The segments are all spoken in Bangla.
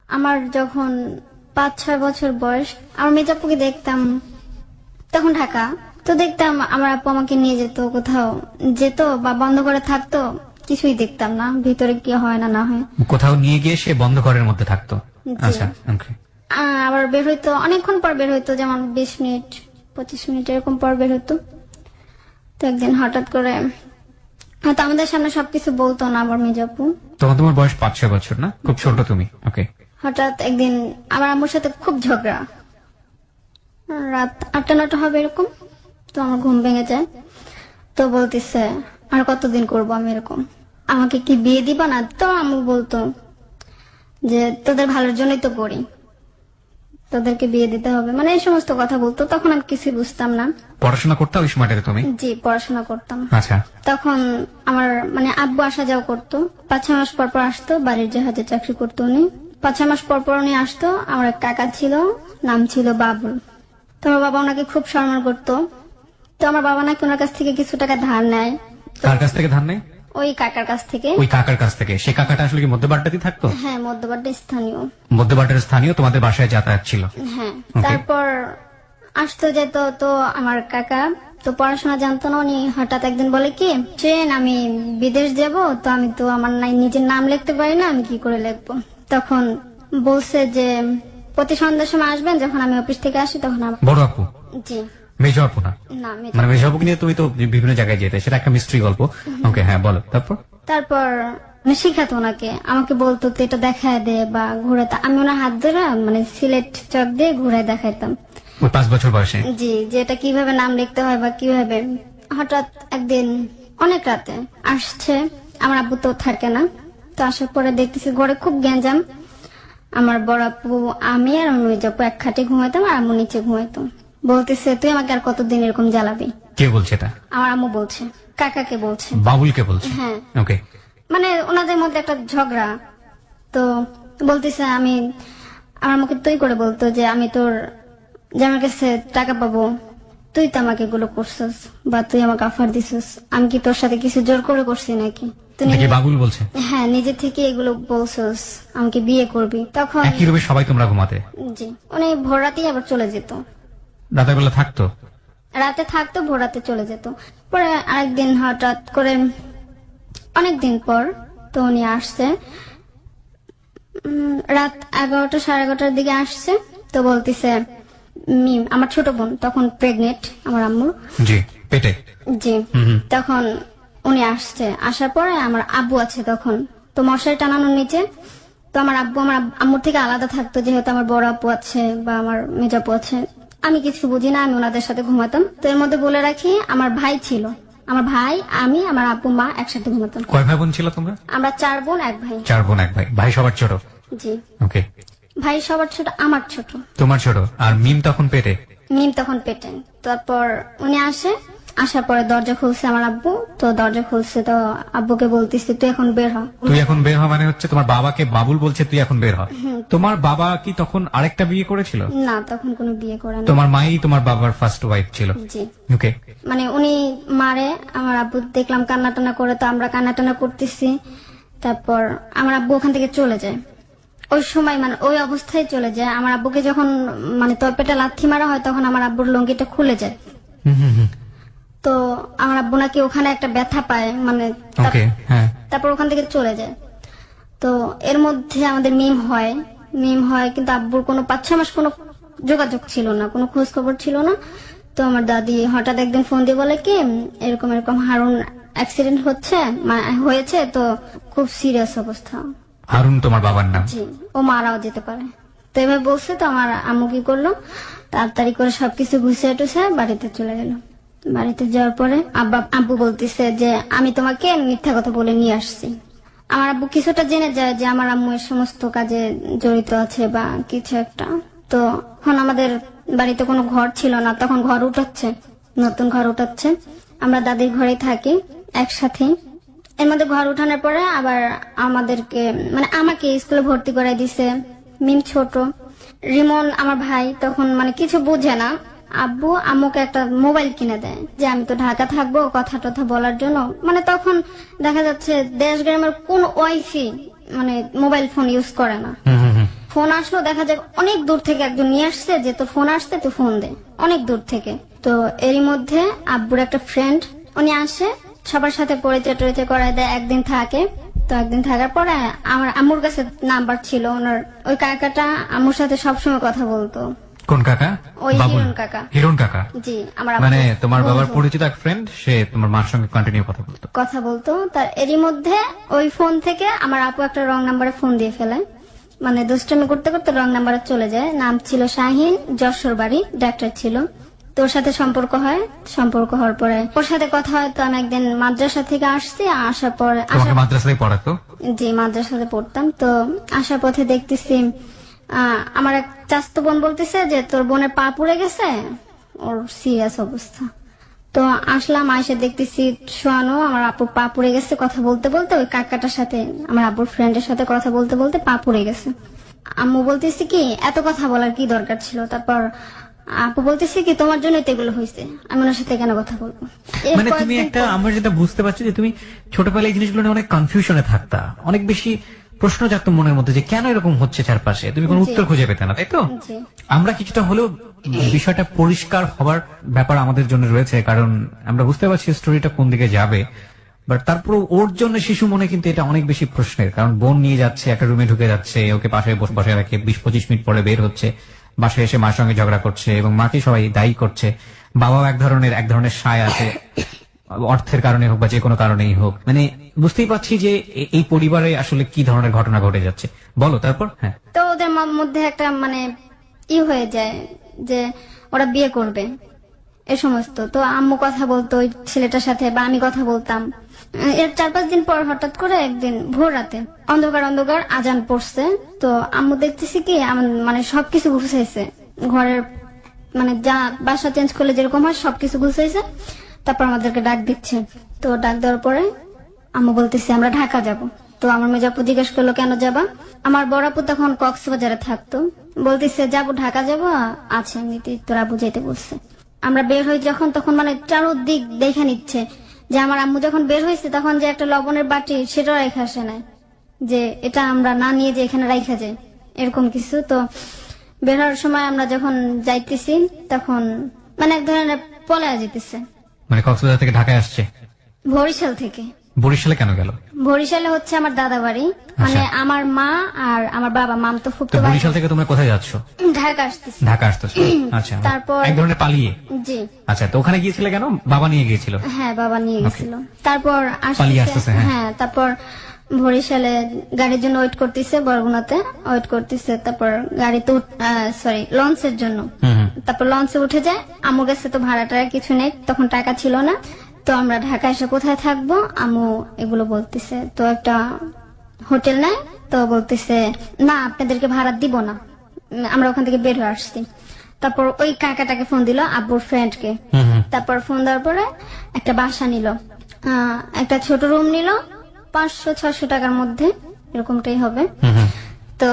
আমার যখন 5-6 বছর বয়স, আমার মেজাপুকে দেখতাম, তখন ঢাকা, তো দেখতাম আমার আপু আমাকে নিয়ে যেত, কোথাও যেত বা বন্ধ করে থাকতো, কিছুই দেখতাম না ভিতরে কি হয় না না হয়। কোথাও নিয়ে গিয়ে সে বন্ধ ঘরের মধ্যে থাকতো? জি। আচ্ছা, ওকে। আবার বের হইতো অনেকক্ষণ পর বের হইতো, যেমন 20 মিনিট 25 মিনিট এরকম পর বের হইতো। তো একদিন হঠাৎ করে, হয়তো আমাদের সামনে সবকিছু বলতো না আমার মেজাপু। তখন তোমার বয়স 5-6 বছর না? খুব ছোট তুমি। ওকে। হঠাৎ একদিন আমার আম্মুর সাথে খুব ঝগড়া, রাত 8টা-9টা হবে এরকম। তো আমার ঘুম ভেঙে যায়, তো বলতেছে আর কতদিন করবো আমি এরকম, আমাকে কি বিয়ে দিবা না? তো আম্মু বলতো যে তোদের ভালোর জন্যই তো করি, তোদেরকে বিয়ে দিতে হবে, মানে এই সমস্ত কথা বলতো। তখন আমি কিছু বুঝতাম না। পড়াশোনা করতে ওই সময়টাতে তুমি? জি, পড়াশোনা করতাম। আচ্ছা। তখন আমার মানে আব্বু আসা যাওয়া করতো, 5-6 মাস পর পর আসতো, বাড়ির জাহাজে চাকরি করতো উনি। 5-6 মাস পর পর উনি আসতো। আমার এক কাকা ছিল, নাম ছিল বাবুল। তো আমার বাবা ওনাকে খুব সম্মান করতো। তো আমার বাবা নাকি ওনার কাছ থেকে কিছু টাকা ধার নেয়। কার কাছ থেকে ধার নেই? ওই কাকার কাছ থেকে। ওই কাকার কাছ থেকে। সে কাকাটা আসলে কি মধ্যবাড্ডাতেই থাকতো? হ্যাঁ, মধ্যবাড্ডা স্থানীয়। মধ্যবাড্ডার স্থানীয়, তোমাদের বাসায় যাতায়াত ছিল? হ্যাঁ। Okay. তারপর আসতো যেত। তো আমার কাকা তো পড়াশোনা জানতো না, উনি হঠাৎ একদিন বলে কি, ট্রেন আমি বিদেশ যাব, তো আমি তো আমার নিজের নাম লিখতে পারি না, আমি কি করে লিখবো? তখন বলছে যে প্রতি সন্ধ্যার সময় আসবেন, যখন আমি অফিস থেকে আসি তখন বড় আপু? জি মেজো আপু না? না, মানে মেজো আপুকে নিয়ে তুমি তো বিভিন্ন জায়গায় যেতে, সেটা একটা মিস্ট্রি গল্প। ওকে, হ্যাঁ বলো। তারপর শিখাতো ওনাকে, আমাকে বলতো তুই এটা দেখায় দে বা ঘুরাতে, আমি ওনার হাত ধরে মানে সিলেট চক দিয়ে ঘুরায় দেখাইতাম। ওই 5 বছর বয়সে? জি, যে এটা কিভাবে নাম লিখতে হয় বা কিভাবে। হঠাৎ একদিন অনেক রাতে আসছে, আমার আব্বু তো থাকে না। তো আসার পরে দেখতেছি ঘরে খুব গ্যাঞ্জাম। আমার বড় আপু, আমি আর আমার মেজ আপু এক খাটে ঘুমাইতাম, আর আম্মু নিচে ঘুমাইতাম। বলতেছে তুই আমাকে আর কতদিন এরকম জ্বালাবি? কে বলছে এটা? আমার আম্মু বলছে, কাকাকে বলছে। বাবুলকে বলছে? হ্যাঁ। ওকে। মানে ওনাদের মধ্যে একটা ঝগড়া। তো বলতেছে আমি, আমার মুখে তুই করে বলতো যে আমি তোর জামার কাছে টাকা পাবো, তুই তো আমাকে এগুলো করছস বা তুই আমাকে অফার দিছস, আমি কি তোর সাথে কিছু জোর করে করছি নাকি? তুই এটা কি বাবুল বলছে? হ্যাঁ, নিজে থেকে এগুলো বলছস, আমাকে বিয়ে করবি। তখন একই রুমে সবাই তোমরা ঘুমাতে? জি, উনি ভোর রাতেই আবার চলে যেত। রাতের বেলা থাকতো? রাতে থাকতো, ভোর রাতে চলে যেত। পরে আরেকদিন হঠাৎ করে অনেকদিন পর তো উনি আসছে, রাত 11টা 11:30টার দিকে আসছে। তো বলতিছে মিম, আমার ছোট বোন তখন প্রেগনেন্ট, আমার আম্মুর। জি, পেটে? জি। তখন উনি আসছে, আসার পরে আমার আব্বু আছে তখন, তো মশারি টানানোর নিচে। তো আমার আব্বু আমার আম্মুর থেকে আলাদা থাকতো, যেহেতু আমার বড় আপু আছে বা আমার মেজ আপু আছে। আমি কিছু বুঝি না, আমি ওনাদের সাথে ঘুমাতাম। তো এর মধ্যে বলে রাখি, আমার ভাই ছিল, আমার ভাই, আমি, আমার আব্বু মা একসাথে ঘুমাতাম। কয় ভাই বোন ছিল তোমরা? আমরা 4 বোন 1 ভাই। 4 বোন 1 ভাই। ভাই সবার ছোট? জি। ওকে। ভাই সবার ছোট, আমার ছোট। তোমার ছোট। আর মিম তখন পেটে? মিম তখন পেটে। তারপর উনি আসে, আসার পরে দরজা খুলছে আমার আব্বু। তো দরজা খুলছে, তো আব্বুকে বলতেছি তুই এখন বের হ। তুই এখন বের হ মানে হচ্ছে তোমার বাবাকে বাবুল বলছে তুই এখন বের হ? তোমার বাবা কি তখন আরেকটা বিয়ে করেছিল? না, তখন কোনো বিয়ে করে না। তোমার মাই তোমার বাবার ফার্স্ট ওয়াইফ ছিল? জি। ওকে। মানে উনি মারে, আমার আব্বু দেখলাম কান্না টান্না করে, তো আমরা কান্না টান্না করতেছি। তারপর আমার আব্বু ওখান থেকে চলে যায়। ওই সময় মানে ওই অবস্থায় চলে যায়। আমার আব্বুকে যখন মানে তলপেটে লাথি মারা হয়, তখন আমার আব্বুর লুঙ্গিটা খুলে যায়। তো আমার আব্বু নাকি ওখানে একটা ব্যথা পায়, মানে ওকে, হ্যাঁ। তারপর ওখান থেকে চলে যায়। তো এর মধ্যে আমাদের মিম হয়, কিন্তু আব্বুর কোনো 5-6 মাস কোনো যোগাযোগ ছিল না, কোনো খোঁজ খবর ছিল না। তো আমার দাদি হঠাৎ একদিন ফোন দিয়ে বলে কি, এরকম এরকম হারুন অ্যাক্সিডেন্ট হয়েছে, তো খুব সিরিয়াস অবস্থা। হারুন তোমার বাবার নাম? জি, ও মারাও যেতে পারে। তো এভাবে বলছে। তো আমার আম্মু কি করলো, তাড়াতাড়ি করে সবকিছু গুছিয়ে টুছিয়ে বাড়িতে চলে গেল। বাড়িতে যাওয়ার পরে আব্বু বলতেছে যে আমি তোমাকে মিথ্যা কথা বলে নিয়ে আসছি। আমার আব্বু কিছুটা জেনে যায় যে আমার আম্মু এর সমস্ত কাজে জড়িত আছে বা কিছু একটা। তো এখন আমাদের বাড়িতে কোনো ঘর ছিল না, তখন ঘর উঠাচ্ছে, নতুন ঘর উঠাচ্ছে। আমরা দাদির ঘরে থাকি একসাথে। এর মধ্যে ঘর উঠানোর পরে আবার আমাদেরকে মানে আমাকে স্কুলে ভর্তি করে দিছে। মিম ছোট, রিমন আমার ভাই তখন মানে কিছু বুঝে না। আব্বু আম্মুকে একটা মোবাইল কিনে দেয়, যে আমি তো ঢাকা থাকবো, কথা টথা বলার জন্য। মানে তখন দেখা যাচ্ছে দেশ গ্রামের কোন ওয়াইফই মানে মোবাইল ফোন ইউজ করে না। ফোন আসলো, দেখা যায় অনেক দূর থেকে একজন নিয়ে আসছে যে তোর ফোন আসছে, তুই ফোন দে, অনেক দূর থেকে। তো এরই মধ্যে আব্বুর একটা ফ্রেন্ড উনি আসে, সবার সাথে পরিচয় টরিচয় করায় দেয়, একদিন থাকে। তো একদিন থাকার পরে আমার আম্মুর কাছে নাম্বার ছিল ওনার, ওই কাকাটা আম্মুর সাথে সবসময় কথা বলতো। কোন কাকা? ওই বাবুল? হিরণ কাকা। হিরণ কাকা? জি, আমার মানে আব্বুর তোমার বাবার বন্ধু। পরিচিত এক ফ্রেন্ড, সে তোমার মার সঙ্গে কন্টিনিউ কথা বলতো। কথা বলতো। তার এরই মধ্যে ওই ফোন থেকে আমার আপু একটা রং নাম্বারে ফোন দিয়ে ফেলে, মানে দুষ্টামি করতে করতে রং নাম্বারে চলে যায়। নাম ছিল শাহিন, যশোর বাড়ি, ডাক্তার ছিল। তো ওর সাথে সম্পর্ক হয়, সম্পর্ক হওয়ার পরে ওর সাথে কথা হয়। তো আমি একদিন মাদ্রাসা থেকে আসছি, আসার পরে তোমাকে মাদ্রাসায় পড়াতো? জি, মাদ্রাসাতে পড়তাম। তো আসার পথে দেখতেছি আমার এক চাচাতো বোন বলতেছে যে তোর বোনের পা পুড়ে গেছে, ওর সিরিয়াস অবস্থা। তো আসলাম, আইসে দেখতেছি শোয়ানো, আমার আপু পা পুড়ে গেছে। কথা বলতে বলতে ওই কাকাটার সাথে, আমার আপুর ফ্রেন্ডের সাথে কথা বলতে বলতে পা পুড়ে গেছে। আম্মু বলতেছি কি এত কথা বলার কি দরকার ছিল। তারপর আপু বলতেছি কি তোমার জন্যই তো এগুলো হয়েছে, আমি ওনার সাথে কেন কথা বলবো। এর মানে তুমি কয়েকদিন একটা, পর- আমরা যেটা বুঝতে পারছি যে তুমি ছোটবেলায় এই জিনিসগুলো নিয়ে অনেক কনফিউশনে থাকতা, অনেক বেশি প্রশ্ন জাগতো মনের মধ্যে যে কেন এরকম হচ্ছে চারপাশে, তুমি কোনো জি। উত্তর খুঁজে পেতে না, তাই তো? জি। আমরা কিছুটা হলেও বিষয়টা পরিষ্কার হবার ব্যাপার আমাদের জন্য রয়েছে, কারণ আমরা বুঝতে পারছি স্টোরিটা কোন দিকে যাবে। বাট তারপর ওর জন্য শিশু মনে কিন্তু এটা অনেক বেশি প্রশ্নের, কারণ বোন নিয়ে যাচ্ছে, একটা রুমে ঢুকে যাচ্ছে, ওকে পাশে বসে রাখে, 20-25 মিনিট পরে বের হচ্ছে, বাসায় এসে মার সঙ্গে ঝগড়া করছে এবং মাকে সবাই দায়ী করছে। বাবাও এক ধরনের সায় আছে, অর্থের কারণে হোক বা যে কোনো কারণেই হোক। মানে বুঝতেই পারছি যে এই পরিবারে আসলে কি ধরনের ঘটনা ঘটে যাচ্ছে। বলো তারপর। হ্যাঁ, তো ওদের মধ্যে একটা মানে হয়ে যায় যে ওরা বিয়ে করবে, এ সমস্ত। তো আম্মু কথা বলতো ওই ছেলেটার সাথে, বা আমি কথা বলতাম। এর 4-5 দিন পর হঠাৎ করে একদিন ভোর রাতে অন্ধকার অন্ধকার আজান পড়ছে। তো আম্মু দেখতেছি কি মানে সবকিছু গুছাইছে ঘরের, মানে যা বাসা চেঞ্জ করলে যেরকম হয় সবকিছু গুছাইছে। তারপর আমাদেরকে ডাক দিচ্ছে। তো ডাক দেওয়ার পরে আম্মু বলতেছি আমরা ঢাকা যাব। তো আমার মেজ আপু জিজ্ঞেস করলো কেন যাবা। আমার বড় আপু তখন কক্সবাজারে থাকতো, বলতেছে যাবো, ঢাকা যাবো, আছে এমনিতে তোরা বুঝাইতে বলছে। আমরা বের হই যখন, তখন মানে চারোদিক দেখে নিচ্ছে যে আমার আম্মু যখন বের হয়েছে তখন যে একটা লবণের বাটি সেটাও রেখে আসে নাই, যে এটা আমরা না নিয়ে যে এখানে রাখা যায়, এরকম কিছু। তো বের হওয়ার সময় আমরা যখন যাইতেছি তখন মানে এক ধরনের পলায়া যেতেছে মানে কক্সবাজার থেকে ঢাকায় আসছে? বরিশাল থেকে। বরিশালে কেন গেল? বরিশালে হচ্ছে আমার দাদা বাড়ি, মানে আমার মা আর আমার বাবা, মাম তো তো ফুপতো ভাই। বরিশাল থেকে তোমরা কোথায় যাচ্ছ? ঢাকা আসতেছি। ঢাকা আসতেছো? আচ্ছা, তারপর- এক ধরনের পালিয়ে? জি, আচ্ছা, তো ওখানে গিয়েছিলে কেন? বাবা নিয়ে গিয়েছিল? হ্যাঁ বাবা নিয়ে গেছিল। তারপর পালিয়ে আসতেছে, আসতেছে, হ্যাঁ। হ্যাঁ। তারপর বরিশালে গাড়ির জন্য ওয়েট করতেছে, বরগুনাতে ওয়েট করতেছে। তারপর গাড়িতে সরি লঞ্চের জন্য। হুম হুম। তারপর লঞ্চে উঠে যায়। আম্মুর কাছে তো ভাড়াটা কিছু নেই, তখন টাকা ছিল না। তো আমরা ঢাকা এসে কোথায় থাকবো, আম্মু এগুলো বলতেছে। তো একটা হোটেল নেয়, তো বলতেছে না আপনাদেরকে ভাড়া দিব না। আমরা ওখান থেকে বের হয়ে আসছি। তারপর ওই কাকাটাকে ফোন দিল, আব্বুর ফ্রেন্ডকে। হুম হুম। তারপর ফোন দেওয়ার পরে একটা বাসা নিল, একটা ছোট রুম নিল, 500-600 টাকার মধ্যে, এরকমটাই হবে। হুম হুম। তো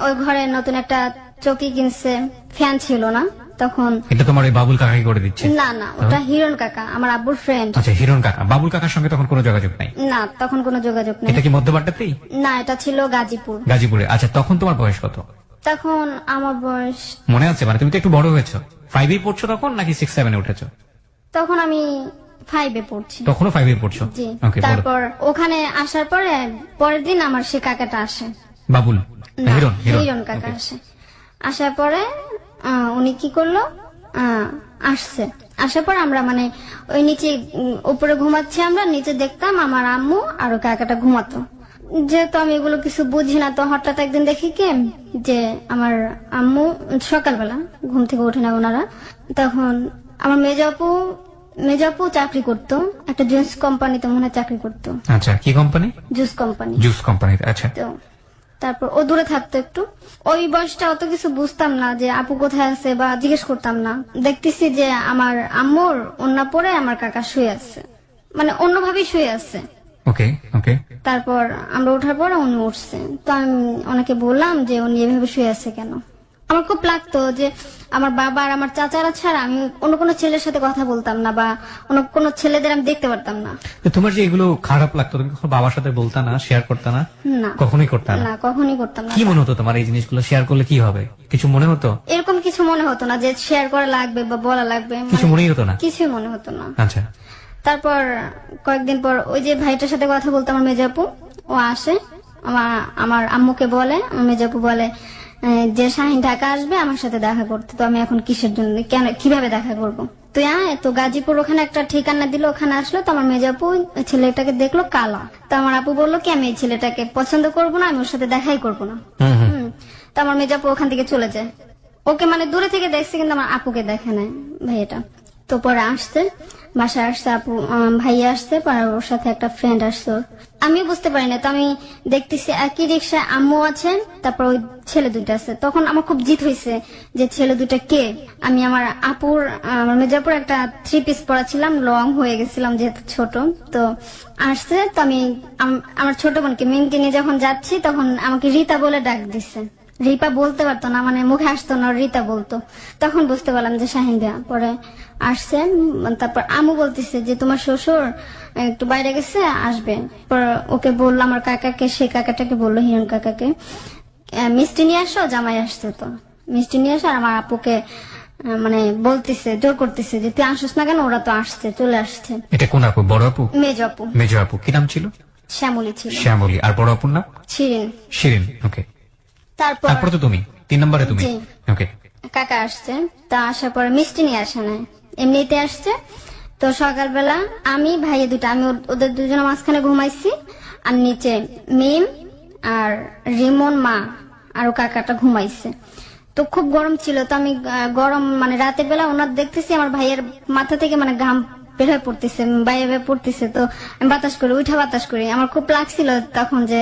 ওই ঘরে নতুন একটা চৌকি কিনছে, ফ্যান ছিল না তখন। এটা তোমার ওই বাবুল কাকাই করে দিচ্ছে? না না, ওটা হিরণ কাকা, আমার আব্বুর ফ্রেন্ড। আচ্ছা, হিরণ কাকা। বাবুল কাকার সঙ্গে তখন কোনো যোগাযোগ নাই? না, তখন কোনো যোগাযোগ নেই। এটা কি মধ্যবাড্ডাতেই? না, এটা ছিল গাজীপুর। গাজীপুরে? আচ্ছা, তখন তোমার বয়স কত? তখন আমার বয়স, মনে আছে? মানে তুমি তো একটু বড় হয়েছো। 5 এ পড়ছো তখন নাকি 6-7 এ উঠেছো? তখন আমি 5-এ পড়ছি। তখনও 5 এ পড়ছো? জি। ওকে, বলো। তারপর ওখানে আসার পরে পরের দিন আমার সে কাকাটা আসে। বাবুল? না, হিরণ? হিরণ কাকা আসে। আসার পরে উনি কি করলো, আসছে। আসার পর আমরা মানে ওই নিচে উপরে ঘুমাচ্ছি, আমরা নিচে দেখতাম আমার আম্মু আর ওই কাকাটা ঘুমাতো। যেহেতু আমি এগুলো কিছু বুঝি না, তো হঠাৎ একদিন দেখি কি যে আমার আম্মু সকালবেলা ঘুম থেকে ওঠে না ওনারা, তখন আমার মেজাপু চাকরি করতো, একটা জুস কোম্পানিতে মনে হয় চাকরি করতো, আচ্ছা, কি কোম্পানি? Juice company. জুস কোম্পানিতে? আচ্ছা। তো তারপর ও দূরে থাকতো একটু। ওই বয়সটা অত কিছু বুঝতাম না যে আপু কোথায় আছে, বা জিজ্ঞেস করতাম না। দেখতেছি যে আমার আম্মুর ওন্না পরে আমার কাকা শুয়ে আছে, মানে অন্যভাবেই শুয়ে আছে। ওকে ওকে। তারপর আমরা ওঠার পর উনি উঠছে। তো আমি ওনাকে বললাম যে উনি এভাবে শুয়ে আছে কেন। আমার খুব লাগতো যে আমার বাবা আর আমার চাচারা ছাড়া আমি অন্য কোনো ছেলের সাথে কথা বলতাম না, বা অন্য কোনো ছেলেদের আমি দেখতে পারতাম না। তো তোমার যে এগুলো খারাপ লাগতো, তুমি কখনো বাবার সাথে বলতা না, শেয়ার করতা না? না, কখনোই করতা না? না, কখনই করতাম না। কি মনে হতো তোমার এই জিনিসগুলো শেয়ার করলে কি হবে? কিছু মনে হতো? এরকম কিছু মনে হতো না যে শেয়ার করা লাগবে বা বলা লাগবে, কিছু মনেই হতো না? কিছুই মনে হতো না। আচ্ছা। তারপর কয়েকদিন পর ওই যে ভাইটার সাথে কথা বলতো আমার মেজাপু, ও আসে, আমার আম্মুকে বলে, আমার মেজাপু বলে যে শাহিন ঢাকা আসবে আমার সাথে দেখা করতে। তো আমি এখন কিসের জন্য, কেন, কিভাবে দেখা করবো? তুই আয়। তো গাজীপুর ওখানে একটা ঠিকানা দিল, ওখানে আসলো। তো আমার মেজাপু ওই ছেলেটাকে দেখলো কালা। তো আমার আপু বললো কি আমি এই ছেলেটাকে পছন্দ করবো না, আমি ওর সাথে দেখাই করবো না। তো আমার মেজাপু ওখান থেকে চলে যায়। ওকে মানে দূরে থেকে দেখছে, কিন্তু আমার আপুকে দেখে নাই ভাইয়াটা। তো পরে আসছে, বাসায় আসছে আপু, ভাইয়া আসছে, পরে ওর সাথে একটা ফ্রেন্ড আসছে। আমি বুঝতে পারি না। তো আমি দেখতেছি একই রিক্সায় আম্মু আছেন, তারপর ওই ছেলে দুইটা আছে। তখন আমার খুব জিত হয়েছে যে ছেলে দুইটা কে। আমি আমার আপুর, আমার মেজাপুর একটা 3 পিস পরা ছিলাম, লং হয়ে গেছিলাম যেহেতু ছোট। তো আসছে, তো আমি আমার ছোট বোনকে মিমকে নিয়ে যখন যাচ্ছি, তখন আমাকে রীতা বলে ডাক দিচ্ছে। রিপা বলতে পারতো না, মানে মুখে আসতো না, রীতা বলতো। তখন বুঝতে পারলাম যে শাহিন ভাইয়া। পরে আসছে, তারপর আমু বলতেছে যে তোমার শ্বশুর একটু বাইরে গেছে, আসবে। পর ওকে বললো আমার কাকাকে, সে কাকাটাকে বললো হিরণ কাকাকে, মিষ্টি নিয়ে আসো, জামাই আসছে। তো মিষ্টি নিয়ে আসো। আর আমার আপুকে মানে বলতেছে, জোর করতেছে যে তুই আসিস না কেন, ওরা তো আসছে, চলে আসছে। এটা কোন আপু? বড় আপু? মেজ আপু। মেজ আপু। কি নাম ছিল? শ্যামলী ছিল। শ্যামলী। আর বড় আপুর নাম? শিরিন। শিরিন। ওকে। তারপর তো তুমি 3 নম্বরে তুমি। জি। ওকে। কাকা আসছে। তা আসার পরে মিষ্টি নিয়ে আসে না, এমনিতে আসছে। তো সকালবেলা আমি ভাইয়ে দুটা, আমি ওদের দুজনের মাঝখানে ঘুমাইছি, আর নিচে মিম আর রিমন মা আর ও কাকাটা ঘুমাইছে। তো খুব গরম ছিল। তো আমি গরম মানে রাতের বেলা ওনার দেখতেছি আমার ভাইয়ের মাথা থেকে মানে ঘাম বের হয়ে পড়তেছে, বাইরে বের পড়তেছে। তো আমি বাতাস করি, উঠা বাতাস করি। আমার খুব লাগছিল তখন যে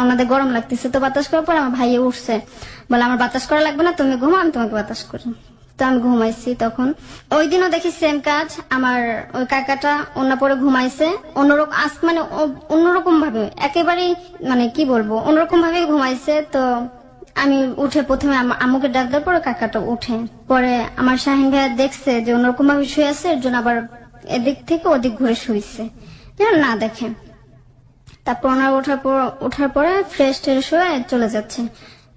ওনাদের গরম লাগতেছে। তো বাতাস করার পর আমার ভাইয়ে উঠছে, বলে আমার বাতাস করা লাগবে না, তুমি ঘুমো, আমি তোমাকে বাতাস করি। তো আমি ঘুমাইছি। তখন ওই দিনও দেখি সেম কাজ, আমার ওই কাকাটা অন্য পরে ঘুমাইছে অন্যরকম, মানে অন্যরকম ভাবে, একেবারেই মানে কি বলবো, অন্যরকম ভাবে ঘুমাইছে। তো আমি উঠে প্রথমে আম্মুকে ডাক দেওয়ার পরে কাকাটা উঠে, পরে আমার শাহিন ভাইয়া দেখছে যে অন্যরকম ভাবে শুয়ে আছে, এর জন্য আবার এদিক থেকে ওদিক ঘুরে শুয়েছে যেন না দেখে। তারপর ওনার ওঠার পরে ফ্রেশ ট্রেশ হয়ে চলে যাচ্ছে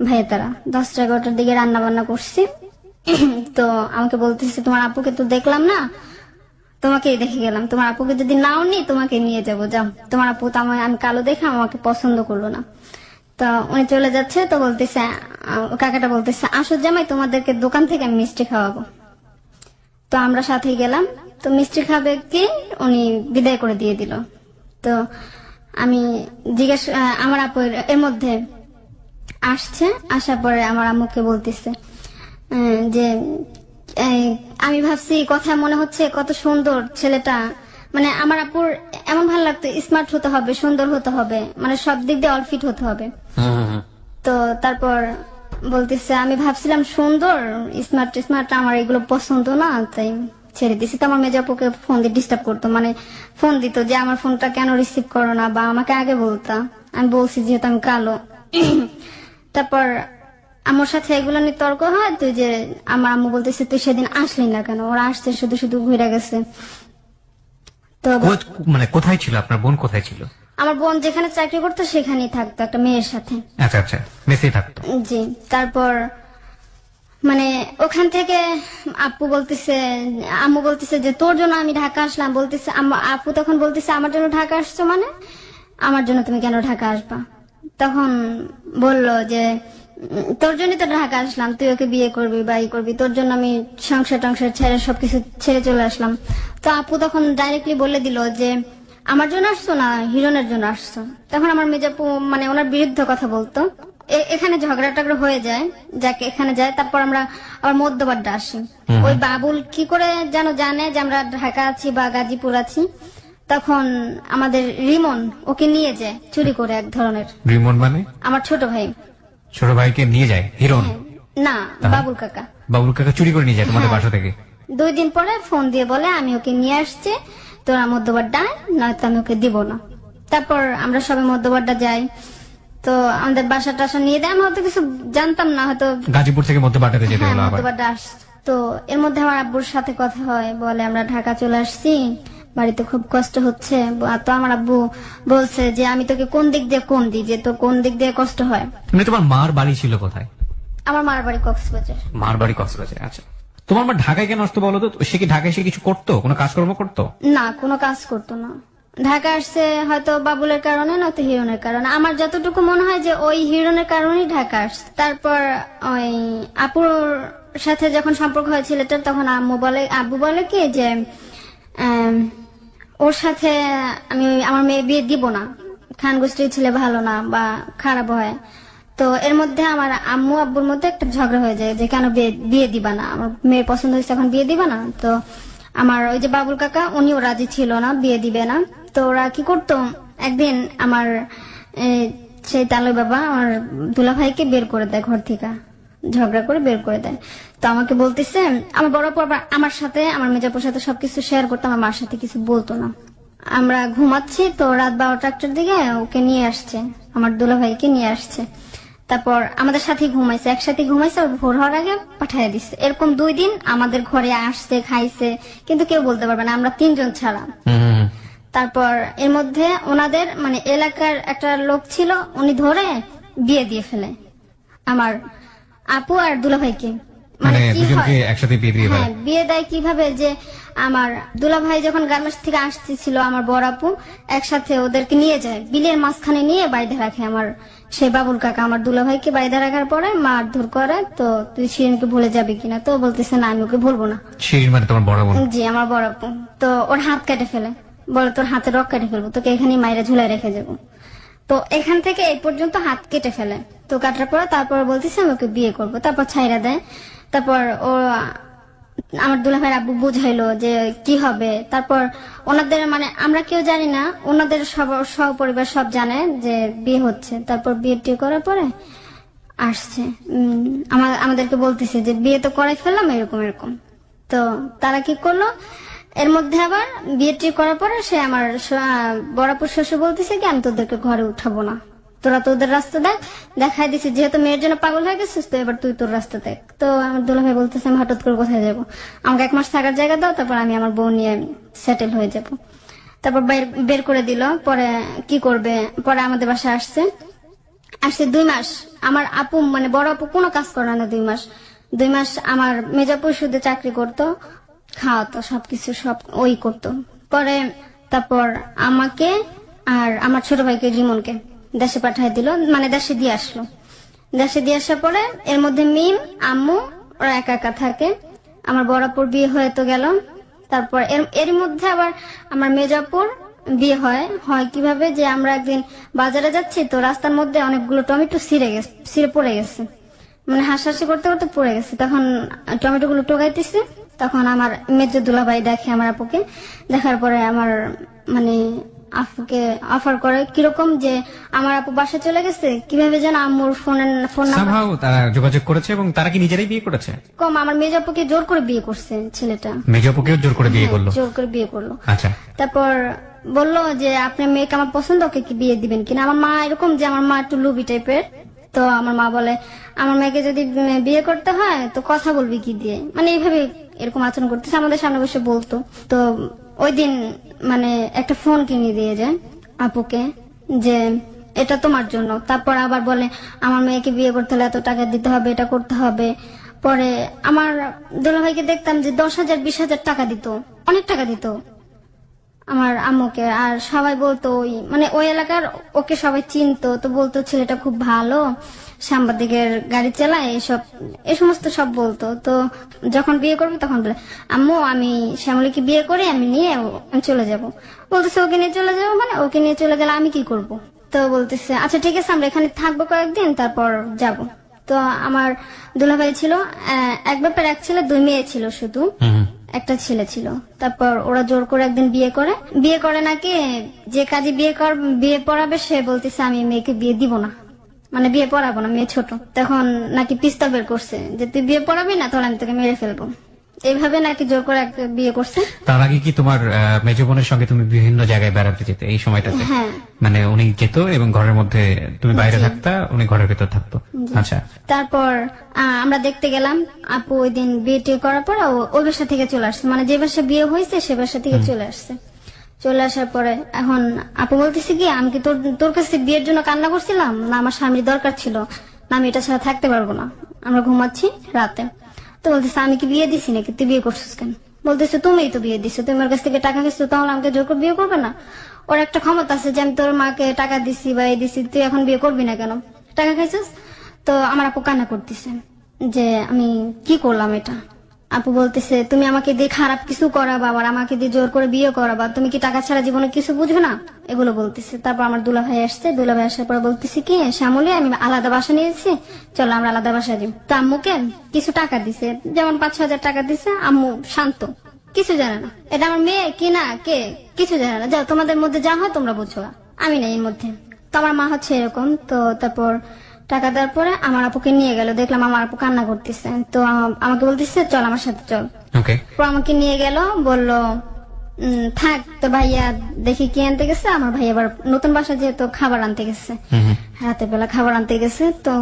ভাইয়া তারা। 10-11টার দিকে রান্না বান্না করছি। তো আমাকে বলতেছে তোমার আপুকে তো দেখলাম না, তোমাকেই দেখে গেলাম, তোমার আপুকে যদি নাও নি তোমাকে নিয়ে যাবো, যাও। তোমার আপু তো আমি কালো দেখে আমাকে পছন্দ করলো না। তো উনি চলে যাচ্ছে। তো বলতেছে, কাকাটা বলতেছে আসো জামাই, তোমাদেরকে দোকান থেকে আমি মিষ্টি খাওয়াবো। তো আমরা সাথেই গেলাম। তো মিষ্টি খাবে কি, উনি বিদায় করে দিয়ে দিল। তো আমি জিজ্ঞেস, আমার আপু এর মধ্যে আসছে, আসার পরে আমার আম্মুকে বলতেছে যে আমি ভাবছি কথা মনে হচ্ছে কত সুন্দর ছেলেটা, মানে আমার আপুর এমন ভালো লাগতো, স্মার্ট হতে হবে, সুন্দর হতে হবে, মানে সব দিক দিয়ে অলফিট হতে হবে। তো তারপর বলতেছে আমি ভাবছিলাম সুন্দর স্মার্ট আমার এগুলো পছন্দ না, তাই ছেড়ে দিছি। তো আমার মেজাপুকে ফোন দিয়ে ডিস্টার্ব করতো, মানে ফোন দিত যে আমার ফোনটা কেন রিসিভ করো না, বা আমাকে আগে বলতা। আমি বলছি যেহেতু আমি কালো। তারপর আমার সাথে এগুলো নিয়ে তর্ক হয়। তুই যে আমার আম্মু বলতেছে তুই সেদিন আসলি না কেন, ওরা আসছে শুধু শুধু ঘুরে গেছে। তো মানে কোথায় ছিল আপনার বোন? কোথায় ছিল? আমার বোন যেখানে চাকরি করতো সেখানেই থাকতো একটা মেয়ের সাথে। আচ্ছা আচ্ছা, মেসেই থাকতো। জি। তারপর মানে ওখান থেকে আপু বলতেছে, আম্মু বলতেছে যে তোর জন্য আমি ঢাকা আসলাম। বলতেছে আপু তখন বলতেছে আমার জন্য ঢাকা আসছো মানে, আমার জন্য তুমি কেন ঢাকা আসবা? তখন বলল যে তোর জন্যই তো ঢাকা আসলাম, তুই ওকে বিয়ে করবি বা ই করবি, তোর জন্য আমি সংসার টংসার ছেড়ে সবকিছু ছেড়ে চলে আসলাম। তো আপু তখন ডাইরেক্টলি বলে দিল যে আমার জন্য আসছো না হিরণের জন্য আসছো। তখন আমার মেজাপু মানে ওনার বিরুদ্ধে কথা বলতো। এখানে ঝগড়া টগড়া হয়ে যায়, যাকে এখানে যায়। তারপর আমরা আবার মধ্যবাড্ডা আসি। ওই বাবুল কি করে যেন জানে যে আমরা ঢাকা আছি বা গাজীপুর আছি, তখন আমাদের রিমন ওকে নিয়ে যায় চুরি করে এক ধরনের। রিমন মানে? আমার ছোট ভাই। ছোট ভাইকে নিয়ে যায় হিরণ? না, বাবুল কাকা। বাবুল কাকা চুরি করে নিয়ে যায় তোমাদের বাসা থেকে? 2 দিন পরে ফোন দিয়ে বলে আমি ওকে নিয়ে আসছি, তোরা মধ্যবাড্ডা নয়তো আমি ওকে দিব না। তারপর আমরা সবাই মধ্যবাড্ডা যাই। তো আমাদের বাসা টাসা নিয়ে দেয়, আমি হয়তো কিছু জানতাম না, হয়তো গাজীপুর থেকে মধ্যবাড্ডাতে যেতে হ্যাঁ হলো আবার। মধ্যবাড্ডা তো এর মধ্যে আমার আব্বুর সাথে কথা হয়, বলে আমরা ঢাকা চলে আসছি, বাড়িতে খুব কষ্ট হচ্ছে। তো আমার আব্বু বলছে যে আমি তোকে কোন দিক দিয়ে যে তো কোন দিক দিয়ে কষ্ট হয়। মানে তোমার মার বাড়ি ছিল কোথায়? আমার মার বাড়ি কক্সবাজার। মার বাড়ি কক্সবাজারে। আচ্ছা, তোমার মা ঢাকায় কেন আসতো বলো তো? সে কি ঢাকায় এসে কিছু করতো, কোনো কাজকর্ম করতো? না, কোনো কাজ করতো না। ঢাকা আসছে হয়তো বাবুলের কারণে, নয়তো হিরণের কারণে। আমার যতটুকু মনে হয় যে ওই হিরণের কারণেই ঢাকা আসছে। তারপর ওই আপুর সাথে যখন সম্পর্ক হয় ছেলেটার, তখন আব্বু বলে কি যে ওর সাথে আমার মেয়ে বিয়ে দিব না, খান গোষ্ঠীর ছেলে ভালো না বা খারাপ হয়। তো এর মধ্যে আমার আম্মু আব্বুর মধ্যে একটা ঝগড়া হয়ে যায় যে কেন বিয়ে দিবা না, আমার মেয়ের পছন্দ হয়েছে এখন বিয়ে দিবা না। তো আমার ওই যে বাবুল কাকা, উনিও রাজি ছিল না, বিয়ে দিবে না। তো ওরা কি করতো, একদিন আমার সেই তালুই বাবা আমার দুলা ভাইকে বের করে দেয় ঘর থেকে, ঝগড়া করে বের করে দেয়। তো আমাকে বলতেছে, আমার বড় আপু আবার আমার সাথে, আমার মেজাপুর সাথে সবকিছু শেয়ার করতো, আমার মার সাথে কিছু বলতো না। আমরা ঘুমাচ্ছি, তো রাত 12টার দিকে ওকে নিয়ে আসছে, আমার দুলা ভাইকে নিয়ে আসছে। তারপর আমাদের সাথে ঘুমাইছে, একসাথে ঘুমাইছে, আর ভোর হওয়ার আগে পাঠিয়ে দিচ্ছে। এরকম 2 দিন আমাদের ঘরে আসছে, খাইছে, কিন্তু কেউ বলতে পারবে না, আমরা 3 জন ছাড়া। তারপর এর মধ্যে ওনাদের মানে এলাকার একটা লোক ছিল, উনি ধরে বিয়ে দিয়ে ফেলে আমার আপু আর দুলাভাইকে। মানে কি দুজনকে হয়, একসাথে বিয়ে দিয়ে হ্যাঁ বিয়ে দেয় কিভাবে, যে আমার দুলাভাই যখন গার্মেন্টস থেকে আসতেছিল, আমার বড় আপু একসাথে ওদেরকে নিয়ে যায়, বিলের মাঝখানে নিয়ে বাইরে রাখে আমার সেই বাবুল কাকা। আমার দুলাভাইকে বাইরে রাখার পরে মারধর করে, তো তুই শিরিনকে ভুলে যাবি কিনা, তো বলতেছে না, আমি ওকে ভুলবো না। শিরিন মানে তোমার বড় বোন? জি, আমার বড় আপু। তো ওর হাত কেটে ফেলে, বলে তোর হাতে রক কেটে ফেলবো, তোকে এখানে মাইরা ঝুলাই রেখে যাবো। তো এখান থেকে এই পর্যন্ত হাত কেটে ফেলে। তো কাটার পরে তারপর বলতেছে আমি ওকে বিয়ে করবো, তারপর ছাইরা দেয়। তারপর ও আমার দুলাভাইয়ের আব্বু বুঝাইলো যে কি হবে। তারপর ওনাদের মানে আমরা কেউ জানি না, ওনাদের সপরিবার সব জানে যে বিয়ে হচ্ছে। তারপর বিয়ে টিয়ে করার পরে আসছে, আমাদেরকে বলতেছে যে বিয়ে তো করাই ফেললাম, এরকম এরকম। তো তারা কি করলো, এর মধ্যে আবার বিয়ে টিয়ে করার পরে সে আমার বড়াপুর শ্বশুর বলতেছে কি আমি তোদেরকে ঘরে উঠাবো না, তোরা তোদের রাস্তা দেখাই দিছি, যেহেতু মেয়ের জন্য পাগল হয়ে গেছিস, তো এবার তুই তোর রাস্তা দেখ। তো আমার দুলাভাই বলতেছে আমি হঠাৎ করে কোথায় যাবো, আমাকে 1 মাস থাকার জায়গা দাও, তারপর আমি আমার বউ নিয়ে সেটেল হয়ে যাব। তারপর বের করে দিল। পরে কি করবে, পরে আমাদের বাসায় আসছে 2 মাস। আমার আপু মানে বড় আপু কোনো কাজ করে না 2 মাস আমার মেজাপু শুধু চাকরি করতো, খাওয়াতো, সবকিছু সব ওই করতো। পরে তারপর আমাকে আর আমার ছোট ভাইকে রিমনকে দেশে পাঠিয়ে দিল, মানে দেশে দিয়ে আসলো। দেশে দিয়ে আসার পরে এর মধ্যে মিম আম্মু ওরা একা একা থাকে। আমার বড়াপুর বিয়ে হয়ে তো গেল। তারপর এর মধ্যে আবার আমার মেজাপুর বিয়ে হয় কিভাবে, যে আমরা একদিন বাজারে যাচ্ছি, তো রাস্তার মধ্যে অনেকগুলো টমেটো ছিঁড়ে পড়ে গেছে, মানে হাসাহাসি করতে করতে পড়ে গেছে। তখন টমেটো গুলো টোকাইতেছে, তখন আমার মেজো দুলাভাই দেখে আমার আপুকে। দেখার পরে আমার মানে আপুকে অফার করে কিরকম, যে আমার আপু বাসা চলে গেছে, কিভাবে যেন আম্মুর ফোন নাম্বার Somehow তারা যোগাযোগ করেছে, এবং তারা কি নিজেরাই বিয়ে করেছে? কম, আমার মেজো আপুকে জোর করে বিয়ে করছে ছেলেটা, মেজপুকেও জোর করে বিয়ে করলো? জোর করে বিয়ে করলো। আচ্ছা, তারপর বললো যে আপনার মেয়েকে আমার পছন্দ, ওকে কি বিয়ে দিবেন কিনা। আমার মা এরকম, যে আমার মা একটু লুবি টাইপের। তো আমার মা বলে আমার মেয়েকে যদি বিয়ে করতে হয় তো কথা বলবি কি দিয়ে, মানে এইভাবে এরকম আচরণ করতেছে, আমাদের সামনে বসে বলতো। তো ওই দিন মানে একটা ফোন কিনে দিয়ে যায় আপুকে, যে এটা তোমার জন্য। তারপর আবার বলে আমার মেয়েকে বিয়ে করতে হলে এত টাকা দিতে হবে, এটা করতে হবে। পরে আমার দুলাভাইকে দেখতাম যে 10,000 20,000 টাকা দিত, অনেক টাকা দিত আমার আম্মুকে। আর সবাই বলতো মানে ওই এলাকার ওকে সবাই চিনতো, তো বলতো ছেলেটা খুব ভালো, সাংবাদিকের গাড়ি চালায়, এই সমস্ত সব বলতো। তো যখন বিয়ে করবে তখন বলে আম্মু আমি শ্যামলীকে বিয়ে করে আমি চলে যাব। বলতেছে ওকে নিয়ে চলে যাবো, মানে ওকে নিয়ে চলে গেলে আমি কি করব। তো বলতেছে আচ্ছা ঠিক আছে, আমরা এখানে থাকবো কয়েকদিন, তারপর যাব। তো আমার দুলাভাই ছিল এক ব্যাপার, এক ছেলে 2 মেয়ে ছিল, শুধু একটা ছেলে ছিল। তারপর ওরা জোর করে একদিন বিয়ে করে নাকি, যে কাজে বিয়ে পড়াবে সে বলতেছে আমি মেয়েকে বিয়ে দিব না, মানে বিয়ে পড়াবো না, মেয়ে ছোট। তখন নাকি পিস্তল বের করছে যে তুই বিয়ে পড়াবি না তাহলে আমি তোকে মেরে ফেলবো, এইভাবে নাকি জোর করে একটা বিয়ে করছে। তার আগে কি তোমার মেজ বোনের সঙ্গে তুমি বিভিন্ন জায়গায় বেড়াতে যেতে এই সময়টাতে? হ্যাঁ। মানে উনি যেত এবং ঘরের মধ্যে তুমি বাইরে জি। থাকতা, উনি ঘরের ভেতর থাকতো। আচ্ছা, তারপর আমরা দেখতে গেলাম। আপু ওই দিন বিয়ে টিয়ে করার পর ওই বাসা থেকে চলে আসছে, মানে যে বাসা বিয়ে হয়েছে সে বাসা থেকে চলে আসছে। চলে আসার পরে এখন আপু বলতেছে কি, আমি কি তোর কাছে বিয়ের জন্য কান্না করছিলাম, না আমার স্বামীর দরকার ছিল, না আমি এটা ছাড়া থাকতে পারবো না, আমরা ঘুমাচ্ছি রাতে। তো বলতেছে আমি কি বিয়ে দিছি নাকি, তুই বিয়ে করছিস কেন? বলতেছে তুমিই তো বিয়ে দিছো, তুমি আমার কাছ থেকে টাকা খেয়েছো, তাহলে আমাকে জোর করে বিয়ে করবে না? ওর একটা ক্ষমতা আছে যে আমি তোর মাকে টাকা দিছি বা এই দিছি, তুই এখন বিয়ে করবি না কেন, টাকা খাইছিস? তো আমার আপু কান্না করতেছে যে আমি কি করলাম এটা। আপু বলতেছে তুমি আমাকে দিয়ে খারাপ কিছু করাবা, আবার আমাকে দিয়ে জোর করে বিয়ে করাবা, তুমি কি টাকা ছাড়া জীবনে কিছু বুঝবে না, এগুলো বলতেছে। তারপর আমার দুলাভাই আসছে, দুলাভাই আসার পর বলতেছে কি শ্যামলী আমি আলাদা বাসা নিয়েছি, চলো আমরা আলাদা বাসা যাই। তো আম্মুকে কিছু টাকা দিছে, যেমন 5,000 টাকা দিছে। আম্মু শান্ত, কিছু জানে না, এটা আমার মেয়ে কি না কে কিছু জানে না, যাও তোমাদের মধ্যে যা হয় তোমরা বুঝো, আমি নেই এর মধ্যে। তো আমার মা হচ্ছে এরকম। তো তারপর টাকা দেওয়ার পরে আমার আপুকে নিয়ে গেল, দেখলাম আমার আপু কান্না করতেছে। তো আমাকে বলতেছে চল আমার সাথে চল। ওকে। তো আমাকে নিয়ে গেল, বললো থাক। তো ভাইয়া দেখি কি আনতে গেছে, আমার ভাই আবার নতুন বাসা যেহেতু খাবার আনতে গেছে, রাতের বেলা খাবার আনতে গেছে। তো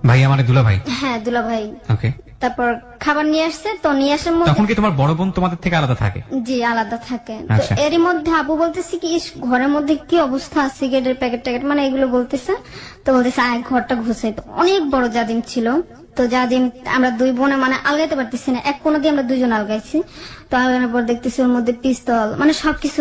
ভাইয়া মানে দুলা ভাই? হ্যাঁ দুলা ভাই। ওকে। তারপর খাবার নিয়ে আসছে, তো নিয়ে আসার মধ্যে তখন কি তোমার বড় বোন তোমাদের থেকে আলাদা থাকে? জি আলাদা থাকে। তো আচ্ছা। এরই মধ্যে আপু বলতেছে কি ইস, ঘরের মধ্যে কি অবস্থা, সিগারেটের প্যাকেট ট্যাকেট মানে এগুলো বলতেছে। তো বলতেছে আয় ঘরটা ঘুষে। তো অনেক বড় জাজিম ছিল। তো জাজিম আমরা দুই বোনে মানে আলগাইতে পারতেছি না, এক কোণ দিয়ে আমরা দুইজন আলগাইছি। তো আলগানোর পর দেখতেছি ওর মধ্যে পিস্তল মানে সবকিছু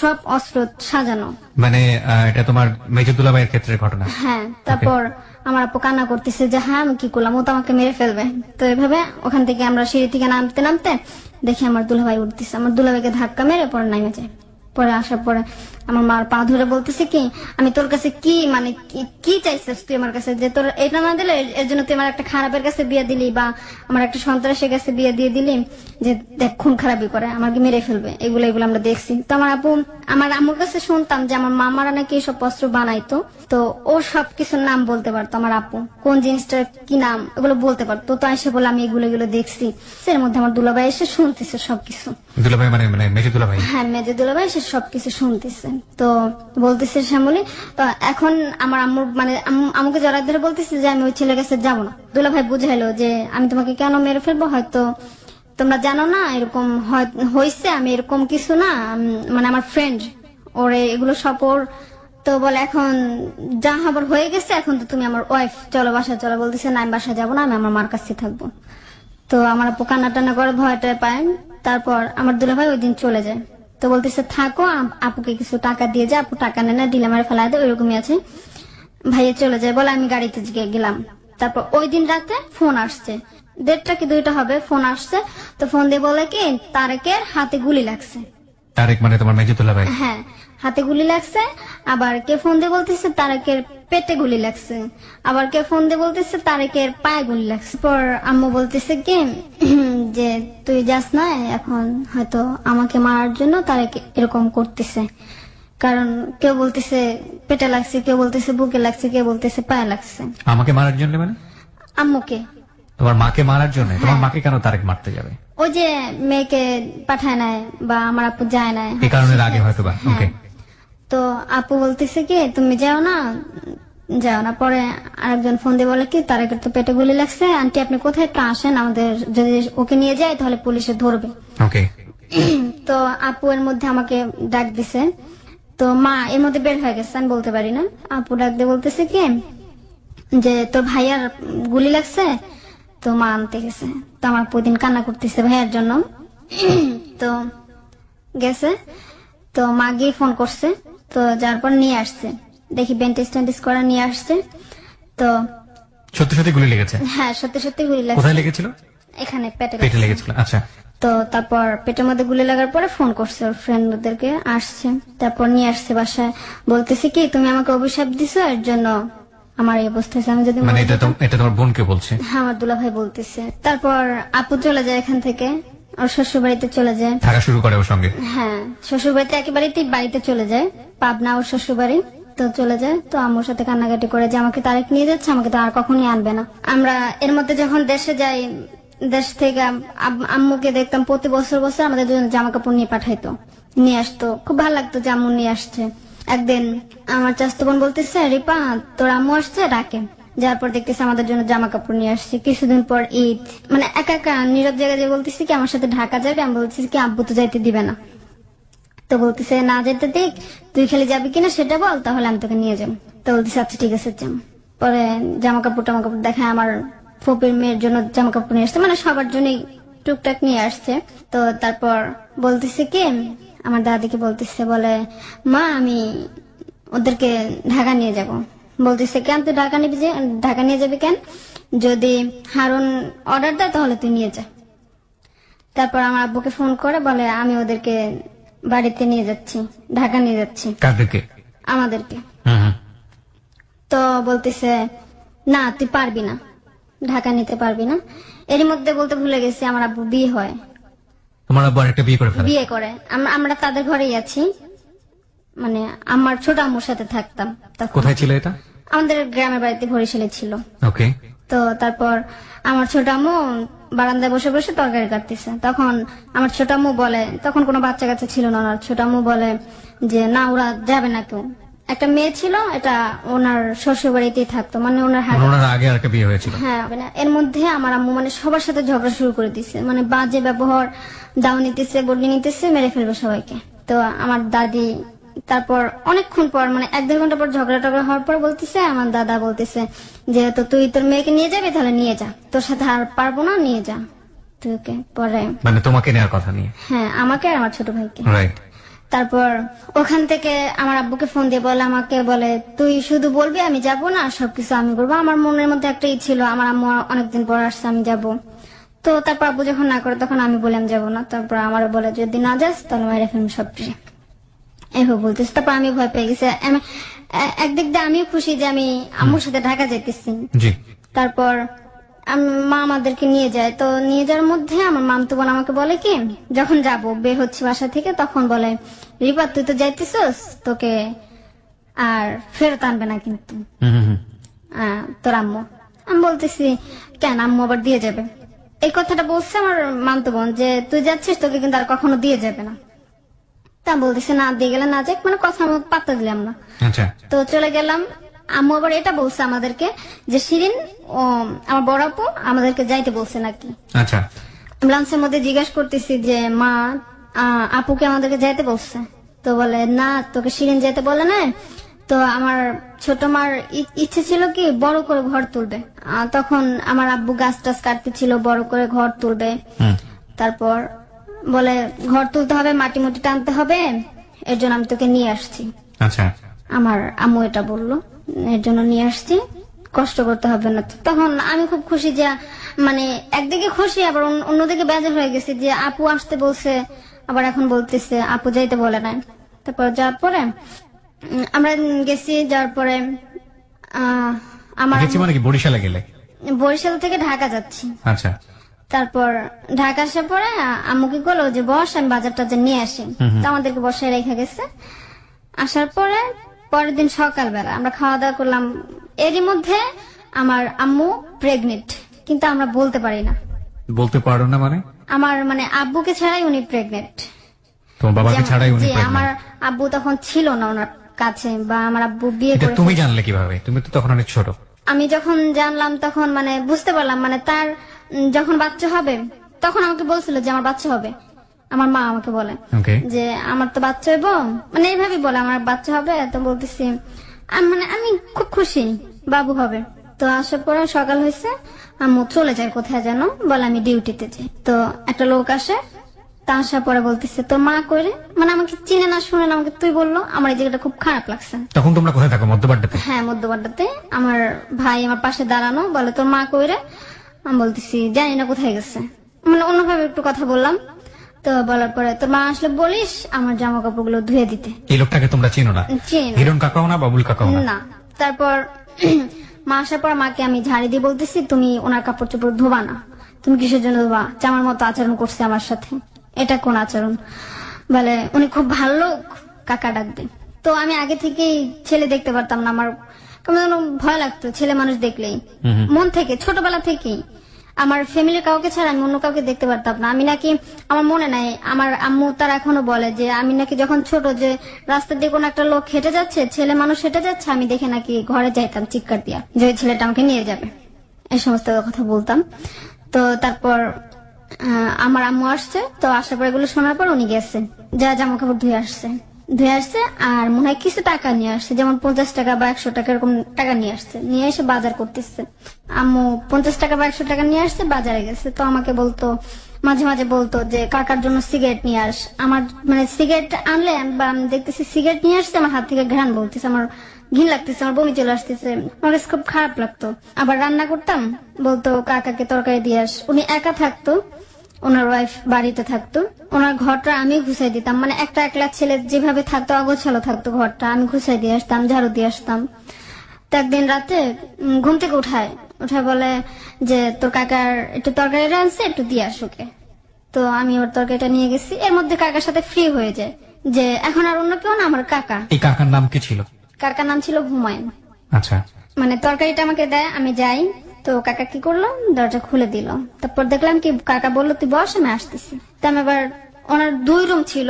সব অস্ত্র সাজানো। মানে এটা তোমার মেজর দুলা ভাইয়ের ক্ষেত্রে ঘটনা? হ্যাঁ। তারপর আমার আপু কান্না করতেছে যে হ্যাঁ আমি কি করলাম, ও তো আমাকে মেরে ফেলবে। তো এভাবে ওখান থেকে আমরা সিঁড়ি থেকে নামতে নামতে দেখি আমার দুলাভাই উঠতেছে, আমার দুলাভাইকে ধাক্কা মেরে পরে নামে যায়। পরে আসার পরে আমার মার পা ধরে বলতেছে কি আমি তোর কাছে কি মানে কি চাইছিস তুই আমার কাছে, যে তোর এটা না দিলে এর জন্য তুই আমার একটা খারাপের কাছে বিয়ে দিলি বা আমার একটা সন্ত্রাসের কাছে বিয়ে দিয়ে দিলি, যে দেখ খুন খারাপি করে আমাকে মেরে ফেলবে, এগুলো আমরা দেখছি। তো আমার আপু আমার আম্মুর কাছে শুনতাম যে আমার মামারা নাকি এসব অস্ত্র বানাইতো। তো ও সবকিছুর নাম বলতে পারতো, আমার আপু কোন জিনিসটার কি নাম এগুলো বলতে পারতো। তো এসে বলে আমি এগুলো দেখছি। এর মধ্যে আমার দুলাভাই এসে শুনতেছে সবকিছু। দুলা ভাই মানে মানে মেজর দুলা ভাই? হ্যাঁ মেজে দুলাভাই এসে সবকিছু শুনতেছে। তো বলতেছে শ্যামলী, তো এখন আমার আম্মুর মানে আমাকে জড়াই ধরে বলতেছে যে আমি ওই ছেলের কাছে যাবো না। দুলাভাই বুঝাইলো যে আমি তোমাকে কেন মেরে ফেলবো, হয়তো তোমরা জানো না এরকম হয়েছে, আমি এরকম কিছু না, মানে আমার ফ্রেন্ড ওরে এগুলো সব ওর। তো বলে এখন যা হবার হয়ে গেছে, এখন তো তুমি আমার ওয়াইফ, চলো বাসা চলো। বলতেছে না আমি বাসা যাবো না, আমি আমার মার কাছে থাকবো। তো আমার আপু কান্না টান্না করে ভয়টা পায়। তারপর আমার দুলাভাই ওই দিন চলে যায়। তো বলতেছে থাকো, আপুকে কিছু টাকা দিয়ে যায়, আপু টাকা নেয় না, ডিলে মারে ফেলা দেয়, ওইরকমই আছে। ভাইয়া চলে যায়, বলে আমি গাড়িতে গেলাম। তারপর ওই দিন রাতে ফোন আসছে, 1:30 কি 2টা হবে, ফোন আসছে। তো ফোন দিয়ে বলে কি তারেকের হাতে গুলি লাগছে। তারেক মানে তোমার মেজর দুলা ভাই? হ্যাঁ হাতে গুলি লাগছে। আবার কে ফোন দিয়ে বলতেছে তারেকের পেটে গুলি লাগছে, আবার কে ফোন দিয়ে বলতেছে তারেকের পায়ে গুলি লাগছে। পর আম্মু বলতেছে কি যে তুই যাস না, এখন হয়তো আমাকে মারার জন্য তারেক এরকম করতেছে। কারণ কেউ বলতেছে পেটে লাগছে, কেউ বলতেছে বুকে লাগছে, কেউ বলতেছে পায়ে লাগছে। আমাকে মারার জন্য মানে? আম্মুকে। তোমার মাকে মারার জন্য? তোমার মাকে কেন তারেক মারতে যাবে? ওই যে মেয়েকে পাঠায় নেয় বা আমার আপু যায় না, এই কারণের আগে হয়তো বা। ওকে। তো আপু বলতেছে কি তুমি যাও না। পরে আরেকজন ফোন দিয়ে বলে কি তারেকের তো পেটে গুলি লাগছে, আন্টি আপনি কোথায় একটু আসেন, আমাদের যদি ওকে নিয়ে যায় তাহলে পুলিশে ধরবে। ওকে। তো আপু এর মধ্যে আমাকে ডাক দিছে। তো মা এর মধ্যে বের হয়ে গেছে, আমি বলতে পারি না। আপু ডাক দিয়ে বলতেছে কি যে তোর ভাইয়ার গুলি লাগছে, তো মা আনতে গেছে। তো আমার প্রতিদিন কান্না করতেছে ভাইয়ার জন্য। তো গেছে, তো মা গিয়ে ফোন করছে। তো যার পর নিয়ে আসছে, দেখি ব্যান্ডেজ ট্যান্ডেজ করা নিয়ে আসছে। তো সত্যি সত্যি গুলি লেগেছে? হ্যাঁ সত্যি সত্যি গুলি লাগছে। কোথায় লেগেছিল? এখানে পেটে পেটে লেগেছিল। আচ্ছা। তো তারপর পেটের মধ্যে গুলি লাগার পরে ফোন করছে ওর ফ্রেন্ডদেরকে, আসছে। তারপর নিয়ে আসছে বাসায়, বলতেছে কি তুমি আমাকে অভিশাপ দিছো, এর জন্য আমার এই অবস্থা হয়েছে। আমি যদি মানে এটা তোমার বোনকে বলছে? হ্যাঁ আমার দুলাভাই বলতেছে। তারপর আপু চলে যায় এখান থেকে, ওর শ্বশুর বাড়িতে চলে যায়, থাকা শুরু করে ওর সঙ্গে? হ্যাঁ শ্বশুর বাড়িতে একেবারেই বাড়িতে চলে যায়, পাবনা ওর শ্বশুর বাড়ি। তো চলে যায়। তো আম্মুর সাথে কান্নাকাটি করে যে আমাকে তারেক নিয়ে যাচ্ছে, আমাকে তো আর কখনই আনবে না। আমরা এর মধ্যে যখন দেশে যাই দেশ থেকে আম্মুকে দেখতাম প্রতি বছর বছর আমাদের জন্য জামা কাপড় নিয়ে পাঠাইতো, নিয়ে আসতো। খুব ভালো লাগতো যে আম্মু নিয়ে আসছে। একদিন আমার চাচাতো বোন বলতেছে, রিপা তোর আম্মু আসছে ডাকে। যার পর দেখতেছে আমাদের জন্য জামা কাপড় নিয়ে আসছে। কিছুদিন পর ঈদ, মানে একা একা নীরব জায়গায় যে বলতেছি কি আমার সাথে ঢাকা যাবে, আমি বলতেছি কি আব্বু তো যাইতে দিবে না। তো বলতেছে না যেতে দিক, তুই খালি যাবি কিনা সেটা বল, তাহলে আমি তোকে নিয়ে যাবো। তো বলতেছে আচ্ছা ঠিক আছে যাম। পরে জামা কাপড় দেখায় আমার ফুপির মেয়ের জন্য জামা কাপড় নিয়ে আসছে, মানে সবার জন্যই টুকটাক নিয়ে আসছে। তো তারপর বলতেছে কি আমার দাদিকে বলতেছে, বলে মা আমি ওদেরকে ঢাকা নিয়ে যাব। বলতেছে কেন তুই ঢাকা নিয়ে যাবি কেন? যদি হারুন অর্ডার দেয় তাহলে তুই নিয়ে যা। তারপর আমার আব্বুকে ফোন করে বলে আমি ওদেরকে বাড়িতে নিয়ে যাচ্ছি, ঢাকা নিয়ে যাচ্ছি। কাদেরকে? আমাদেরকে। হুম হুম। তো বলতেছে না তুই পারবি না, ঢাকা নিতে পারবি না। এরই মধ্যে বলতে ভুলে গেছি আমার আব্বু বিয়ে হয়, তোমার আব্বু আরেকটা বিয়ে করে ফেলে? বিয়ে করে। আমরা তাদের ঘরেই আছি, মানে আমার ছোট আম্মুর সাথে থাকতাম তখন। কোথায় ছিল এটা? আমাদের গ্রামের বাড়িতে বরিশালে ছিল। ওকে। তো তারপর আমার ছোট আম্মু বারান্দায় বসে বসে তরকারি কাটতেছে। তখন আমার ছোট আম্মু বলে, তখন কোনো বাচ্চা কাচ্চা ছিল না, ওনার ছোট আম্মু বলে যে না ওরা যাবে না কেউ। একটা মেয়ে ছিল, এটা ওনার শ্বশুর বাড়িতেই থাকতো, মানে ওনার ওনার আগে আরেকটা বিয়ে হয়েছিল। হ্যাঁ মানে এর মধ্যে আমার আম্মু মানে সবার সাথে ঝগড়া শুরু করে দিচ্ছে, মানে বাজে ব্যবহার, দাও নিতেছে, বডি নিতেছে, মেরে ফেলবে সবাইকে। তো আমার দাদি তারপর অনেকক্ষণ পর, মানে 1-1.5 ঘন্টা পর ঝগড়া টগড়া হওয়ার পর বলতেছে, আমার দাদা বলতেছে যেহেতু তুই তোর মেয়েকে নিয়ে যাবি তাহলে নিয়ে যা, তোর সাথে আর পারবো না, নিয়ে যা তুইকে। পরে মানে তোমাকে নেওয়ার কথা নিয়ে? হ্যাঁ আমাকে আর আমার ছোট ভাইকে। রাইট। তারপর ওখান থেকে আমার আব্বুকে ফোন দিয়ে বলে, আমাকে বলে তুই শুধু বলবি আমি যাব না, সবকিছু আমি করবো। আমার মনের মধ্যে একটাই ছিল, আমার আম্মু অনেকদিন পর আসছে, আমি যাব। তো তারপর আব্বু যখন না করে তখন আমি বললাম যাব না। তারপর আমার বলে যদি না যাস তাহলে মাইরে ফেলবি সবকিছু, এভাবে বলতেছে। তারপর আমি ভয় পেয়ে গেছি। একদিক দিয়ে আমিও খুশি যে আমি আম্মুর সাথে ঢাকা যেতেছি। জি। তারপর মা আমাদেরকে নিয়ে যায়। তো নিয়ে যাওয়ার মধ্যে আমার মামতো বোন আমাকে বলে কি, যখন যাব বের হচ্ছে বাসা থেকে, তখন বলে রিপা তুই তো যাইতেছিস, তোকে আর ফেরত আনবে না কিন্তু হুম হুম হুম। তোর আম্মু। আমি বলতেছি কেন, আম্মু আবার দিয়ে যাবে? এই কথাটা বলছে আমার মামতো বোন যে তুই যাচ্ছিস, তোকে কিন্তু আর কখনো দিয়ে যাবে না। তা বলতেছে না দিয়ে গেলে না যাক, মানে কথা আমি পাত্তা দিলাম না। আচ্ছা। তো চলে গেলাম। আম্মু আবার এটা বলছে আমাদেরকে যে শিরিন ও আমার বড় আপু আমাদেরকে যাইতে বলছে নাকি। আচ্ছা। লাঞ্চের মধ্যে জিজ্ঞাসা করতেছি যে মা আপুকে আমাদেরকে যাইতে বলছে? তো বলে না তোকে শিরিন যেতে বলে না। তো আমার ছোট মার ইচ্ছে ছিল কি বড় করে ঘর তুলবে। তখন আমার আব্বু গাছ টাছ কাটতে ছিল, বড় করে ঘর তুলবে। তারপর বলে ঘর তুলতে হবে, মাটি মুটি টানতে হবে, এর জন্য আমি তোকে নিয়ে আসছি। আচ্ছা। আমার আম্মু এটা বললো, এর জন্য নিয়ে আসছি, কষ্ট করতে হবে না। তখন আমি খুব খুশি যে, মানে একদিকে খুশি আবার অন্যদিকে বেজার হয়ে গেছে যে আপু আসতে বলছে, আবার এখন বলতেছে আপু যাইতে বলে না। তারপর যাওয়ার পরে আমরা গেছি, যাওয়ার পরে আমার মানে কি বরিশালে গেলে? বরিশাল থেকে ঢাকা যাচ্ছি। আচ্ছা। তারপর ঢাকা আসার পরে আম্মু কি করলো যে বস আমি বাজার টাজার নিয়ে আসি। তো আমাদেরকে বসায় রেখে গেছে। আসার পরে পরের দিন সকালবেলা আমরা খাওয়া দাওয়া করলাম। এরই মধ্যে আমার আম্মু প্রেগনেন্ট, কিন্তু আমরা বলতে পারি না। বলতে পারো না মানে? আমার মানে আব্বুকে ছাড়াই উনি প্রেগনেন্ট। তোমার বাবাকে ছাড়াই উনি প্রেগনেন্ট? আমার আব্বু তখন ছিল না ওনার কাছে, বা আমার আব্বু বিয়ে এটা করে। তুমি জানলে কিভাবে? তুমি তো তখন অনেক ছোট। আমি যখন জানলাম তখন মানে বুঝতে পারলাম, মানে তার যখন বাচ্চা হবে তখন আমাকে বলছিল যে আমার বাচ্চা হবে। আমার মা আমাকে বলে ওকে। যে আমার তো বাচ্চা হইব, মানে এইভাবে বলে আমার বাচ্চা হবে। তো বলতেছি মানে আমি খুব খুশি বাবু হবে। তো আসার পরে সকাল হয়েছে, আম্মু চলে যায় কোথায় যেন, বলে আমি ডিউটিতে যাই। তো একটা লোক আসে, তা আসার পরে বলতেছে তোর মা কইরে, মানে আমাকে চিনে না শুনে না আমাকে তুই বললো। আমার এই জায়গাটা খুব খারাপ লাগছে। তখন তোমরা কোথায় থাকো? মধ্যবাড্ডাতে? হ্যাঁ মধ্যবাড্ডাতে। আমার ভাই আমার পাশে দাঁড়ানো, বলে তোর মা কইরে। আমি বলতেছি জানি না কোথায় গেছে, মানে অন্যভাবে একটু কথা বললাম। তো বলার পরে তোর মা আসলে বলিস আমার জামা কাপড় গুলো ধুয়ে দিতে। এই লোকটাকে তোমরা চিনো না? চিনি না। হিরণ কাকাও না, বাবুল কাকাও না? না। তারপর মা আসার পর মাকে আমি ঝাড়ি দিয়ে বলতেছি তুমি ওনার কাপড় চোপড় ধোবা না, তুমি কিসের জন্য ধোবা? জামার মতো আচরণ করছে আমার সাথে, এটা কোন আচরণ? বলে উনি খুব ভালো লোক, কাকা ডাকবে। তো আমি আগে থেকেই ছেলে দেখতে পারতাম না, আমার কেমন যেন ভয় লাগতো ছেলে মানুষ দেখলেই, মন থেকে ছোটবেলা থেকেই। আমার ফ্যামিলির কাউকে ছাড়া আমি অন্য কাউকে দেখতে পারতাম না। আমি নাকি, আমার মনে নাই, আমার আম্মু তার এখনো বলে যে আমি নাকি যখন ছোট, যে রাস্তা দিয়ে কোনো একটা লোক হেঁটে যাচ্ছে, ছেলে মানুষ হেঁটে যাচ্ছে, আমি দেখে নাকি ঘরে যাইতাম চিৎকার দিয়া যে ওই ছেলেটা আমাকে নিয়ে যাবে, এই সমস্ত কথা বলতাম। তো তারপর আমার আম্মু আসছে, তো আসার পর এগুলো শোনার পর উনি গেছে, যা জামা কাপড় ধুয়ে আসছে আর মনে হয় কিছু টাকা নিয়ে আসছে, যেমন 50 টাকা বা 100 টাকা এরকম টাকা নিয়ে আসছে, নিয়ে এসে বাজার করতেছে। আম্মু 50 টাকা বা 100 টাকা নিয়ে আসছে, বাজারে গেছে। তো আমাকে বলতো, মাঝে মাঝে বলতো যে কাকার জন্য সিগারেট নিয়ে আস। আমার মানে সিগারেট আনলে বা আমি দেখতেছি সিগারেট নিয়ে আসছে, আমার হাত থেকে ঘ্রাণ বলতেছে, আমার ঘিন লাগতেছে, আমার বমি চলে আসতেছে, আমার কাছে খুব খারাপ লাগতো। আবার রান্না করতাম, বলতো কাকাকে তরকারি দিয়ে আস। উনি একা থাকতো, ওনার ওয়াইফ বাড়িতে থাকতো, ওনার ঘরটা আমি ঘুষাই দিতাম, মানে একটা একলা ছেলে যেভাবে থাকতো অগোছালো থাকতো ঘরটা, আমি ঘুষাই দিয়ে আসতাম, ঝাড়ু দিয়ে আসতাম। তো একদিন রাতে ঘুম থেকে উঠায় বলে যে তোর কাকার একটু তরকারি রাঁধছে, একটু দিয়ে আস ওকে। তো আমি ওর তরকারিটা নিয়ে গেছি, এর মধ্যে কাকার সাথে ফ্রি হয়ে যায় যে এখন আর অন্য কেউ না, আমার কাকা। এই কাকার নাম কি ছিল? কাকার নাম ছিল হুমায়ুন। আচ্ছা, মানে তরকারিটা আমাকে দেয়, আমি যাই, তো কাকা কি করলো, দরজা খুলে দিল। তারপর দেখলাম কি কাকা বললো তুই বস, আমি আসতেছি। তো আমি আবার, ওনার 2 রুম ছিল,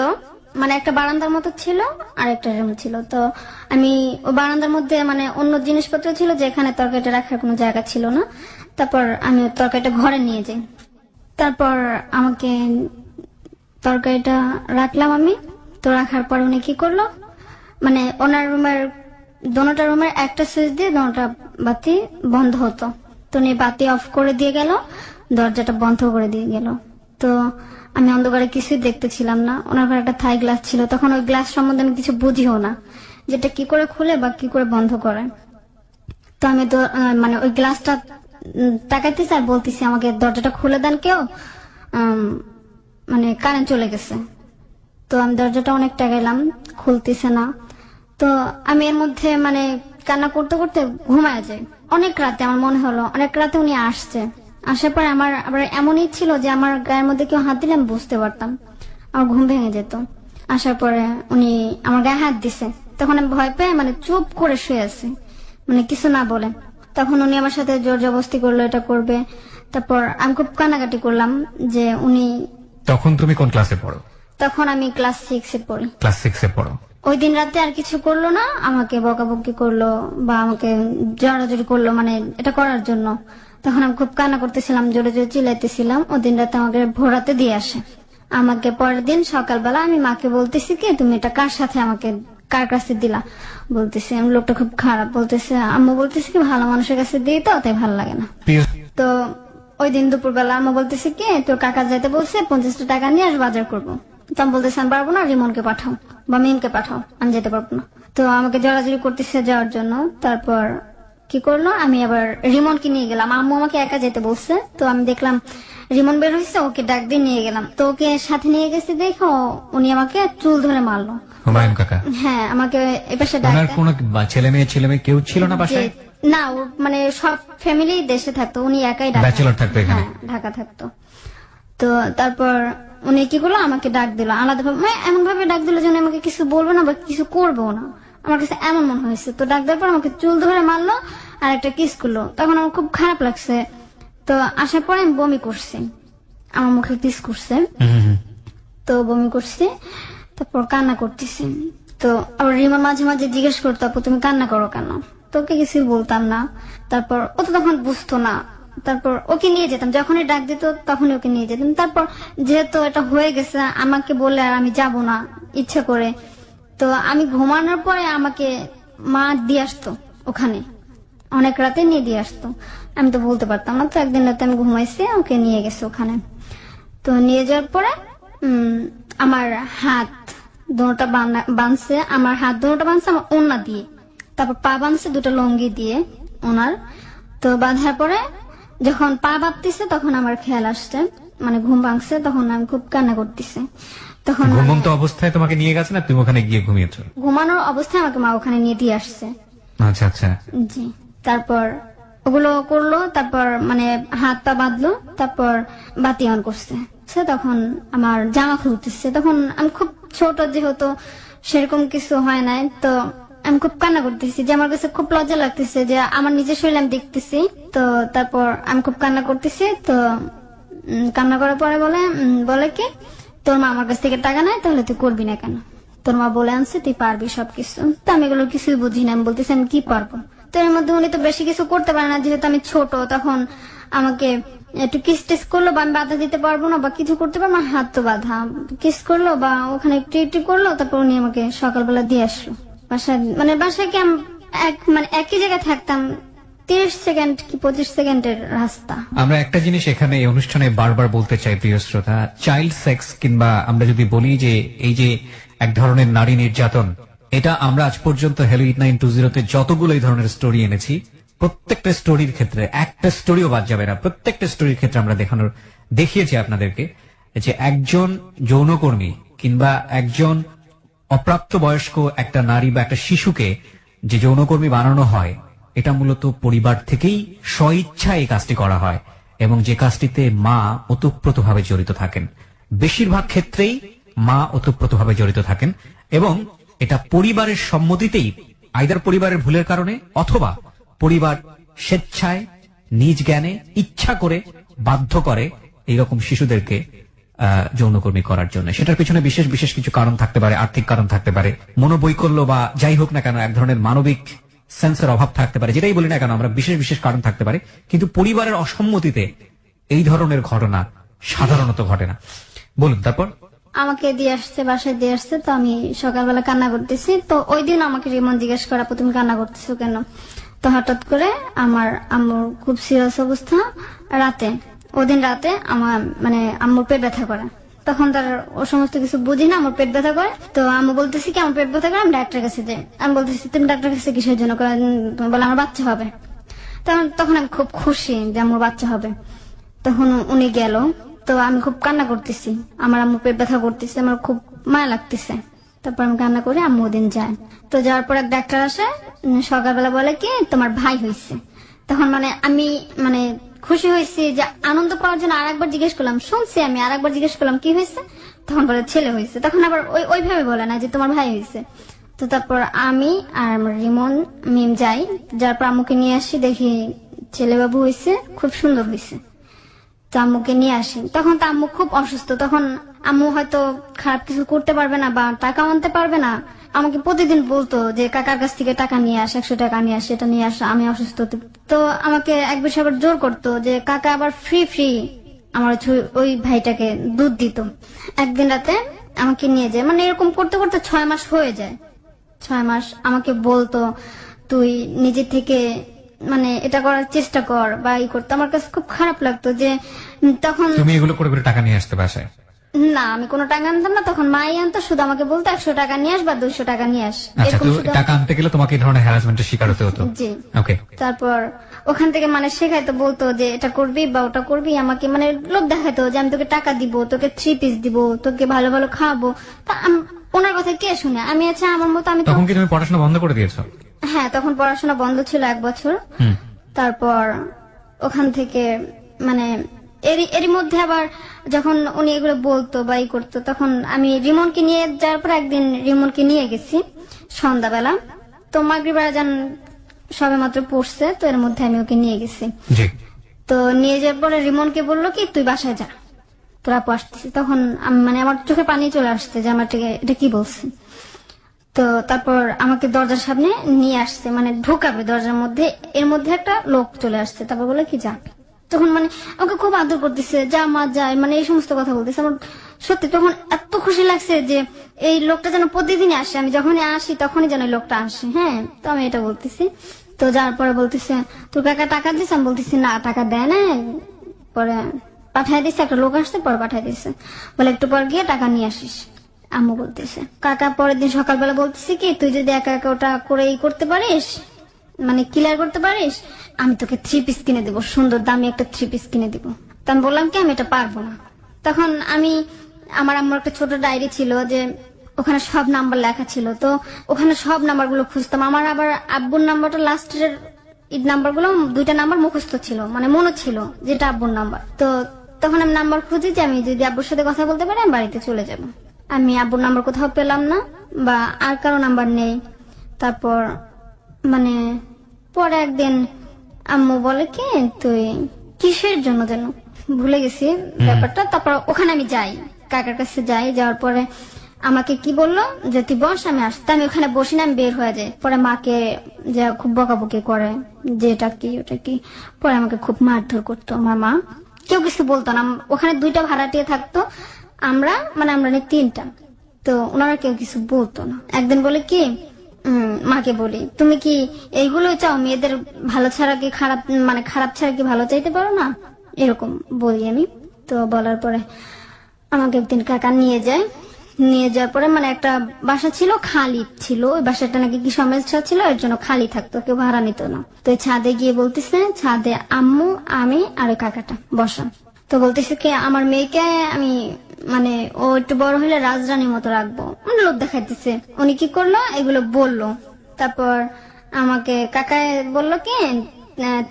মানে একটা বারান্দার মতো ছিল আর একটা রুম ছিল। তো আমি ও বারান্দার মধ্যে মানে অন্য জিনিসপত্র ছিল, যেখানে তরকারিটা রাখার কোনো জায়গা ছিল না। তারপর আমি তরকারিটা ঘরে নিয়ে যাই। তারপর আমাকে তরকারিটা রাখলাম আমি, তো রাখার পর উনি কি করলো, মানে ওনার রুমের দোনোটা রুমের একটা সুইচ দিয়ে দোনোটা বাতি বন্ধ হতো, তো উনি বাতি অফ করে দিয়ে গেল, দরজাটা বন্ধ করে দিয়ে গেল। তো আমি অন্ধকারে কিছুই দেখতেছিলাম না। ওনার ঘরে একটা থাই গ্লাস ছিল, তখন ওই গ্লাস সম্বন্ধে আমি কিছু বুঝিও না, যেটা কি করে খুলে বা কি করে বন্ধ করে। তো আমি তো মানে ওই গ্লাসটা তাকাইতেছি আর বলতেছি আমাকে দরজাটা খুলে দেন কেউ, মানে কারেন্ট চলে গেছে। তো আমি দরজাটা অনেক টাকাইলাম, খুলতেছে না। তো আমি এর মধ্যে মানে কান্না করতে করতে ঘুমায় যাই। অনেক রাতে আমার মনে হলো অনেক রাতে উনি আসছে। আসার পরে আমার আবার এমনই ছিল যে আমার গায়ের মধ্যে কেউ হাত দিলে আমি বুঝতে পারতাম, আমার ঘুম ভেঙে যেত। আসার পরে উনি আমার গায়ে হাত দিছে, তখন আমি ভয় পেয়ে মানে চুপ করে শুয়ে আছি, মানে কিছু না বলে। তখন উনি আমার সাথে জোর জবরদস্তি করলো এটা করবে। তারপর আমি খুব কান্নাকাটি করলাম যে উনি। তখন তুমি কোন ক্লাসে পড়ো? তখন আমি ক্লাস 6 এ পড়ি। ক্লাস 6 এ পড়ো। ওই দিন রাতে আর কিছু করলো না, আমাকে বকাবকি করলো বা আমাকে জড়াজড়ি করলো, মানে এটা করার জন্য। তখন আমি খুব কান্না করতেছিলাম, জোরে জোরে চিল্লাইতেছিলাম। ওই দিন রাতে আমাকে ভোরাতে দিয়ে আসে। আমাকে পরের দিন সকালবেলা আমি মাকে বলতেছি কি তুমি এটা কার সাথে আমাকে কার কাছে দিলা, বলতেছি আমি লোকটা খুব খারাপ। বলতেছে আম্মু বলতেছি কি ভালো মানুষের কাছে দিই তো তাই ভালো লাগে না। তো ওই দিন দুপুরবেলা আম্মু বলতেছে কি তোর কাকা যাইতে বলছে 50 টাকা নিয়ে আস বাজার করবো। তো আমি বলতেছি আমি পারবো না, রিমনকে পাঠাও বা মিমকে পাঠাও, আমি যেতে পারবো না। তো আমাকে জড়াজড়ি করতেছে যাওয়ার জন্য। তারপর কি করলো, আমি আবার রিমনকে নিয়ে গেলাম। আম্মু আমাকে একা যেতে বলছে, তো আমি দেখলাম রিমন বের হয়েছে, ওকে ডাক দিয়ে নিয়ে গেলাম। তো ওকে সাথে নিয়ে গেছি, দেখো উনি আমাকে চুল ধরে মারলো। হুমায়ুন কাকা? হ্যাঁ, আমাকে এপাশে ওনার কোনো ছেলে মেয়ে কেউ ছিল না বাসায়? না, ও মানে সব ফ্যামিলি দেশে থাকতো, উনি একাই ব্যাচেলর থাকতো এখানে? ঢাকা থাকতো। তো তারপর উনি কি করলো, আমাকে ডাক দিল আলাদা ভাবে, মানে এমন ভাবে ডাক দিল যেন আমাকে কিছু বলবো না বা কিছু করবো না, আমার কাছে এমন মনে হয়েছে। তো ডাক দেওয়ার পর আমাকে চুল ধরে মারলো আর একটা কিস করলো। তখন আমার খুব খারাপ লাগছে। তো আসার পরে আমি বমি করছি, আমার মুখে কিস করছে, তো বমি করছি। তারপর কান্না করতেছি। তো আবার রিমন মাঝে মাঝে জিজ্ঞেস করতো আপু তুমি কান্না করো কেন, তোকে কিছু বলতাম না। তারপর ও তো তখন বুঝতো না। তারপর ওকে নিয়ে যেতাম, যখনই ডাক দিত তখনই ওকে নিয়ে যেতাম। তারপর যেহেতু এটা হয়ে গেছে, আমাকে বলে আর আমি যাব না ইচ্ছা করে। তো আমি ঘুমানোর পরে আমাকে মা দিয়ে আসতো ওখানে, অনেক রাতে নিয়ে দিয়ে আসতো। আমি তো বলতে পারতাম না। তো একদিন রাতে আমি ঘুমাইছি, ওকে নিয়ে গেছে ওখানে। তো নিয়ে যাওয়ার পরে আমার হাত দুটোটা বাঁধছে, আমার হাত দুটোটা বাঁধছে আমার ওড়না দিয়ে, তারপর পা বাঁধছে দুটো লুঙ্গি দিয়ে ওনার। তো বাঁধার পরে যখন পা বাঁধতেছে তখন আমার খেয়াল আসছে, মানে ঘুম ভাঙছে। তখন আমি খুব কান্না করতেছি। তখন ঘুমন্ত অবস্থায় তোমাকে নিয়ে গেছে না তুমি ওখানে গিয়ে ঘুমিয়েছো? ঘুমানোর অবস্থায় আমাকে মা ওখানে নিয়ে দিয়ে আসছে। আচ্ছা আচ্ছা, জি। তারপর ওগুলো করলো, তারপর মানে হাত পা বাঁধলো, তারপর বাতি অন করছে। তখন আমার জামা খুলতেছে। তখন আমি খুব ছোট, যেহেতু সেরকম কিছু হয় নাই, তো আমি খুব কান্না করতেছি, যে আমার কাছে খুব লজ্জা লাগতেছে যে আমার নিজের শরীর আমি দেখতেছি। তো তারপর আমি খুব কান্না করতেছি। তো কান্না করার পরে বলে কি, তোর মা আমার কাছ থেকে টাকা নেয়, তাহলে তুই করবি না কেন? তোর মা বলে আনছে তুই পারবি সবকিছু। তো আমি এগুলো কিছুই বুঝি না, আমি বলতেছি আমি কি পারবো। তো এর মধ্যে উনি তো বেশি কিছু করতে পারে না, যেহেতু আমি ছোট। তখন আমাকে একটু কিস টিস করলো, বা আমি বাধা দিতে পারবো না বা কিছু করতে পারবো না, হাত তো বাধা। কিস করলো বা ওখানে একটু একটু করলো, তারপর উনি আমাকে সকালবেলা দিয়ে আসলো বাসায়। মানে বাসায় কি মানে একই জায়গায় থাকতাম, 30 সেকেন্ড কি 25 সেকেন্ডের রাস্তা। আমরা একটা জিনিস এখানে এই অনুষ্ঠানে বারবার বলতে চাই প্রিয় শ্রোতা, চাইল্ড সেক্স কিংবা আমরা যদি বলি যে এই যে এক ধরনের নারী নির্যাতন, এটা আমরা আজ পর্যন্ত হ্যালো 8920 যতগুলো এই ধরনের স্টোরি এনেছি, প্রত্যেকটা স্টোরির ক্ষেত্রে একটা স্টোরিও বাদ যাবে না। প্রত্যেকটা স্টোরির ক্ষেত্রে আমরা দেখিয়েছি আপনাদেরকে যে একজন যৌনকর্মী কিংবা একজন অপ্রাপ্ত বয়স্ক একটা নারী বা একটা শিশুকে যে যৌনকর্মী বানানো হয়, এটা মূলত পরিবার থেকেই স্বইচ্ছা এই কাজটি করা হয়, এবং যে কাজটিতে মা ওতপ্রোতভাবে জড়িত থাকেন। বেশিরভাগ ক্ষেত্রেই মা ওতপ্রোতভাবে জড়িত থাকেন, এবং এটা পরিবারের সম্মতিতেই, আইদার পরিবারের ভুলের কারণে অথবা পরিবার স্বেচ্ছায় নিজ জ্ঞানে ইচ্ছা করে বাধ্য করে এইরকম শিশুদেরকে যৌনকর্মী করার জন্য। সেটার পিছনে বিশেষ বিশেষ কিছু কারণ থাকতে পারে, আর্থিক কারণ থাকতে পারে, মনোবৈকল্য বা যাই হোক না কেন এক ধরনের মানবিক সেন্সের অভাব থাকতে পারে, যেটাই বলি না কেন আমরা বিশেষ বিশেষ কারণ থাকতে পারে। কিন্তু পরিবারের অসম্মতিতে এই ধরনের ঘটনা সাধারণত ঘটে না। বলুন তারপর। আমাকে দিয়ে আসছে, বাসায় দিয়ে আসছে। তো আমি সকালবেলা কান্না করতেছি। তো ওই দিন আমাকে রিমন জিজ্ঞেস করা, তুমি কান্না করতেছো কেন? তো হঠাৎ করে আমার আম্মুর খুব সিরিয়াস অবস্থা। ওদিন রাতে আমার মানে আম্মুর পেট ব্যথা করে। তখন তার ও সমস্ত কিছু বুঝি না, আমার পেট ব্যথা করে। তো আম্মু বলতেছি কি আমার পেট ব্যথা করে, আমি ডাক্তারের কাছে যাই। আমি বলতেছি তুমি ডাক্তারের কাছে কিসের জন্য? বলে আমার বাচ্চা হবে। তখন আমি খুব খুশি যে আমার বাচ্চা হবে। তখন উনি গেল। তো আমি খুব কান্না করতেছি, আমার আম্মু পেট ব্যথা করতেছে, আমার খুব মায়া লাগতেছে। তারপর আমি কান্না করে আম্মু ওদিন যায়। তো যাওয়ার পর এক ডাক্তার আসে, সকালবেলা বলে কি তোমার ভাই হয়েছে। তখন আমি খুশি হয়েছি, যে আনন্দ পাওয়ার জন্য আরেকবার জিজ্ঞেস করলাম, শুনছি আমি আরেকবার জিজ্ঞেস করলাম কি হয়েছে। তখন বলে ছেলে হয়েছে। তখন আবার ওইভাবে বলে না যে তোমার ভাই হয়েছে। তো তারপর আমি আর আমার রিমন মিম যাই, যার পর আম্মুকে নিয়ে আসি, দেখি ছেলে বাবু হয়েছে, খুব সুন্দর হয়েছে। তো আম্মুকে নিয়ে আসি। তখন তো আম্মু খুব অসুস্থ। তখন আম্মু হয়তো খারাপ কিছু করতে পারবে না বা টাকা আনতে পারবে না। আমাকে প্রতিদিন বলতো যে কাকার কাছ থেকে টাকা নিয়ে আস, 100 টাকা নিয়ে আস, এটা নিয়ে আস, আমি অসুস্থ। তো আমাকে এক বিষয় আবার জোর করতো যে কাকা আবার ফ্রি আমার ওই ভাইটাকে দুধ দিত। একদিন রাতে আমাকে নিয়ে যায়, এরকম করতে করতে 6 মাস হয়ে যায়। 6 মাস আমাকে বলতো তুই নিজে থেকে এটা করার চেষ্টা কর বা করতো। আমার কাছে খুব খারাপ লাগতো যে তখন তুমি এগুলো করে করে টাকা নিয়ে আসতে বাসায়? না, আমি কোনো টাকা আনতাম না। তখন মাই আনতো, শুধু আমাকে বলতো 100 টাকা নিয়ে আস বা 200 টাকা নিয়ে আস। আচ্ছা, তো টাকা আনতে গেলে তোমাকে এই ধরনের হ্যারাসমেন্টের শিকার হতে হতো? জি। ওকে। তারপর ওখান থেকে শেখাইতো, বলতো যে এটা করবি বা ওটা করবি। আমাকে লোক দেখাইতো যে আমি তোকে টাকা দিব, তোকে 3 পিস দিব, তোকে ভালো ভালো খাওয়াবো। তা ওনার কথা কে শুনে? আমি আমার মতো আমি তখন কি তুমি পড়াশোনা বন্ধ করে দিয়েছো? হ্যাঁ, তখন পড়াশোনা বন্ধ ছিল 1 বছর। তারপর ওখান থেকে এরই মধ্যে আবার যখন উনি এগুলো বলতো বা করতো, তখন আমি রিমনকে নিয়ে যাওয়ার পর একদিন রিমনকে নিয়ে গেছি সন্ধ্যাবেলা। তো মাগরিবের আজান সবে মাত্র পড়ছে, তো এর মধ্যে আমি ওকে নিয়ে গেছি। তো নিয়ে যাওয়ার পরে রিমনকে বললো কি তুই বাসায় যা, তোরা আপু আসতেছি। তখন আমার চোখে পানি চলে আসছে যে আমার এটা কি বলছে। তো তারপর আমাকে দরজার সামনে নিয়ে আসছে, ঢুকাবে দরজার মধ্যে, এর মধ্যে একটা লোক চলে আসছে। তারপর বলে কি যা। তখন আমাকে খুব আদর করতেছে, যা মা যায়, এই সমস্ত কথা বলতেছে। আমার সত্যি তখন এত খুশি লাগছে যে এই লোকটা যেন প্রতিদিনই আসে, আমি যখনই আসি তখনই যেন এই লোকটা আসে। হ্যাঁ, তো আমি এটা বলতেছি। তো যার পরে বলতেছে তোর কাকা টাকা দিচ্ছে? আমি বলতেছি না, টাকা দেয় না, পরে পাঠাই দিচ্ছে, একটা লোক আসছে পরে পাঠাই দিচ্ছে। বলে একটু পর গিয়ে টাকা নিয়ে আসিস। আম্মু বলতেছে। কাকা পরের দিন সকালবেলা বলতেছে কি তুই যদি একা একা ওটা করে করতে পারিস, ক্লিয়ার করতে পারিস, আমি তোকে 3 পিস কিনে দেবো, সুন্দর দামি একটা 3 পিস কিনে দিব। তো আমি বললাম কি আমি এটা পারবো না। তখন আমার আম্মুর একটা ছোট ডায়েরি ছিল, যে ওখানে সব নাম্বার লেখা ছিল। তো ওখানে সব নাম্বার গুলো খুঁজতাম। আমার আবার আব্বুর নাম্বারটা লাস্টের নাম্বার গুলো 2টা নাম্বার মুখস্থ ছিল, মনে ছিল যেটা আব্বুর নাম্বার। তো তখন আমি নাম্বার খুঁজি যে আমি যদি আব্বুর সাথে কথা বলতে পারি আমি বাড়িতে চলে যাব। আমি আব্বুর নাম্বার কোথাও পেলাম না, বা আর কারো নাম্বার নেই। তারপর মানে পরে একদিন আম্মু বলে কি তুই কিসের জন্য যেন ভুলে গেছি ব্যাপারটা। তারপর ওখানে আমি যাই, কাকার কাছে যাই, যাওয়ার পরে আমাকে কি বললো যে তুই বস, আমি আসতে। আমি ওখানে বসি না, আমি বের হয়ে যাই। পরে মাকে যা খুব বকাবকি করে যে এটা কি ওটা কি। পরে আমাকে খুব মারধর করতো আমার মা। কেউ কিছু বলতো না। ওখানে 2টা ভাড়াটিয়া থাকতো, আমরা আমরা নেই 3টা। তো ওনারা কেউ কিছু বলতো না। একদিন বলে কি মাকে বলি তুমি কি এইগুলোই চাও, মেয়েদের ভালো ছাড়া কি খারাপ, মানে খারাপ ছাড়া কি ভালো চাইতে পারো না, এরকম বলি আমি। তো বলার পরে আমাকে একদিন কাকা নিয়ে যায়। নিয়ে যাওয়ার পরে মানে একটা বাসা ছিল, খালি ছিল। ওই বাসাটা নাকি কি সমস্যা ছিল, এর জন্য খালি থাকতো, কেউ ভাড়া নিত না। তো এই ছাদে গিয়ে বলতেছে, ছাদে আম্মু আমি আর ওই কাকাটা বসা। তো বলতেছে কি আমার মেয়েকে আমি মানে ও একটু বড় হলে রাজরানীর মতো রাখবো, মানে লোক দেখাইতেছে। উনি কি করলো এগুলো বললো। তারপর আমাকে কাকায় বললো কি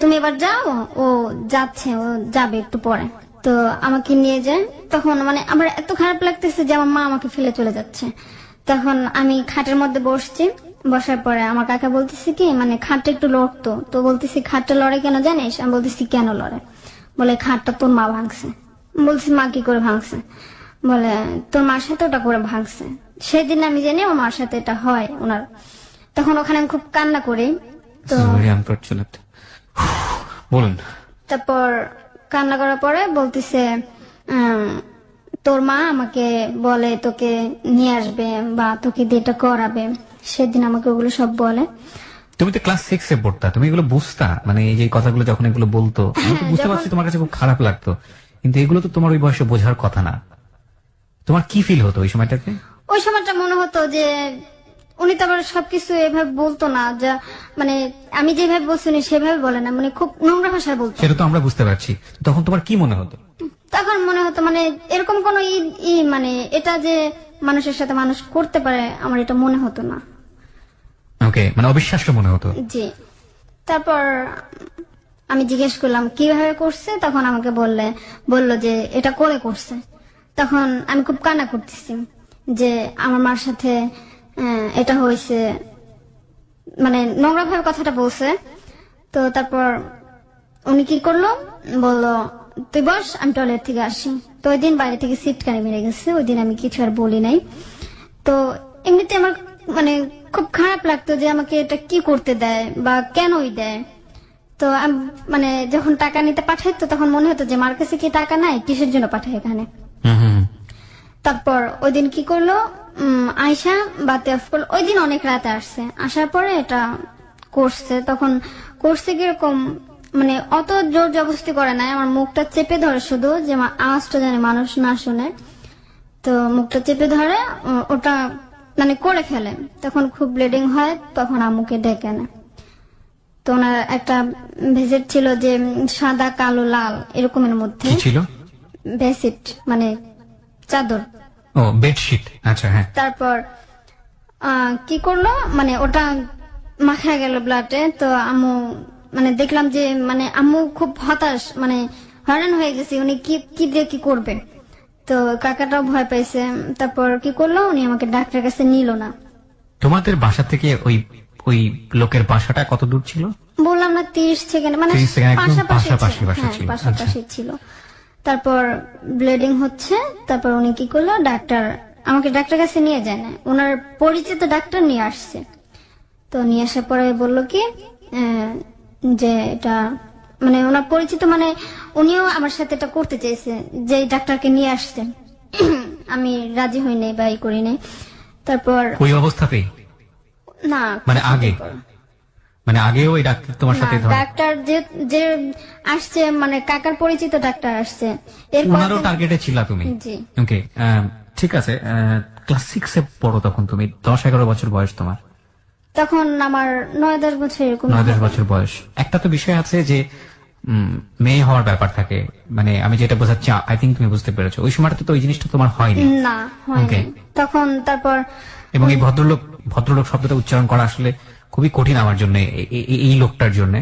তুমি এবার যাও, ও যাচ্ছে, ও যাবে একটু পরে। তো আমাকে নিয়ে যায়। তখন মানে আমার এত খারাপ লাগতেছে যে আমার মা আমাকে ফেলে চলে যাচ্ছে। তখন আমি খাটের মধ্যে বসছি। বসার পরে আমার কাকা বলতেছে কি মানে খাটটা একটু লড়তো। তো বলতেছি খাটটা লড়ে কেন জানিস? আমি বলতেছি কেন লড়ে? বলে খাটটা তোর মা ভাঙছে। বলছি মা কি করে ভাঙছে? বলে তোর মার সাথে ওটা করে ভাঙছে। সেদিন আমি জানি আমার মার সাথে এটা হয় ওনার। তখন ওখানে আমি খুব কান্না করি। তো ভেরি আনফরচুনেট। বলুন। তারপর কান্না করার পরে বলতেছে তোর মা আমাকে বলে তোকে নিয়ে আসবে বা তোকে দিয়ে এটা করাবে। সেদিন আমাকে ওগুলো সব বলে। তুমি তো ক্লাস 6 এ পড়তা, তুমি এগুলো বুঝতা? মানে এই যে কথাগুলো যখন এগুলো বলতো আমি তো বুঝতে পারছি তোমার কাছে খুব খারাপ লাগতো, কিন্তু এগুলো তো তোমার ওই বয়সে বোঝার কথা না। তোমার কি ফিল হতো ওই সময়টাতে? ওই সময়টা মনে হতো যে উনি তো আবার সবকিছু এভাবে বলতো না, যা মানে আমি যেভাবে বলছি উনি সেভাবে বলে না, মানে খুব নোংরা ভাষায় বলতো। সেটা তো আমরা বুঝতে পারছি। তখন তোমার কি মনে হতো? তখন মনে হতো মানে এরকম কোন মানে এটা যে মানুষের সাথে মানুষ করতে পারে আমার এটা মনে হতো না। ওকে, মানে অবিশ্বাস্য মনে হতো। জি। তারপর আমি জিজ্ঞেস করলাম কিভাবে করছে। তখন আমাকে বললো যে এটা করে করছে। তখন আমি খুব কান্না করতেছি যে আমার মার সাথে এটা হয়েছে, মানে নোংরা ভাবে কথাটা বলছে। তো তারপর উনি কি করলো, বললো তুই বস, আমি টয়লেট থেকে আসি। তো ওই দিন বাইরে থেকে সিটকানি মেরে গেছে। ওই দিন আমি কিছু আর বলি নাই। তো এমনিতে আমার মানে খুব খারাপ লাগতো যে আমাকে এটা কি করতে দেয় বা কেনই দেয়। তো মানে যখন টাকা নিতে পাঠাইতো তখন মনে হতো যে মার কাছে কি টাকা নাই, কিসের জন্য পাঠায় এখানে। তারপর ওই দিন কি করলো, আয়শা বাতে অফ করলো। ওই দিন অনেক রাতে আসছে, আসার পরে এটা করছে। তখন করছে কিরকম মানে অত জোর জবরদস্তি করে নাই, আমার মুখটা চেপে ধরে শুধু, যে আওয়াজটা জানে মানুষ না শুনে। তো মুখটা চেপে ধরে ওটা মানে করে ফেলে। তখন খুব ব্লিডিং হয়। তখন আম্মুকে ডেকে নেয়। তো ওনার একটা ভেজেট ছিল যে সাদা কালো লাল এরকমের মধ্যে ছিল ভেসিট, মানে চাদর। ও বেডশিট। আচ্ছা হ্যাঁ। তারপর কি করলো মানে ওটা মাখা গেল ব্লাডে। তো আম্মু মানে দেখলাম যে মানে আম্মু খুব হতাশ, মানে হয়রান হয়ে গেছে, উনি কি দিয়ে কি করবে। তো কাকাটাও ভয় পাইছে। তারপর কি করলো, উনি আমাকে ডাক্তারের কাছে নিল না। তোমাদের বাসা থেকে ওই ওই লোকের বাসাটা কত দূর ছিল? বললাম না 30 সেকেন্ড, মানে 30 সেকেন্ড, একদম পাশাপাশি বাসা হ্যাঁ, ছিল। পাশাপাশি ছিল। তারপর ব্লিডিং হচ্ছে। তারপর উনি কি করলো, আমাকে ডাক্তার কাছে নিয়ে যায় না, ওনার পরিচিত ডাক্তার নিয়ে আসছে। তো নিয়ে আসার পরে বললো কি যে এটা মানে ওনার পরিচিত, মানে উনিও আমার সাথে এটা করতে চেয়েছে, যে ডাক্তারকে নিয়ে আসছে। আমি রাজি হই নাই বা ই করি নাই। তারপর ওই অবস্থাতেই না মানে আগে মানে আগেও ওই ডাক্তার তোমার সাথে ডাক্তার যে আসছে, মানে কাকার পরিচিত ডাক্তার আসছে, ওনারও টার্গেটে ছিলা তুমি? জি। ওকে, ঠিক আছে। ক্লাস 6 এ পড়ো তখন তুমি, 10-11 বছর বয়স তোমার। তখন আমার 9-10 বছর এরকম 9-10 বছর বয়স। একটা তো বিষয় আছে যে মেয়ে হওয়ার ব্যাপার থাকে, মানে আমি যেটা বোঝাচ্ছি আই থিঙ্ক তুমি বুঝতে পেরেছো। ওই সময়টাতে তো ওই জিনিসটা তোমার হয়নি না, হয়নি তখন। তারপর এবং এই ভদ্রলোক শব্দটা উচ্চারণ করা আসলে খুবই কঠিন আমার জন্য, এই লোকটার জন্য।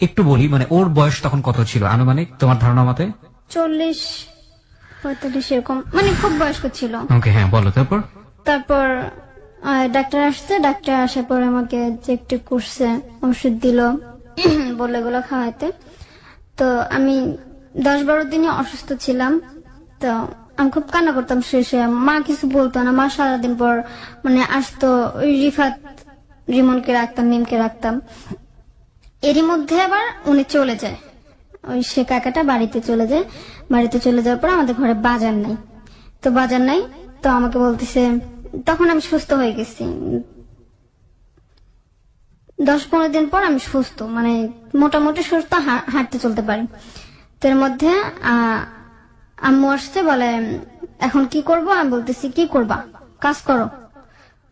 একটু বলি, মানে ওর বয়স তখন কত ছিল আনুমানিক তোমার ধারণা মতে? 40-45 এরকম, মানে খুব বয়স্ক ছিল। ওকে, হ্যাঁ বলো। তারপর ডাক্তার আসছে, ডাক্তার আসার পরে আমাকে চেক টেক করছে, ওষুধ দিল, বলে এগুলো খাওয়াইতে। তো আমি 10-12 দিনই অসুস্থ ছিলাম। তো আমি খুব কান্না করতাম শেষে, মা কিছু বলতো না। মা সারাদিন পর মানে আসতো, ওই রিফাত রিমনকে রাখতাম, মিমকে রাখতাম। এরই মধ্যে আবার উনি চলে যায়, ওই সে কাকাটা বাড়িতে চলে যায়। বাড়িতে চলে যাওয়ার পর আমাদের ঘরে বাজার নাই। তো বাজার নাই, তো আমাকে বলতেছে, তখন আমি সুস্থ হয়ে গেছি। 10-15 দিন পর আমি সুস্থ, মানে মোটামুটি সুস্থ, হাঁটতে চলতে পারি। তো এর মধ্যে আম্মু আসছে, বলে এখন কি করব? আমি বলতেছি কি করবা, কাজ করো,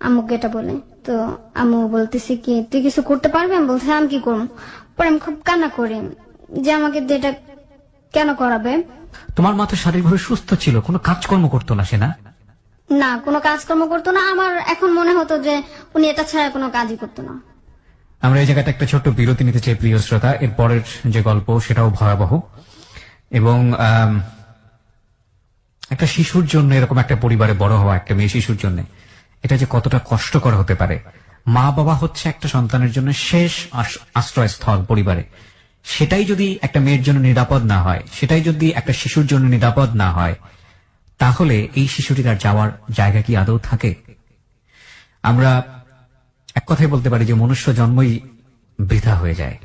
আম্মুকে এটা বলে। তো আম্মু বলতেছি কি তুই কিছু করতে পারবি? আমি বলছি আমি কি করবো। পরে আমি খুব কান্না করি যে আমাকে এটা কেন করাবে। তোমার মা তো শারীরিকভাবে সুস্থ ছিল, কোনো কাজকর্ম করতো না সে, না? না, কোনো কাজকর্ম করতো না। আমার এখন মনে হতো যে উনি এটা ছাড়া কোনো কাজই করতো না। আমরা এই জায়গাটা একটা ছোট্ট বিরতি নিতে চাই প্রিয় শ্রোতা। এর পরের যে গল্প সেটাও ভয়াবহ, এবং একটা শিশুর জন্য, এরকম একটা পরিবারে বড় হওয়া একটা মেয়ে শিশুর জন্য এটা যে কতটা কষ্টকর হতে পারে। মা বাবা হচ্ছে একটা সন্তানের জন্য শেষ আশ্রয়স্থল পরিবারে। সেটাই যদি একটা মেয়ের জন্য নিরাপদ না হয়, সেটাই যদি একটা শিশুর জন্য নিরাপদ না হয়, তাহলে এই শিশুটির আর যাওয়ার জায়গা কি আদৌ থাকে? আমরা এক কথাই বলতে পারি যে মনুষ্য জন্মই বৃথা হয়ে যায়।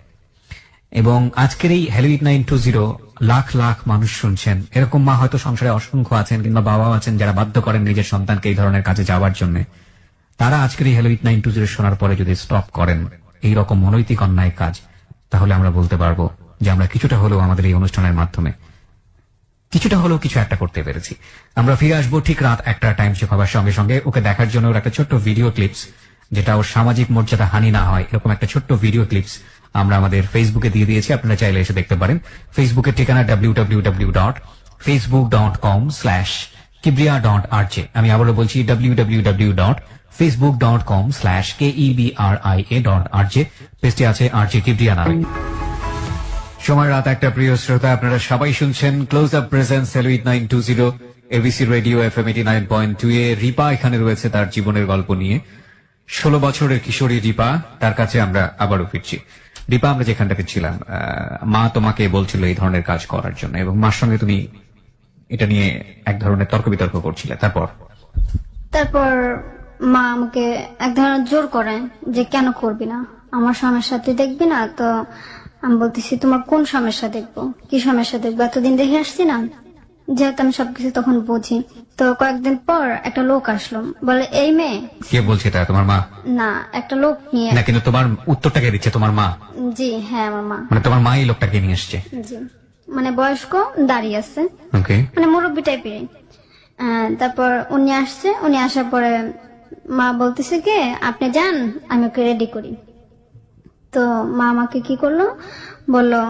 এবং আজকের এই হ্যালো ইট 920 লাখ লাখ মানুষ শুনছেন। এরকম মা হয়তো সংসারে অসংখ্য আছেন, কিংবা বাবাও আছেন যারা বাধ্য করেন নিজের সন্তানকে এই ধরনের কাজে যাওয়ার জন্য। তারা আজকের এই হ্যালো ইট 920 শোনার পরে যদি স্টপ করেন এই রকম অনৈতিক অন্যায় কাজ, তাহলে আমরা বলতে পারবো যে আমরা কিছুটা হলেও আমাদের এই অনুষ্ঠানের মাধ্যমে কিছুটা হলেও কিছু একটা করতে পেরেছি। আমরা ফিরে আসবো ঠিক রাত 1টা টাইম চেক হবার সঙ্গে সঙ্গে। ওকে দেখার জন্য ওর একটা ছোট্ট ভিডিও ক্লিপস, যেটা ওর সামাজিক মর্যাদা হানি না হয়, এরকম একটা ছোট্ট ভিডিও ক্লিপস আমরা আমাদের ফেসবুকে দিয়ে দিয়েছি। আপনারা চাইলে এসে দেখতে পারেন। ফেসবুকের ঠিকানা www.facebook.com/kibria.rj। আমি আবারও বলছি www.facebook.com/kebria.rj। পেজটি আছে RJ কিবরিয়া নামে। সময় রাত 1টা প্রিয় শ্রোতা, আপনারা সবাই শুনছেন ক্লোজ আপ প্রেজেন্স হ্যালো ইট 920 এবিসি রেডিও FM 89.2 এ। রিপা এখানে রয়েছে তার জীবনের গল্প নিয়ে। 16 বছরের কিশোরী রিপা, তার কাছে আমরা আবারও ফিরছি। রিপা, আমরা যেখানটাতে ছিলাম, মা তোমাকে বলছিল এই ধরনের কাজ করার জন্য, এবং মার সঙ্গে তুমি এটা নিয়ে এক ধরনের তর্ক বিতর্ক করছিলে। তারপর মা আমাকে এক ধরনের জোর করে যে কেন করবি না, আমার সমস্যা তুই দেখবি না। তো আমি বলতেছি তোমার কোন সমস্যা দেখবো, কি সমস্যা দেখবো, এতদিন দেখে আসছি না, যেহেতু আমি সবকিছু তখন বুঝি। তো কয়েকদিন পর একটা লোক আসলো, বলে এই মেয়ে। কে বলছে এটা? তোমার মা? না, একটা লোক নিয়ে। না, কিন্তু তোমার উত্তরটাকে দিচ্ছে তোমার মা? জি হ্যাঁ, আমার মা। মানে তোমার মা এই লোকটাকে নিয়ে এসছে? জি, মানে বয়স্ক, দাঁড়িয়ে আছে, ওকে, মানে মুরব্বী টাইপের। তারপর উনি আসছে, উনি আসার পরে মা বলতেছে কি আপনি যান, আমি ওকে রেডি করি। তো মা আমাকে কি করলো, বললো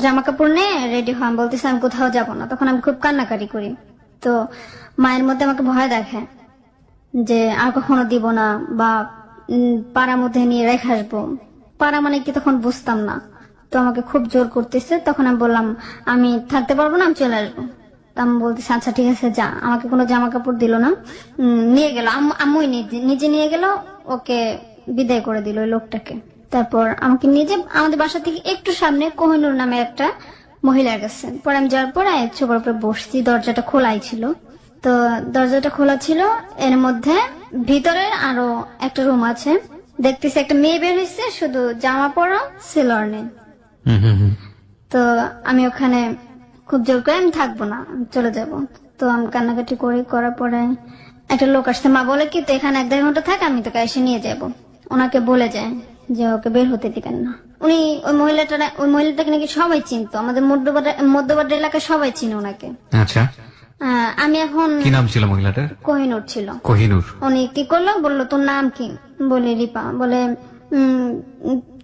জামা কাপড় নে রেডি হন। বলতেছে আমি কোথাও যাবো না। তখন আমি খুব কান্নাকারি করি। তো মায়ের মধ্যে আমাকে ভয় দেখে যে আর কখনো দিব না, বা পাড়ার মধ্যে নিয়ে রেখে আসবো। পাড়া মানে কি তখন বুঝতাম না। তো আমাকে খুব জোর করতেছে। তখন আমি বললাম আমি থাকতে পারবো না, আমি চলে আসবো। আমি বলতেছি আচ্ছা ঠিক আছে যা। আমাকে কোনো জামা কাপড় দিল না, নিয়ে গেল আম্মুই নিজে নিয়ে গেল, ওকে বিদায় করে দিল ওই লোকটাকে। তারপর আমাকে নিজে আমাদের বাসা থেকে একটু সামনে কোহিনুর নামে একটা মহিলার কাছে। পরে আমি যাওয়ার পরে ছোপার উপরে বসছি, দরজাটা খোলাই ছিল। তো দরজাটা খোলা ছিল, এর মধ্যে ভিতরের আরো একটা রুম আছে। দেখতেছি একটা মেয়ে বের হয়েছে, শুধু জামা পরা, সেলর নেই। তো আমি ওখানে খুব জোর করে আমি থাকবো না, আমি চলে যাব। তো আমি কান্নাকাটি করার পরে একটা লোক আসছে। মা বলে কি তো এখানে 1-1.5 ঘন্টা থাক, আমি তোকে এসে নিয়ে যাব। ওনাকে বলে যায় যে ওকে বের হতে দিবেন না। উনি ওই মহিলাটাকে নাকি সবাই চিনতো, আমাদের মধ্যবাড্ডা এলাকায় সবাই চিনে ওনাকে। আচ্ছা, আমি এখন, কি নাম ছিল মহিলাটার? কোহিনুর ছিল। কোহিনুর। উনি কি করলো, বললো তোর নাম কি? বলে রিপা। বলে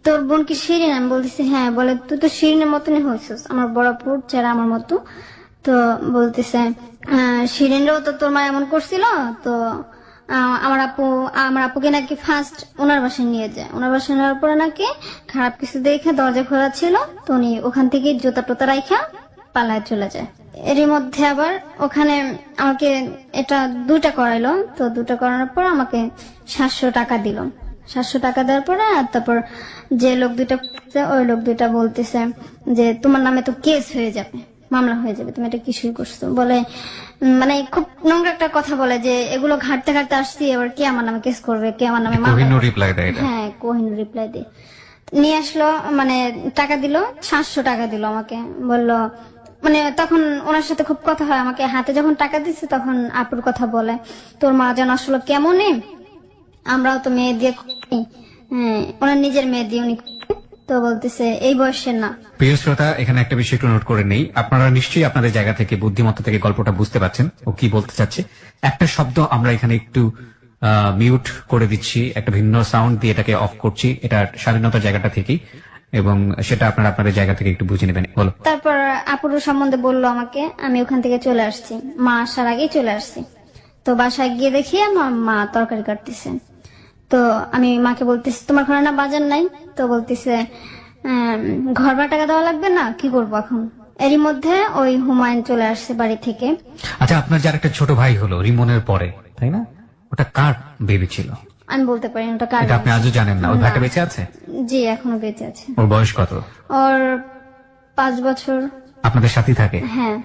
তোর বোন কি শিরিন? আমি বলতেছি হ্যাঁ। বলে তুই তো শিরিনের মতনই হয়েছিস, আমার বড়পুর চেহারা আমার মতো। তো বলতেছে শিরিনরাও তো তোর মা এমন করছিল। তো আমার আপুকে নাকি ফার্স্ট ওনার বাসায় নিয়ে যায়। ওনার বাসায় নেওয়ার পরে নাকি খারাপ কিছু দেখে দরজা খোলা ছিল, তো উনি ওখান থেকে জুতা টোতা রাইখা পালায় চলে যায়। এরই মধ্যে আবার ওখানে আমাকে এটা 2টা করাইলো, তো 2টা করানোর পর আমাকে 700 টাকা দিল। 700 টাকা দেওয়ার পরে তারপর যে লোক 2টা ওই লোক 2টা বলতেছে যে তোমার নামে তো কেস হয়ে যাবে, মামলা হয়ে যাবে, তুমি এটা কিছুই করছো বলে, মানে খুব নোংরা একটা কথা বলে যে এগুলো ঘাটতে ঘাটতে আসছি, এবার কে আমার নামে কেস করবে, কে আমার নামে মামলা কোহিনূর করবে। রিপ্লাই দেয় এটা। হ্যাঁ, কোহিনূর রিপ্লাই দিয়ে নিয়ে আসলো, মানে টাকা দিল, 700 টাকা দিল আমাকে। বললো, মানে তখন ওনার সাথে খুব কথা হয়, আমাকে হাতে যখন টাকা দিচ্ছে তখন আপুর কথা বলে, তোর মা যেন আসলে কেমনে, আমরাও তো মেয়ে দিয়ে করি। ওনার নিজের মেয়ে দিয়ে উনি করে। তো বলতেছে এই বয়সের না। প্রিয় শ্রোতা, এখানে একটা বিষয় একটু নোট করে নেই। আপনারা নিশ্চয়ই আপনাদের জায়গা থেকে, বুদ্ধিমত্তা থেকে গল্পটা বুঝতে পারছেন ও কি বলতে চাচ্ছে। একটা শব্দ আমরা এখানে একটু মিউট করে দিচ্ছি, একটা ভিন্ন সাউন্ড দিয়ে এটাকে অফ করছি, এটা স্বাধীনতার জায়গাটা থেকেই, এবং সেটা আপনারা আপনাদের জায়গা থেকে একটু বুঝে নেবেন। বলো। তারপর আপুর সম্বন্ধে বললো আমাকে, আমি ওখান থেকে চলে আসছি, মা আসার আগেই চলে আসছি। তো বাসায় গিয়ে দেখি আমার মা তরকারি কাটতেছে। তো আমি মাকে বলতেছি তোমার ঘরে না বাজার নাই? তো বলতেছে ঘর ভাড়া টাকা দেওয়া লাগবে না, কি করবো এখন। এরই মধ্যে ওই হুমায়ুন চলে আসছে বাড়ি থেকে। আচ্ছা, আপনার যার একটা ছোট ভাই হলো রিমনের পরে, তাই না? ওটা কার বেবি ছিল? আমি বলতে পারি না ওটা কার। এটা আপনি আজও জানেন না? ওই ভাইটা বেঁচে আছে? জি, এখনো বেঁচে আছে। ওর বয়স কত? ওর 5 বছর। আপনাদের সাথেই থাকে? হ্যাঁ।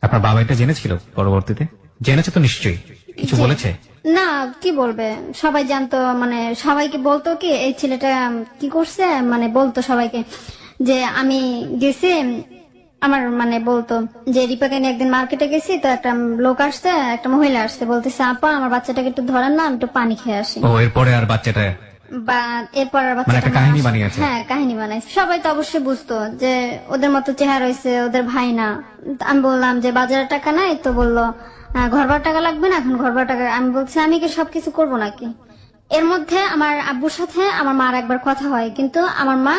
আপনার বাবা এটা জেনেছিল পরবর্তীতে? জেনেছে তো নিশ্চয়ই, কিছু জি। বলেছে? না, কি বলবে, সবাই জানতো, মানে সবাইকে বলতো কি এই ছেলেটা কি করছে, মানে বলতো সবাইকে যে আমি গেছি, আমার মানে বলতো যে রিপাকে নিয়ে একদিন মার্কেটে গেছি, তো একটা লোক আসছে, একটা মহিলা আসছে, বলতেছে আপা আমার বাচ্চাটাকে একটু ধরেন না, আমি একটু পানি খেয়ে আসি। ও, এরপরে আর বাচ্চাটা বা এরপর আর মানে বাচ্চাটা একটা না কাহিনী আসে। বানিয়েছে? হ্যাঁ, কাহিনী বানাইছে। সবাই তো অবশ্যই বুঝতো যে ওদের মতো চেহারা হয়েছে, ওদের ভাই না। আমি বললাম যে বাজারের টাকা নাই, তো বললো ঘর ভাড়ার টাকা লাগবে না, এখন ঘর ভাড়ার টাকা। আমি বলছি আমি কি সবকিছু করবো নাকি। এর মধ্যে আমার আব্বুর সাথে আমার মার একবার কথা হয়, কিন্তু আমার মা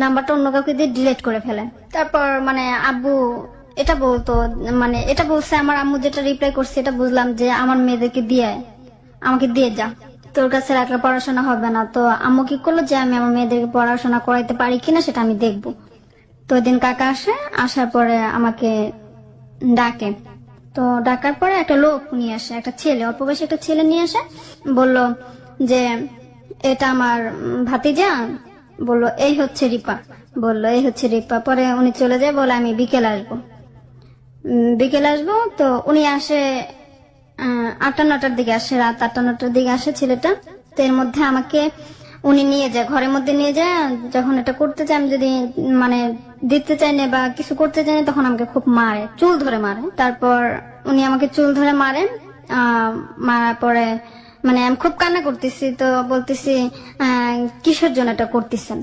নাম্বারটা অন্য কাউকে দিয়ে ডিলিট করে ফেলে। তারপর মানে আব্বু এটা বলতো, মানে এটা বলছে, আমার আম্মু যেটা রিপ্লাই করছে এটা বুঝলাম যে আমার মেয়েদেরকে দিয়ে, আমাকে দিয়ে যা, তোর কাছে রাখলে পড়াশোনা হবে না। তো আম্মু কি করলো যে আমি আমার মেয়েদেরকে পড়াশোনা করাইতে পারি কিনা সেটা আমি দেখবো। তো ওইদিন কাকা আসে, আসার পরে আমাকে ডাকে। তো ডাকার পরে একটা লোক নিয়ে আসে, একটা ছেলে, অল্প বয়সী একটা ছেলে নিয়ে আসে, বলল যে এটা আমার ভাতিজা, বললো এই হচ্ছে রিপা, বললো এই হচ্ছে রিপা। পরে উনি চলে যায়, বলে আমি বিকেলে আসবো। বিকেলে আসবো। তো উনি আসে 8টা-9টার দিকে আসে, রাত 8টা-9টার দিকে আসে ছেলেটা। তো এর মধ্যে আমাকে উনি নিয়ে যায়, ঘরের মধ্যে নিয়ে যায়। যখন এটা করতে চাই, আমি যদি মানে দিতে চাই না বা কিছু করতে চাই না, তখন আমাকে খুব মারে, চুল ধরে মারে। তারপর উনি আমাকে চুল ধরে মারেন। মারার পরে মানে আমি খুব কান্না করতেছি। তো বলতেছি কিসের জন্য এটা করতেছেন?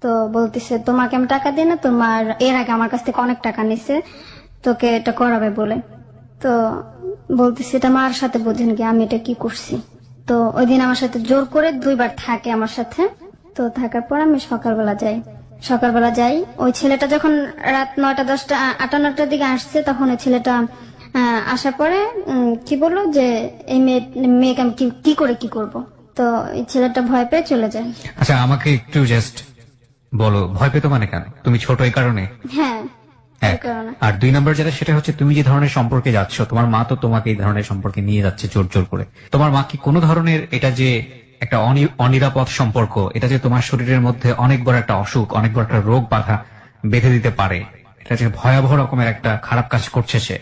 তো বলতেছে তোমাকে আমি টাকা দিই না, তোমার এর আগে আমার কাছ থেকে অনেক টাকা নিছে তোকে এটা করাবে বলে। তো বলতেছি এটা মার সাথে বোঝেন কি আমি এটা কি করছি। তো ওই দিন আমার সাথে জোর করে 2বার থাকে আমার সাথে। তো থাকার পর আমি সকালবেলা যাই। ওই ছেলেটা যখন রাত 9টা 10টা 8টা 9টার দিকে আসছে, তখন ওই ছেলেটা আসার পরে কি বললো যে এই মেয়েকে আমি কি করে কি করব। তো এই ছেলেটা ভয় পেয়ে চলে যায়। আচ্ছা, আমাকে একটু জাস্ট বলো, ভয় পেতো মানে কেন? তুমি ছোট এই কারণে? হ্যাঁ, এই এক। কারণে। আর 2 নম্বর যেটা, সেটা হচ্ছে তুমি যে ধরনের সম্পর্কে যাচ্ছ, তোমার মা তো তোমাকে এই ধরনের সম্পর্কে নিয়ে যাচ্ছে জোর জোর করে। তোমার মা কি কোনো ধরনের, এটা যে একটা অনিরাপদ সম্পর্ক, এটা যে তোমার শরীরের মধ্যে অনেক বড় একটা অসুখ, অনেক বড় একটা রোগ বাধা বেঁধে দিতে পারে, এটা যে ভয়াবহ রকমের একটা খারাপ কাজ করছে সে,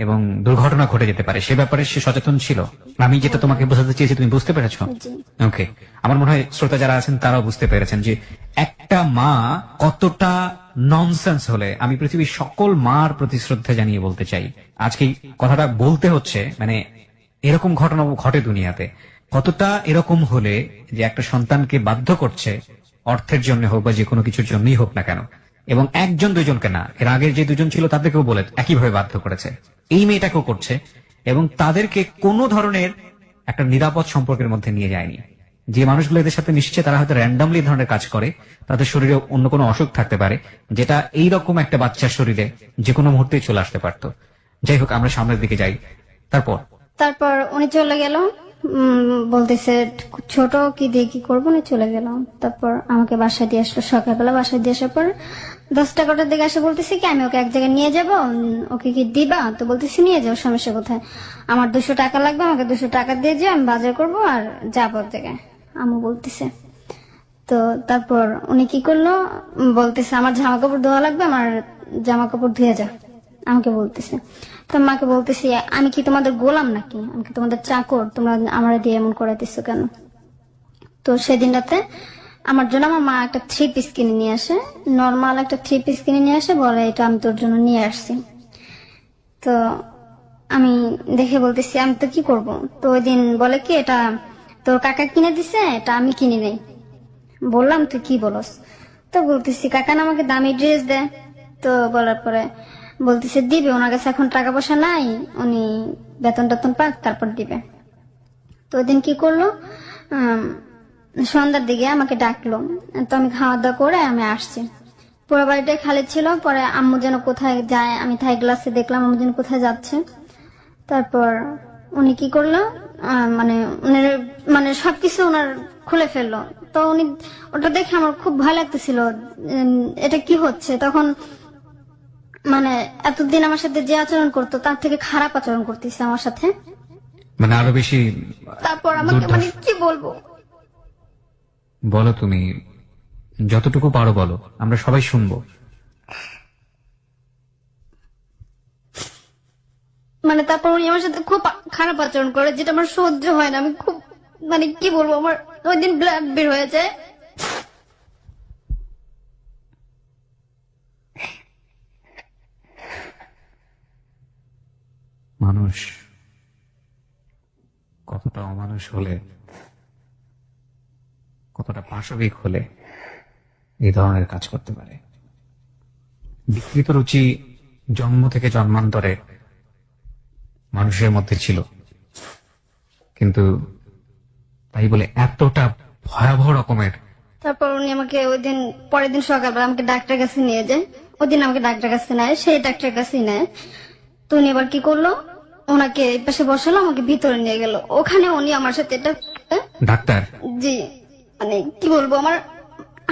এবং দুর্ঘটনা ঘটে যেতে পারে, সে ব্যাপারে সে সচেতন ছিল? আমি যেটা তোমাকে বোঝাতে চেয়েছি, তুমি বুঝতে পেরেছো? জি। ওকে, আমার মনে হয় শ্রোতা যারা আছেন তারাও বুঝতে পেরেছেন যে একটা মা কতটা ননসেন্স হলে, আমি পৃথিবীর সকল মার প্রতি শ্রদ্ধা জানিয়ে বলতে চাই, আজকে এই কথাটা বলতে হচ্ছে, মানে এরকম ঘটনা ঘটে দুনিয়াতে, কতটা এরকম হলে যে একটা সন্তানকে বাধ্য করছে, অর্থের জন্য হোক বা যে কোনো কিছুর জন্যই হোক না কেন, এবং 1-2জনকে না, এর আগের যে 2জন ছিল তাদেরকেও বলে একইভাবে বাধ্য করেছে, এই মেয়েটাকেও করছে, এবং তাদেরকে কোনো ধরনের একটা নিরাপদ সম্পর্কের মধ্যে নিয়ে যায়নি। যে মানুষগুলো এদের সাথে মিশছে তারা হয়তো র্যান্ডামলি এই ধরনের কাজ করে, তাদের শরীরে অন্য কোনো অসুখ থাকতে পারে, যেটা এইরকম একটা বাচ্চার শরীরে যে কোনো মুহূর্তেই চলে আসতে পারতো। যাই হোক, আমরা সামনের দিকে যাই। তারপর উনি চলে গেল। বলতেছে ছোট কি দিয়ে কি করবো, উনি চলে গেল। তারপর আমাকে বাসায় দিয়ে আসলো। সকালবেলা বাসায় দিয়ে আসার পর 10টা দিকে এসে বলতেছি কি আমি ওকে এক জায়গায় নিয়ে যাব, ওকে কি দিবা? তো বলতেছি নিয়ে যাও, সমস্যা কোথায়, আমার 200 টাকা লাগবে, আমাকে 200 টাকা দিয়ে যাও, আমি বাজার করবো আর যাবো এক জায়গায়, আম্মু বলতেছে। তো তারপর উনি কি করলো, বলতেছে আমার জামা কাপড় ধোয়া লাগবে, আমার জামা কাপড় ধুয়ে যা, আমাকে বলতেছে। তো মাকে বলতেছি আমি কি তোমাদের গোলাম নাকি, আমি কি তোমাদের চাকর, তোমরা আমার দিয়ে এমন করাইতেছো কেন? তো সেদিন রাতে আমার জন্য আমার মা একটা 3 পিস কিনে নিয়ে আসে, নর্মাল একটা 3 পিস কিনে নিয়ে আসে, বলে এটা আমি তোর জন্য নিয়ে আসছি। তো আমি দেখে বলতেছি আমি তো কি করব। তো ওই দিন বলে কি এটা তোর কাকা কিনে দিছে, এটা আমি কিনি নাই। বললাম তুই কি বলস? তো বলতেছি কাকা না আমাকে দামি ড্রেস দেয়। তো বলার পরে বলতেছে দিবে, ওনার কাছে এখন টাকা পয়সা নাই, উনি বেতন টেতন পাক তারপর দিবে। তো ওই দিন কি করলো, সন্ধ্যার দিকে আমাকে ডাকলো। তো আমি খাওয়া দাওয়া করে আমি আসছি, পুরো বাড়িটাই খালি ছিল। পরে আম্মু যেন কোথায় যায়, আমি থাই গ্লাসে দেখলাম আম্মু যেন কোথায় যাচ্ছে। তারপর উনি কি করলো, মানে সবকিছু ওনার খুলে ফেললো। তো উনি ওটা দেখে আমার খুব ভয় লাগতেছিল, এটা কি হচ্ছে। তখন মানে এতদিন আমার সাথে যে আচরণ করতো তার থেকে খারাপ আচরণ করতেছে আমার সাথে। মানে আরো বেশি। তারপর আমাকে মানে কি বলবো, বলো তুমি যতটুকু পারো বলো, আমরা সবাই শুনবো। মানে তারপর উনি আমার সাথে খুব খারাপ আচরণ করে, যেটা আমার সহ্য হয় না। আমি খুব মানে কি বলবো, আমার ওই দিন ব্লাড বের হয়ে যায়। মানুষ কতটা অমানুষ হলে, কতটা পাশবিক হলে এই ধরনের কাজ করতে পারে। বিকৃত রুচি জন্ম থেকে জন্মান্তরে মানুষের মধ্যে ছিল, কিন্তু তাই বলে এতটা ভয়াবহ রকমের। তারপর উনি আমাকে ওই দিন পরের দিন সকালবেলা আমাকে ডাক্তার কাছে নিয়ে যায়। ওই দিন আমাকে ডাক্তার কাছে নেয়, সেই ডাক্তার কাছেই নেয়। তো উনি আবার কি করলো, ওনাকে এই পাশে বসালো, আমাকে ভিতরে নিয়ে গেল। ওখানে উনি আমার সাথে এটা ডাক্তার? জি, মানে কি বলবো, আমার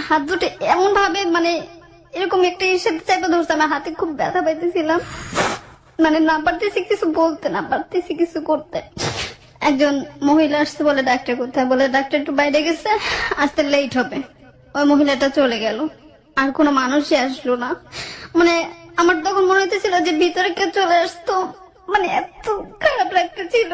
হাত দুটো এমন ভাবে মানে এরকম একটা সাথে চাপা ধরছে, আমার হাতে খুব ব্যথা পাইতেছিলাম, মানে না পারতেছি কিছু বলতে, না পারতেছি কিছু করতে। একজন মহিলা আসছে, বলে ডাক্তার কোথায়, বলে ডাক্তার একটু বাইরে গেছে, আসতে লেট হবে। ওই মহিলাটা চলে গেল, আর কোনো মানুষই আসলো না। মানে আমার তখন মনে হইতেছিল যে ভিতরে কেউ চলে আসতো, মানে এত খারাপ লাগতেছিল।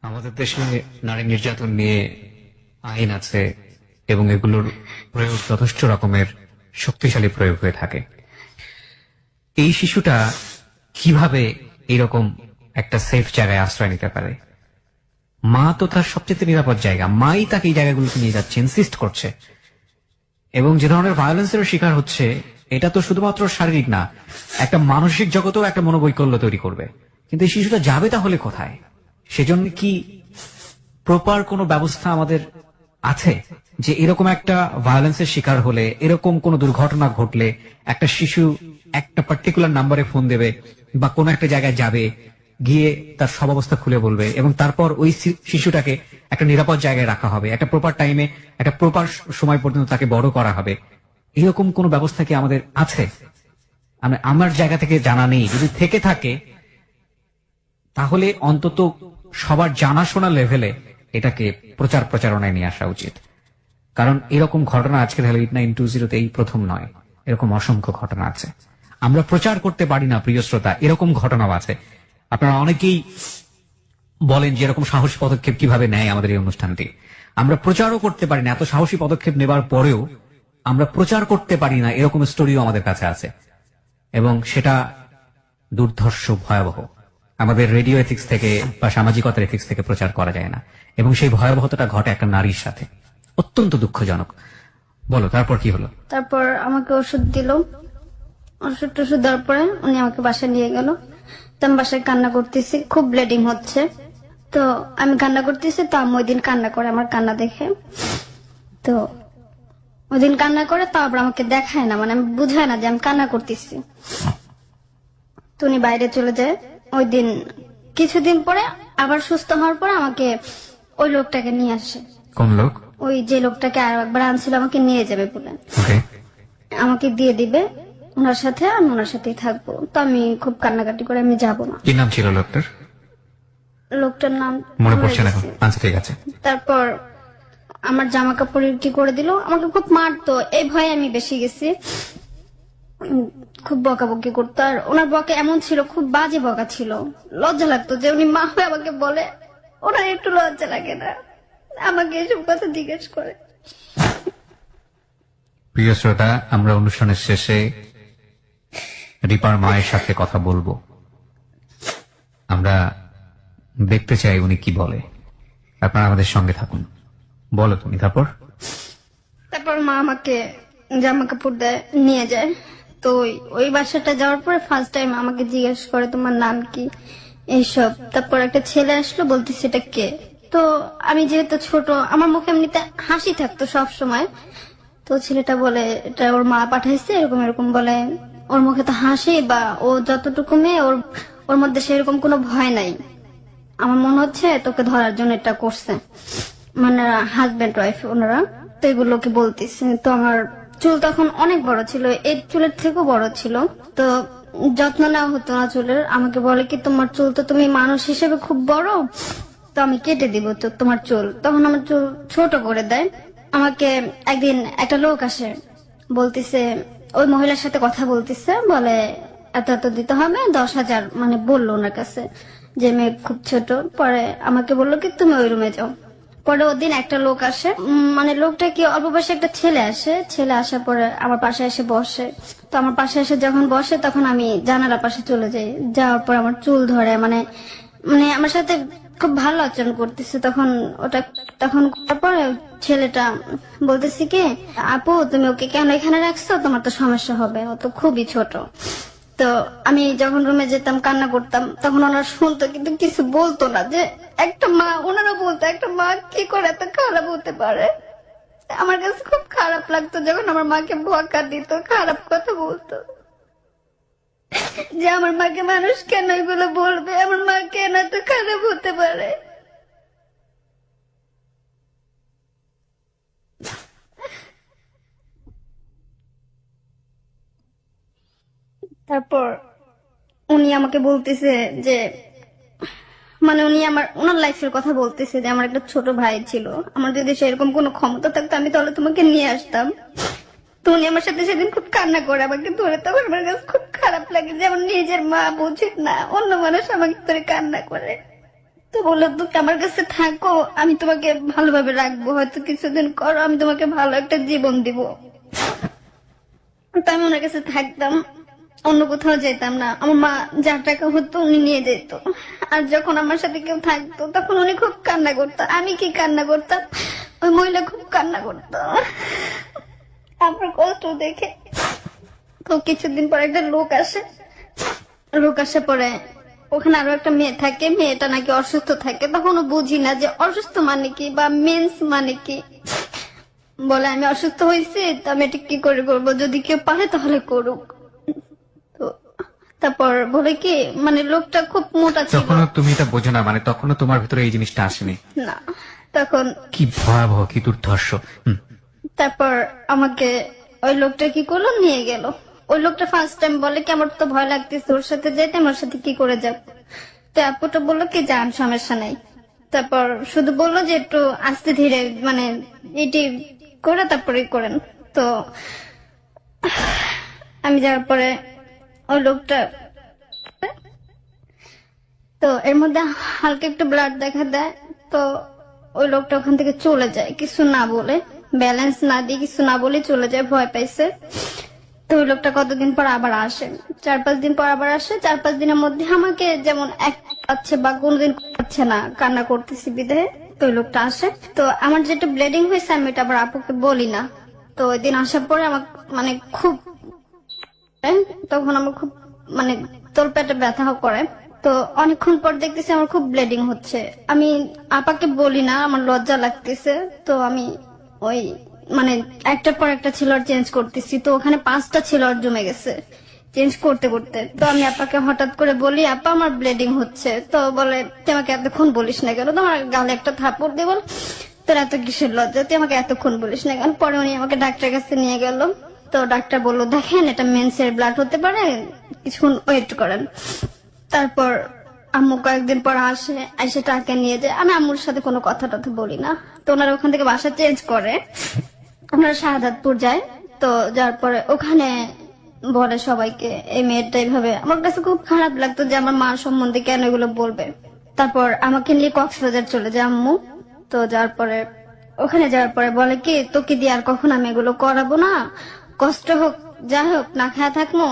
আমাদের দেশে নারী নির্যাতন নিয়ে আইন আছে এবং এগুলোর প্রয়োগ যথেষ্ট রকমের শক্তিশালী প্রয়োগ হয়ে থাকে। এই শিশুটা কিভাবে এরকম একটা সেফ জায়গায় আশ্রয় নিতে পারে? মা তো তার সবচেয়ে নিরাপদ জায়গা, মাই তাকে এই জায়গাগুলোতে নিয়ে যাচ্ছে, ইনসিস্ট করছে। এবং যে ধরনের ভায়োলেন্সের শিকার হচ্ছে, এটা তো শুধুমাত্র শারীরিক না, একটা মানসিক জগতেও একটা মনোবৈকল্য তৈরি করবে। কিন্তু এই শিশুটা যাবে তাহলে কোথায়? সেজন্য কি প্রপার কোনো ব্যবস্থা আমাদের আছে যে এরকম একটা ভায়োলেন্সের শিকার হলে, এরকম কোন দুর্ঘটনা ঘটলে একটা শিশু একটা পার্টিকুলার নাম্বারে ফোন দেবে বা কোনো একটা জায়গায় যাবে, গিয়ে তার সব অবস্থা খুলে বলবে এবং তারপর ওই শিশুটাকে একটা নিরাপদ জায়গায় রাখা হবে, একটা প্রপার টাইমে, একটা প্রপার সময় পর্যন্ত তাকে বড় করা হবে? এরকম কোন ব্যবস্থা কি আমাদের আছে? আমার জায়গা থেকে জানা নেই। যদি থেকে থাকে তাহলে অন্তত সবার জানাশোনা লেভেলে এটাকে প্রচারণায় নিয়ে আসা উচিত। কারণ এরকম ঘটনা আজকে হেল্প 920 এই প্রথম নয়, এরকম অসংখ্য ঘটনা আছে। আমরা প্রচার করতে পারি না প্রিয় শ্রোতা, এরকম ঘটনাও আছে। আপনারা অনেকেই বলেন যে এরকম সাহসী পদক্ষেপ কিভাবে নেয় আমাদের এই অনুষ্ঠানটি। আমরা প্রচারও করতে পারি না, এত সাহসী পদক্ষেপ নেবার পরেও আমরা প্রচার করতে পারি না, এরকম স্টোরিও আমাদের কাছে আছে এবং সেটা দুর্ধর্ষ, ভয়াবহ। আমাদের রেডিও এথিক্স থেকে বা সামাজিকতার এথিক্স থেকে প্রচার করা যায় না এবং সেই ভয়াবহতাটা ঘটে একটা নারীর সাথে। অত্যন্ত দুঃখজনক। বলো তারপর কি হলো? তারপর আমাকে ওষুধ দিল, ওষুধ টষুধ দেওয়ার পরে উনি আমাকে বাসায় নিয়ে গেল। তো আমি বাসায় কান্না করতেছি, খুব ব্লিডিং হচ্ছে। তো আমি কান্না করতেছি, তো আম্মু ওই দিন কান্না করে আমার কান্না দেখে। তো ওই দিন কান্না করে, তারপর আমাকে দেখায় না, মানে আমি বুঝায় না যে আমি কান্না করতেছি। তো উনি বাইরে চলে যায়। ওই দিন কিছুদিন পরে আবার সুস্থ হওয়ার পরে আমাকে ওই লোকটাকে নিয়ে আসে। কোন লোক? ওই যে লোকটাকে আর একবার আনছিল আমাকে নিয়ে যাবে বলে, ওকে। আমাকে দিয়ে দিবে ওনার সাথে, আমি ওনার সাথেই থাকবো। তো আমি খুব কান্নাকাটি করে আমি যাব না। কি নাম ছিল লোকটার? লোকটার নাম মনে ভুলে পড়ছে না এখন? গেছি। আচ্ছা ঠিক আছে। তারপর আমার জামা কাপড় কি করে দিল, আমাকে খুব মারতো, এই ভয়ে আমি বেশি গেছি। খুব বকাবকি করতো, আর ওনার বকা এমন ছিল, খুব বাজে বকা ছিল। লজ্জা লাগতো যে উনি মা হয়ে আমাকে বলে, ওনার একটু লজ্জা লাগে না আমাকে এসব কথা জিজ্ঞেস করে। প্রিয় শ্রোতা, আমরা অনুষ্ঠানের শেষে রিপার মায়ের সাথে কথা বলবো। আমরা দেখতে চাই উনি কি বলে। আপনারা আমাদের সঙ্গে থাকুন। বলো তুমি। তারপর মা আমাকে জামা কাপড় দেয়, নিয়ে যায়। তো ওই বাসাটা যাওয়ার পরে ফার্স্ট টাইম আমাকে জিজ্ঞেস করে তোমার নাম কি, এইসব। তারপর একটা ছেলে আসলো, বলতেছে এটা কে। তো আমি যেহেতু ছোট, আমার মুখে এমনিতে হাসি থাকতো সব সময়। তো ছেলেটা বলে এটা ওর মা পাঠাইছে, এরকম এরকম বলে। ওর মুখে তো হাসি, বা ও যতটুকু মেয়ে, ওর মধ্যে সেরকম কোনো ভয় নাই। আমার মনে হচ্ছে তোকে ধরার জন্য এটা করছে, মানে হাজবেন্ড ওয়াইফ ওনারা। তো এগুলোকে বলতেছে। তো আমার চুল তখন অনেক বড় ছিল, এই চুলের থেকেও বড় ছিল। তো যত্ন নেওয়া হতো না চুলের। আমাকে বলে কি তোমার চুল তো, তুমি মানুষ হিসেবে খুব বড়, তো আমি কেটে দিব তো তোমার চুল। তখন আমার চুল ছোট করে দেয়। আমাকে একদিন একটা লোক আসে, বলতেছে ওই মহিলার সাথে কথা বলতেছে, বলে এত এত দিতে হবে 10,000, মানে বললো ওনার কাছে যে মেয়ে খুব ছোট। পরে আমাকে বললো কি তুমি ওই রুমে যাও। পরে ওদিন একটা লোক আসে, মানে লোকটা কি অল্প বয়সে একটা ছেলে আসে। ছেলে আসার পরে আমার পাশে এসে বসে। তো আমার পাশে এসে যখন বসে, তখন আমি জানালার পাশে চলে যাই। যাওয়ার পর আমার চুল ধরে, মানে মানে আমার সাথে খুব ভালো আচরণ করতেছে। তখন তারপরে ছেলেটা বলতেছে কি আপু তুমি ওকে কেন এখানে রাখছো, তোমার তো সমস্যা হবে, ও তো খুবই ছোট। তো আমি যখন রুমে যেতাম কান্না করতাম, তখন ওনারা শুনতো কিন্তু কিছু বলতো না। যে একটা মা, ওনারা বলতো একটা মা কি করে এত খারাপ হতে পারে। আমার কাছে খুব খারাপ লাগতো যখন আমার মাকে বকা দিত, খারাপ কথা বলতো, যে আমার মাকে মানুষ কেন এগুলো বলবে, আমার মা কেন এত খারাপ হতে পারে। তারপর উনি আমাকে বলতেছে যে, মানে উনি ওনার লাইফের কথা বলতেছে যে আমার একটা ছোট ভাই ছিল, আমার যদি সেরকম কোনো ক্ষমতা থাকতো আমি তাহলে তোমাকে নিয়ে আসতাম। তো উনি আমার সাথে সেদিন খুব কান্না করে আমাকে ধরে। তখন আমার কাছে খুব খারাপ লাগে যে আমার নিজের মা বুঝে না, অন্য মানুষ আমাকে ধরে কান্না করে। তো বললো তুমি আমার কাছে থাকো, আমি তোমাকে ভালোভাবে রাখবো, হয়তো কিছুদিন করো, আমি তোমাকে ভালো একটা জীবন দিব। তো আমি ওনার কাছে থাকতাম, অন্য কোথাও যেতাম না। আমার মা যা টাকা হতো উনি নিয়ে যেত। আর যখন আমার সাথে কেউ থাকতো তখন উনি খুব কান্না করতো। আমি কি কান্না করতাম, ওই মহিলা খুব কান্না করতো আমার কষ্ট দেখে। তো কিছুদিন পর একটা লোক আসে। লোক আসে পরে ওখানে আরো একটা মেয়ে থাকে, মেয়েটা নাকি অসুস্থ থাকে। তখনও বুঝি না যে অসুস্থ মানে কি বা মেন্স মানে কি। বলে আমি অসুস্থ হয়েছি, তো আমি এটা কি করে করবো, যদি কেউ পারে তাহলে করুক। তো তারপর বলে কি, মানে লোকটা খুব মোটা ছিল। তখনও তুমি এটা বোঝো না, মানে তখনও তোমার ভিতরে এই জিনিসটা আসেনি? না, তখন কি ভয়াবহ, কি দুর্ধর্ষ। তারপর আমাকে ওই লোকটা কি করলো, নিয়ে গেল। ওই লোকটা ফার্স্ট টাইম বলে কি আমার তো ভয় লাগতেছে ওর সাথে যেতে, আমার সাথে কি করে যাব। তো আপুটা বললো কি যান, সমস্যা নাই। তারপর শুধু বললো যে একটু আস্তে ধীরে, মানে এটি করে তারপরে করেন। তো আমি যাওয়ার পরে ওই লোকটা, তো এর মধ্যে হালকা একটু ব্লাড দেখা দেয়। তো ওই লোকটা ওখান থেকে চলে যায় কিছু না বলে, ব্যালেন্স না দিয়ে কিছু না বলে চলে যায়, ভয় পাইছে। তো ওই লোকটা কতদিন পর আবার আসে, 4-5 দিন পর আবার আসে। 4-5 দিনের মধ্যে আমাকে যেমন এক পাচ্ছে বা কোনোদিন পাচ্ছে না, কান্না করতেছি বিধে। তো ওই লোকটা আসে। তো আমার যেটা ব্লিডিং হয়েছে আমি এটা আবার আপুকে বলি না। তো ওই দিন আসার পরে আমার মানে খুব, তখন আমার খুব মানে তলপেটে ব্যথা করে। তো অনেকক্ষণ পর দেখতেছি আমার খুব ব্লিডিং হচ্ছে। আমি আপাকে বলি না, আমার লজ্জা লাগতেছে। তো আমি ওই মানে একটার পর একটা ছিলর চেঞ্জ করতেছি, তো ওখানে 5টা ছিলর জমে গেছে চেঞ্জ করতে করতে। তো আমি আপাকে হঠাৎ করে বলি, আপা আমার ব্লিডিং হচ্ছে। তো বলে, তুই আমাকে এতক্ষণ বলিস না কেন? তোমার গালে একটা থাপড় দিয়ে বল, তোর এত কিসের লজ্জা, তুই আমাকে এতক্ষণ বলিস না কেন? পরে উনি আমাকে ডাক্তারের কাছে নিয়ে গেল। তো ডাক্তার বললো, দেখেন এটা মেন্সের ব্লাড হতে পারে, কিছুক্ষণ ওয়েট করেন। তারপর আম্মু কয়েকদিন পর এসে টাকা নিয়ে যায়। আমি আম্মুর সাথে কোনো কথা টথা বলি না। তো ওনারা ওখান থেকে বাসা চেঞ্জ করে, ওনারা শাহাদাতপুর যায়। তো যার পরে ওখানে বলে সবাইকে এই মেয়েটা এইভাবে। আমার কাছে খুব খারাপ লাগতো যে আমার মা সম্বন্ধে কেন এগুলো বলবে। তারপর আমাকে নিয়ে কক্সবাজার চলে যায় আম্মু। তো যার পরে ওখানে যাওয়ার পরে বলে কি, তোকে দিয়ে আর কখন আমি এগুলো করাবো না, কষ্ট হোক যাই হোক না খায় থাকবো,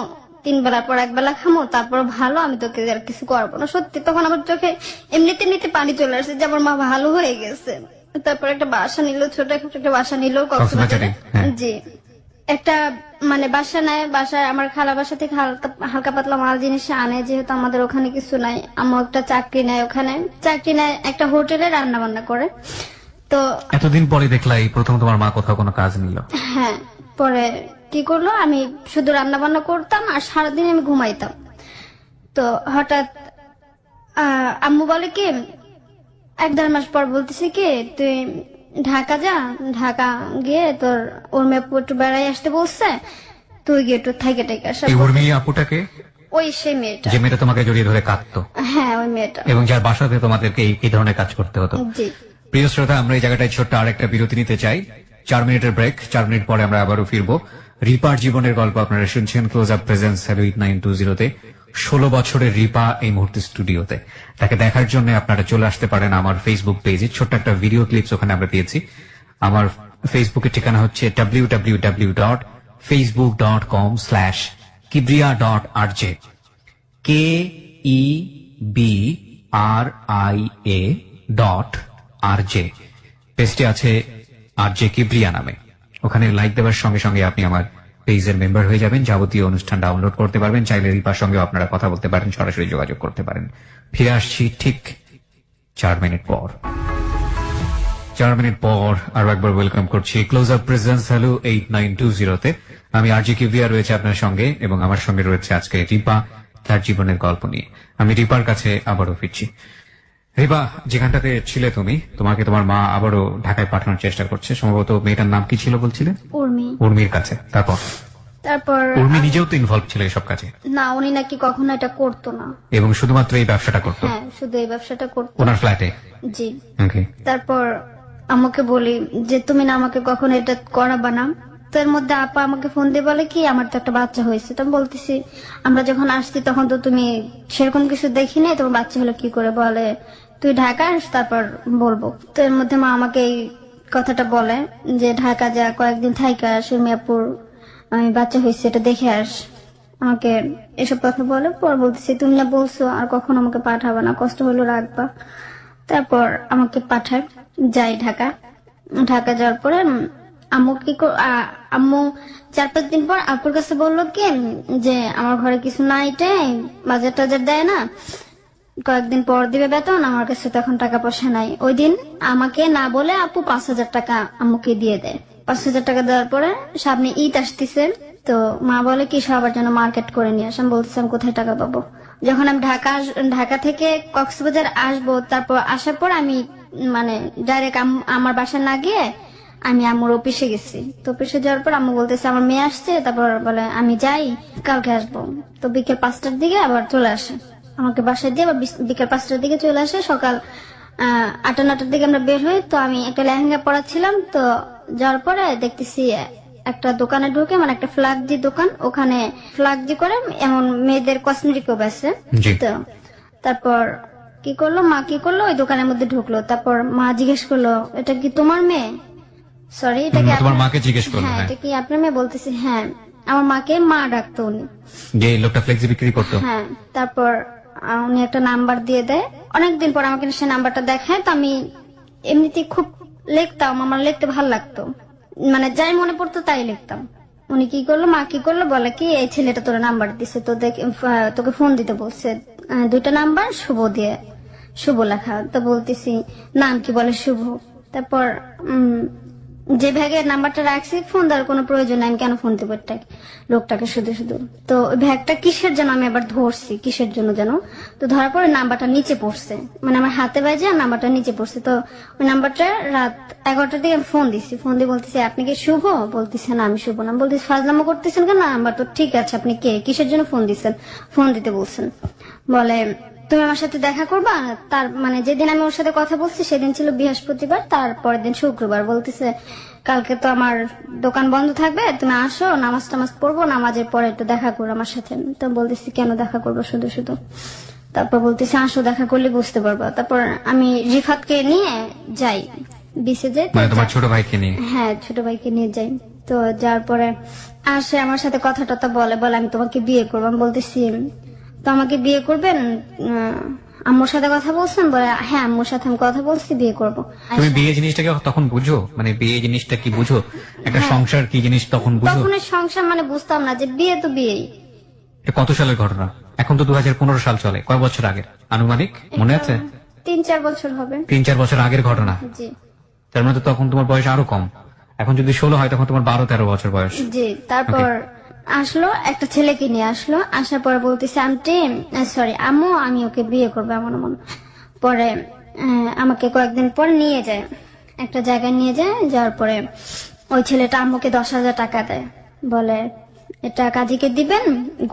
3 বেলার পর 1 বেলা খামো, তারপর ভালো, আমি তোকে আর কিছু করবো না। সত্যি তখন আমার চোখে এমনিতে পানি চলে আসছে যে আমার মা ভালো হয়ে গেছে। তারপর একটা বাসা নিল, ছোট একটা বাসা নিল কক্সবাজারে। জি, একটা মানে বাসা নেয়। বাসায় আমার খালা বাসা থেকে হালকা পাতলা মাল জিনিস আনে, যেহেতু আমাদের ওখানে কিছু নাই। আমার একটা চাকরি নেয়, ওখানে চাকরি নেয়, একটা হোটেলে রান্না বান্না করে। তো এতদিন পরে দেখলাই প্রথম তোমার মা কোথাও কোনো কাজ নিল? হ্যাঁ, পরে কি করলো, আমি শুধু রান্না বান্না করতাম আর সারাদিন আমি ঘুমাইতাম। তো হঠাৎ আম্মু বলে কি, 1-1.5 মাস পর বলতেছে কি, তুই ঢাকা যা, ঢাকা গিয়ে তোর উর্মি আপু একটু বেড়াই আসতে বলছে, তুই গিয়ে একটু থেকে টেকে আসা। এই উর্মি আপুটাকে? ওই সেই মেয়েটা, যে মেয়েটা তোমাকে জড়িয়ে ধরে কাঁদতো? হ্যাঁ, ওই মেয়েটা, এবং যার বাসাতে তোমাদেরকে এই ধরনের কাজ করতে হতো? জি। প্রিয় শ্রোতা, আমরা এই জায়গাটায় ছোট্ট আরেকটা বিরতি নিতে চাই। 4 মিনিটের ব্রেক। 4 মিনিট পরে আমরা আবারও ফিরবো। রিপার জীবনের গল্প আপনারা শুনছেন ক্লোজ আপ প্রেজেন্স হ্যালো 8920-তে। 16 বছরের রিপা এই মুহূর্তে স্টুডিওতে। তাকে দেখার জন্য আপনারা চলে আসতে পারেন আমার ফেসবুক পেজে। ছোট্ট একটা ভিডিও ক্লিপস ওখানে আমরা দিয়েছি। আমার ফেসবুকের ঠিকানা হচ্ছে www.facebook.com/kibriya.rj KEBRIA.RJ। পেজটি আছে আরজে কিবরিয়া নামে। ওখানে লাইক দেওয়ার সঙ্গে সঙ্গে আপনি আমার পেজের মেম্বার হয়ে যাবেন, যাবতীয় অনুষ্ঠান ডাউনলোড করতে পারবেন। চাইলে রিপার সঙ্গে আপনারা কথা বলতে পারেন, সরাসরি যোগাযোগ করতে পারেন। ফিরে আসছি ঠিক 4 মিনিট পর। 4 মিনিট পর আরো একবার ওয়েলকাম করছি ক্লোজ আপ প্রেজেন্স হ্যালো 8920-তে। আমি আরজে কিবরিয়া রয়েছে আপনার সঙ্গে, এবং আমার সঙ্গে রয়েছে আজকে রিপা, তার জীবনের গল্প নিয়ে। আমি রিপার কাছে আবারও ফিরছি। রিপা, যেখানটাতে ছিলে তুমি, তোমাকে তোমার মা আবারও ঢাকায় পাঠানোর চেষ্টা করছে। সম্ভবত মেয়েটার নাম কি ছিল বলছিলে? উর্মি। উর্মির কাছে। তারপর উর্মি নিজেও তো ইনভলভ ছিল এসব কাজে? না, উনি নাকি কখনো এটা করতো না, এবং শুধুমাত্র এই ব্যবসাটা করতো? হ্যাঁ, শুধু এই ব্যবসাটা করতো ওনার ফ্ল্যাটে? জি। ওকে। তারপর আমাকে বলি যে তুমি না আমাকে কখনো এটা করাবা না। তার মধ্যে আপা আমাকে ফোন দিয়ে বলে কি, আমার তো একটা বাচ্চা হয়েছে। তো আমি বলতেছি, আমরা যখন আসছি তখন তো তুমি সেরকম কিছু দেখি নাই, তোমার বাচ্চা হলো কি করে? বলে তুই ঢাকা আস, তারপর বলবো। তো এর মধ্যে মা আমাকে এই কথাটা বলে যে ঢাকা যা, কয়েকদিন থাইকা আস, মিয়াপুর আমি বাচ্চা হয়েছে এটা দেখে আস। আমাকে এসব কথা বলে। পর বলতেছি, তুমি না বলছো আর কখনো আমাকে পাঠাবা না, কষ্ট হলো রাখবা। তারপর আমাকে পাঠায়, যাই ঢাকা। ঢাকা যাওয়ার পরে আম্মু আম্মু 4-5 দিন পর আপুর কাছে বললো কি যে আমার ঘরে কিছু নাই, বাজার টাজার দেয় না, কয়েকদিন পর দিবে বেতন, আমার কাছে তখন টাকা পয়সা নাই। ওই দিন আমাকে না বলে আপু 5,000 টাকা আম্মুকে দিয়ে দেয়। 5,000 টাকা দেওয়ার পরে সামনে ঈদ আসতেছে, তো মা বলে কি সবার জন্য মার্কেট করে নিয়ে আস। আমি বলতেছিলাম কোথায় টাকা পাবো? যখন আমি ঢাকা থেকে কক্সবাজার আসবো, তারপর আসার পর আমি মানে ডাইরেক্ট আমার বাসা না গিয়ে আমি আম্মুর অফিসে গেছি। তো অফিসে যাওয়ার পর আম্মু বলতেছে আমার মেয়ে আসছে, তারপর বলে আমি যাই, কালকে আসবো। তো বিকেল 5টার দিকে আবার চলে আসে আমাকে বাসায় দিয়ে, আবার বিকেল 5টার দিকে চলে আসে। সকাল 8-9টার দিকে আমরা বের হই। তো আমি একটা লেহেঙ্গা পরাচ্ছিলাম, তো যাওয়ার পরে দেখতেছি একটা দোকানে ঢুকে, মানে একটা ফ্লাগজি দোকান, ওখানে ফ্লাগজি করে এমন মেয়েদের কসমেটিকও বেচে। তো তারপর কি করলো, মা কি করলো, ওই দোকানের মধ্যে ঢুকলো। তারপর মা জিজ্ঞেস করলো, এটা কি তোমার মেয়ে? সরি, এটা কি তোমার মাকে জিজ্ঞেস করলো? হ্যাঁ, এটা কি আপনার মেয়ে? বলতেছি হ্যাঁ। আমার মাকে মা ডাকতো উনি, যে লোকটা ফ্লেক্সি বিক্রি করতো। হ্যাঁ। তারপর উনি একটা নাম্বার দিয়ে দেয়। অনেকদিন পর আমাকে সে নাম্বারটা দেখায়। তো আমি এমনিতে খুব লিখতাম, আমার লিখতে ভালো লাগতো, মানে যাই মনে পড়তো তাই লিখতাম। উনি কি করলো, মা কি করলো, বলে কি এই ছেলেটা তোর নাম্বার দিছে, তো তোকে ফোন দিতে বলছে। দুইটা নাম্বার শুভ লেখা। তো বলতেছি নাম কি, বলে শুভ। তারপর যে ব্যাগের নাম্বারটা রাখছি, ফোন দেওয়ার কোনো প্রয়োজন নাই, আমি কেন ফোন দেবো লোকটাকে শুধু শুধু। তো ওই ব্যাগটা কিসের জন্য আমি আবার ধরছি, কিসের জন্য যেন। তো ধরার পরে নাম্বারটা নিচে পড়ছে, মানে আমার হাতে বাজে নাম্বারটা নিচে পড়ছে। তো ওই নাম্বারটা রাত 11টার দিকে আমি ফোন দিচ্ছি, ফোন দিয়ে বলতেছি আপনি কি শুভ? বলতেছে না আমি শুভ না। বলতেছি ফাজলামো করতেছেন কেন? নাম্বার তো ঠিক আছে, আপনি কে, কিসের জন্য ফোন দিচ্ছেন? ফোন দিতে বলছেন। বলে তুমি আমার সাথে দেখা করবা। তার মানে যেদিন আমি ওর সাথে কথা বলছি সেদিন ছিল বৃহস্পতিবার, তারপরের দিন শুক্রবার। বলতেছে কালকে তো আমার দোকান বন্ধ থাকবে, তুমি আসো, নামাজ টামাজ পড়বো, নামাজের পরে একটু দেখা করো আমার সাথে। তো বলতেছি কেন দেখা করবো শুধু শুধু? তারপর বলতেছি আসো, দেখা করলে বুঝতে পারবা। তারপর আমি রিফাতকে নিয়ে যাই বিসে যাই। মানে তোমার ছোট ভাইকে নিয়ে? হ্যাঁ, ছোট ভাইকে নিয়ে যাই। তো যার পরে আসে আমার সাথে কথা টথা বলে আমি তোমাকে বিয়ে করবো। আমি বলতেছি তো আমাকে বিয়ে করবেন? আম্মুর সাথে কথা বলছেন? বলে হ্যাঁ, আম্মুর সাথে আমি কথা বলছি, বিয়ে করবো। তুমি বিয়ে জিনিসটাকে তখন বুঝো? মানে বিয়ে জিনিসটা কি বুঝো? একটা সংসার কি জিনিস তখন বুঝো? তখন সংসার মানে বুঝতাম না, যে বিয়ে তো বিয়েই। কত সালের ঘটনা? এখন তো 2015 সাল চলে, কয় বছর আগের আনুমানিক মনে আছে? 3-4 বছর হবে। 3-4 বছর আগের ঘটনা। জি তার মানে তো তখন তোমার বয়স আরো কম। এখন যদি 16 হয় তখন তোমার 12-13 বছর বয়স। জি। তারপর আসলো, একটা ছেলেকে নিয়ে আসলো। আসার পরে বলতেছে আম্মু আমি ওকে বিয়ে করবো এমন এমন। পরে আমাকে কয়েকদিন পর নিয়ে যায়, একটা জায়গায় নিয়ে যায়। যাওয়ার পরে ওই ছেলেটা আম্মুকে 10,000 টাকা দেয়, বলে এটা কাজীকে দিবেন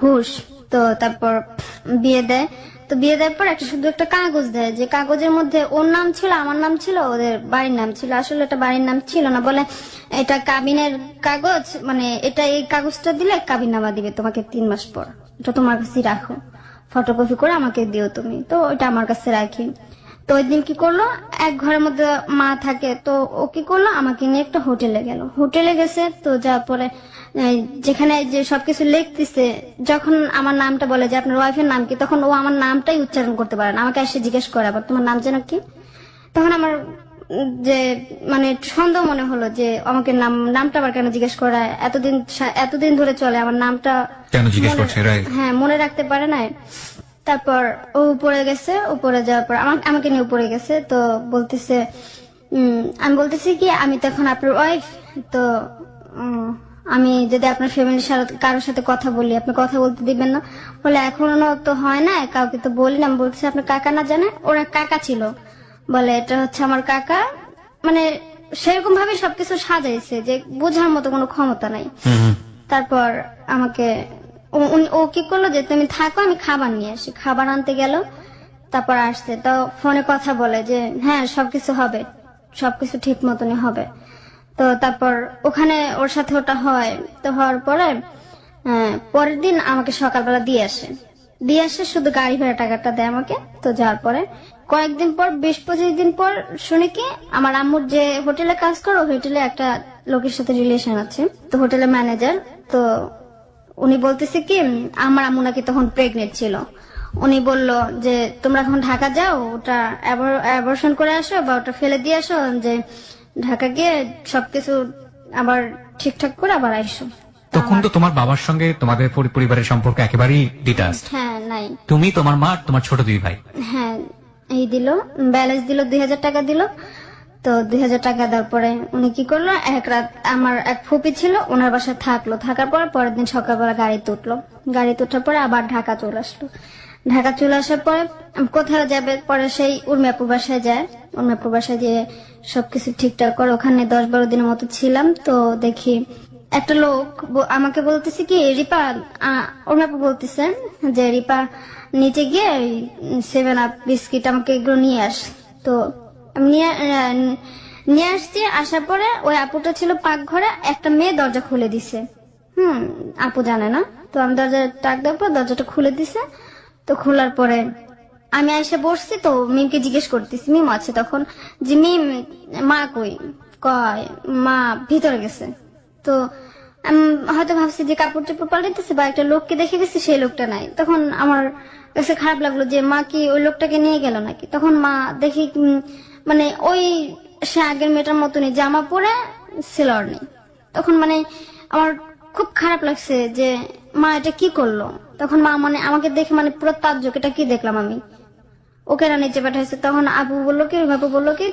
ঘুষ। তো তারপর বিয়ে দেয়। তো বিয়ে দেওয়ার পর শুধু একটা কাগজ দেয়, যে কাগজের মধ্যে ওর নাম ছিল, আমার নাম ছিল, ওদের বাড়ির নাম ছিল। আসলে এটা বাড়ির নাম ছিল না। বলে এটা কাবিনের কাগজ, মানে এটা এই কাগজটা দিলে কাবিন নামা দিবে তোমাকে 3 মাস পর, এটা তোমার কাছে রাখো, ফটোকপি করে আমাকে দিও তুমি। তো ওইটা আমার কাছে রাখি। তো ওই দিন কি করলো, এক ঘরের মধ্যে মা থাকে, তো ও কি করলো, আমাকে নিয়ে একটা হোটেলে গেল। হোটেলে গেছে, তো যাওয়ার পরে যেখানে যে সবকিছু লিখতেছে, যখন আমার নামটা বলে যে আপনার ওয়াইফের নাম কি, তখন ও আমার নামটাই উচ্চারণ করতে পারে না। আমাকে এসে জিজ্ঞেস করে আবার তোমার নাম যেন কি। তখন আমার যে মানে সন্দেহ মনে হলো যে আমাকে নামটা আবার কেন জিজ্ঞেস করা, এতদিন ধরে চলে আমার নামটা কেন জিজ্ঞেস করছে? হ্যাঁ, মনে রাখতে পারে না। তারপর ও উপরে গেছে, উপরে যাওয়ার পর আমাকে নিয়ে উপরে গেছে। তো বলতেছে আমি বলতেছি কি আমি তো এখন আপনার ওয়াইফ, তো আমি যদি আপনার ফ্যামিলির সাথে কারোর সাথে কথা বলি আপনি কথা বলতে দিবেন না। বলে এখনো তো হয় না, কাউকে তো বলি না। বলতেছে আপনার কাকা না জানে? ওরা কাকা ছিল। বলে এটা হচ্ছে আমার কাকা। মানে সেরকম ভাবে সবকিছু সাজাইছে যে বোঝার মতো কোনো ক্ষমতা নাই। তারপর আমাকে ও কি করলো, যে তুমি থাকো আমি খাবার নিয়ে আসি। খাবার আনতে গেল, তারপর আসছে। তো ফোনে কথা বলে যে হ্যাঁ সবকিছু হবে, সবকিছু ঠিক মতনই হবে। তো তারপর ওখানে ওর সাথে ওটা হয়। তো হওয়ার পরে পরের দিন আমাকে সকালবেলা দিয়ে আসে, শুধু গাড়ি ভাড়া টাকাটা দেয় আমাকে। তো যাওয়ার পরে কয়েকদিন পর 20-25 দিন পর শুনি কি আমার আম্মুর যে হোটেলে কাজ করে, হোটেলে একটা লোকের সাথে রিলেশন আছে। তো হোটেলের ম্যানেজার। তো উনি বলতেছে কি আমার আম্মু নাকি তখন প্রেগনেন্ট ছিল। উনি বলল যে তোমরা এখন ঢাকা যাও, ওটা অ্যাবর্শন করে আসো বা ওটা ফেলে দিয়ে আসো, যে ঢাকা গিয়ে সবকিছু আবার ঠিকঠাক করে আবার আইসো। তখন তো তোমার বাবার সঙ্গে তোমাদের পরিবারের সম্পর্ক একেবারেই ডিটাচড। হ্যাঁ, নাই। তুমি, তোমার মা, তোমার ছোট 2 ভাই। হ্যাঁ, এই দিল ব্যালেন্স দিল 2000 টাকা দিল। তো 2000 টাকা দেওয়ার পরে উনি কি করলো, এক রাত আমার এক ফুপি ছিল ওনার বাসায় থাকলো। থাকার পর পরের দিন সকালবেলা গাড়িতে উঠলো। গাড়িতে ওঠার পরে আবার ঢাকা চলে আসলো। ঢাকা চলে আসার পরে কোথাও যাবে, পরে সেই উর্মিয়াপুর বাসায় যায়। উর্মিয়াপুর বাসায় গিয়ে সবকিছু ঠিকঠাক করে ওখানে 10-12 দিনের মতো ছিলাম। তো দেখি একটা লোক আমাকে বলতেছে কি রিপা, উর্মিয়াপুর বলতেছে যে রিপা নিচে গিয়ে 7 আপ বিস্কিট আমাকে এগুলো নিয়ে আস। তো নিয়ে আসছি। আসার পরে ওই আপুটা ছিল পাকঘরে, একটা মেয়ে দরজা খুলে দিছে। আপু জানে না। তো আমি দরজা টাক দেওয়ার পর দরজাটা খুলে দিছে। তো খোলার পরে আমি এসে বসছি। তো মিমকে জিজ্ঞেস করতেছি, মিম আছে তখন, যে মিম মা কই? কয় মা ভিতরে গেছে। তো আমি হয়তো ভাবছি যে কাপড় চোপড় পাল্টাইতেছে বা একটা লোককে দেখে গেছি, সেই লোকটা নাই। তখন আমার কাছে খারাপ লাগলো যে মা কি ওই লোকটাকে নিয়ে গেল নাকি। তখন মা দেখি মানে ওই সে আগের মেয়েটার মতনই জামা পরে সেলর নেই। তখন মানে আমার খুব খারাপ লাগছে যে মা এটা কি করলো। তখন মা মানে আমাকে দেখে মানে পুরো তাজ্জব, এটা কি দেখলাম আমি, ওকে না নিচে পাঠাইছে। তখন আপু বললো কি, আপু বললো কি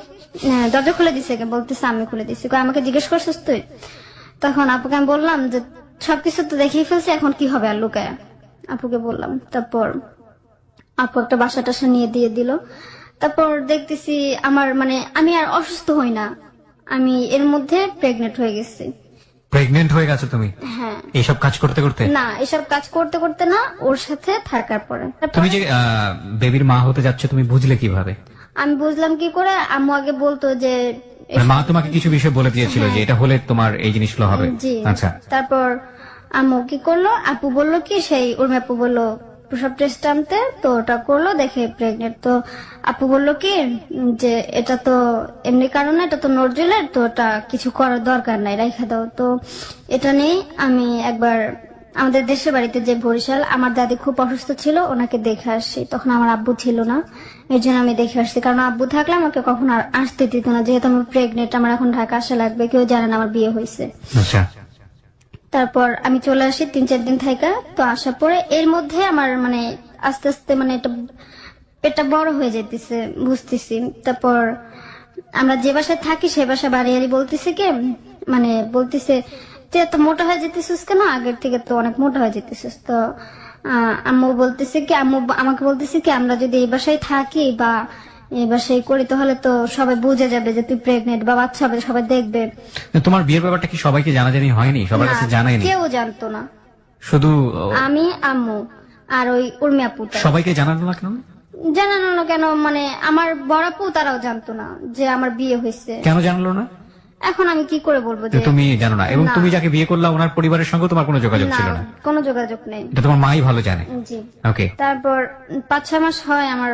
দরজা খুলে দিছে, বলতেছে আমি খুলে দিছি। আমাকে জিজ্ঞেস করছিস তুই? তখন আপুকে আমি বললাম যে সবকিছু তো দেখেই ফেলছি, এখন কি হবে আর লুকায়, আপুকে বললাম। তারপর আপু একটা বাসা টাসা নিয়ে দিয়ে দিল। তারপর দেখতেছি আমার মানে আমি আর অসুস্থ হই না, আমি এর মধ্যে প্রেগনেন্ট হয়ে গেছি। প্রেগনেন্ট হয়ে গেছো তুমি হ্যাঁ, এইসব কাজ করতে করতে? না এসব কাজ করতে করতে না, ওর সাথে থাকার পরে। তুমি যে বেবির মা হতে যাচ্ছ তুমি বুঝলে কিভাবে? আমি বুঝলাম কি করে, আম্মু আগে বলতো যে মানে মা তোমাকে কিছু বিষয় বলে দিয়েছিল যে এটা হলে তোমার এই জিনিসগুলো হবে? জি। আচ্ছা, তারপর আম্মু কি করলো, আপু বললো কি, সেই উর্মি আপু বললো প্রসব টেস্ট আনতে, তো ওটা করলো, দেখে প্রেগনেন্ট। তো আপু বললো কি যে এটা তো এমনি কারণে, এটা তো নজরুলের, তো ওটা কিছু করার দরকার নাই, রেখে দাও। তো এটা নিয়ে আমি একবার আমাদের দেশের বাড়িতে যে বরিশাল, আমার দাদি খুব অসুস্থ ছিল, ওনাকে দেখে আসছি। তখন আমার আব্বু ছিল না, এই জন্য আমি দেখে আসছি। কারণ আব্বু থাকলে আমাকে কখনো আর আসতে দিত না, যেহেতু আমি প্রেগনেন্ট, আমার এখন ঢাকা আসা লাগবে, কেউ জানে না আমার বিয়ে হয়েছে। আচ্ছা। তারপর আমি চলে আসি 3-4 দিন থাকা। তো আসার পরে এর মধ্যে আমার মানে আস্তে আস্তে মানে পেটটা বড় হয়ে যেতেছে, বুঝতেছি। তারপর আমরা যে বাসায় থাকি সে বাসায় বাড়ি বলতেছে কি, মানে বলতেছে তুই এত মোটা হয়ে যেতেছিস কেন, আগের থেকে তো অনেক মোটা হয়ে যেতেছিস। তো আম্মু বলতেছে কি, আম্মু আমাকে বলতেছে কি আমরা যদি এই বাসায় থাকি বা এই বাসায় করি তাহলে তো সবাই বুঝে যাবে যে তুই প্রেগনেন্ট বা বাচ্চা হবে, সবাই দেখবে। তোমার বিয়ের ব্যাপারটা কি সবাইকে জানাজানি হয়নি? সবার কাছে না, জানায়নি? কেউ জানতো না, শুধু আমি, আম্মু আর ওই উর্মি আপুটা। সবাইকে জানানো না কেন? জানানো না কেন মানে আমার বড় আপু তারাও জানতো না যে আমার বিয়ে হয়েছে। কেন জানালো না? এখন আমি কি করে বলবো যে যে তুমি জানো না? এবং না। তুমি যাকে বিয়ে করলা ওনার পরিবারের সঙ্গে তোমার কোনো যোগাযোগ ছিল না? কোনো যোগাযোগ নেই। এটা তোমার মাই ভালো জানে। জি। ওকে। তারপর 5-6 মাস হয় আমার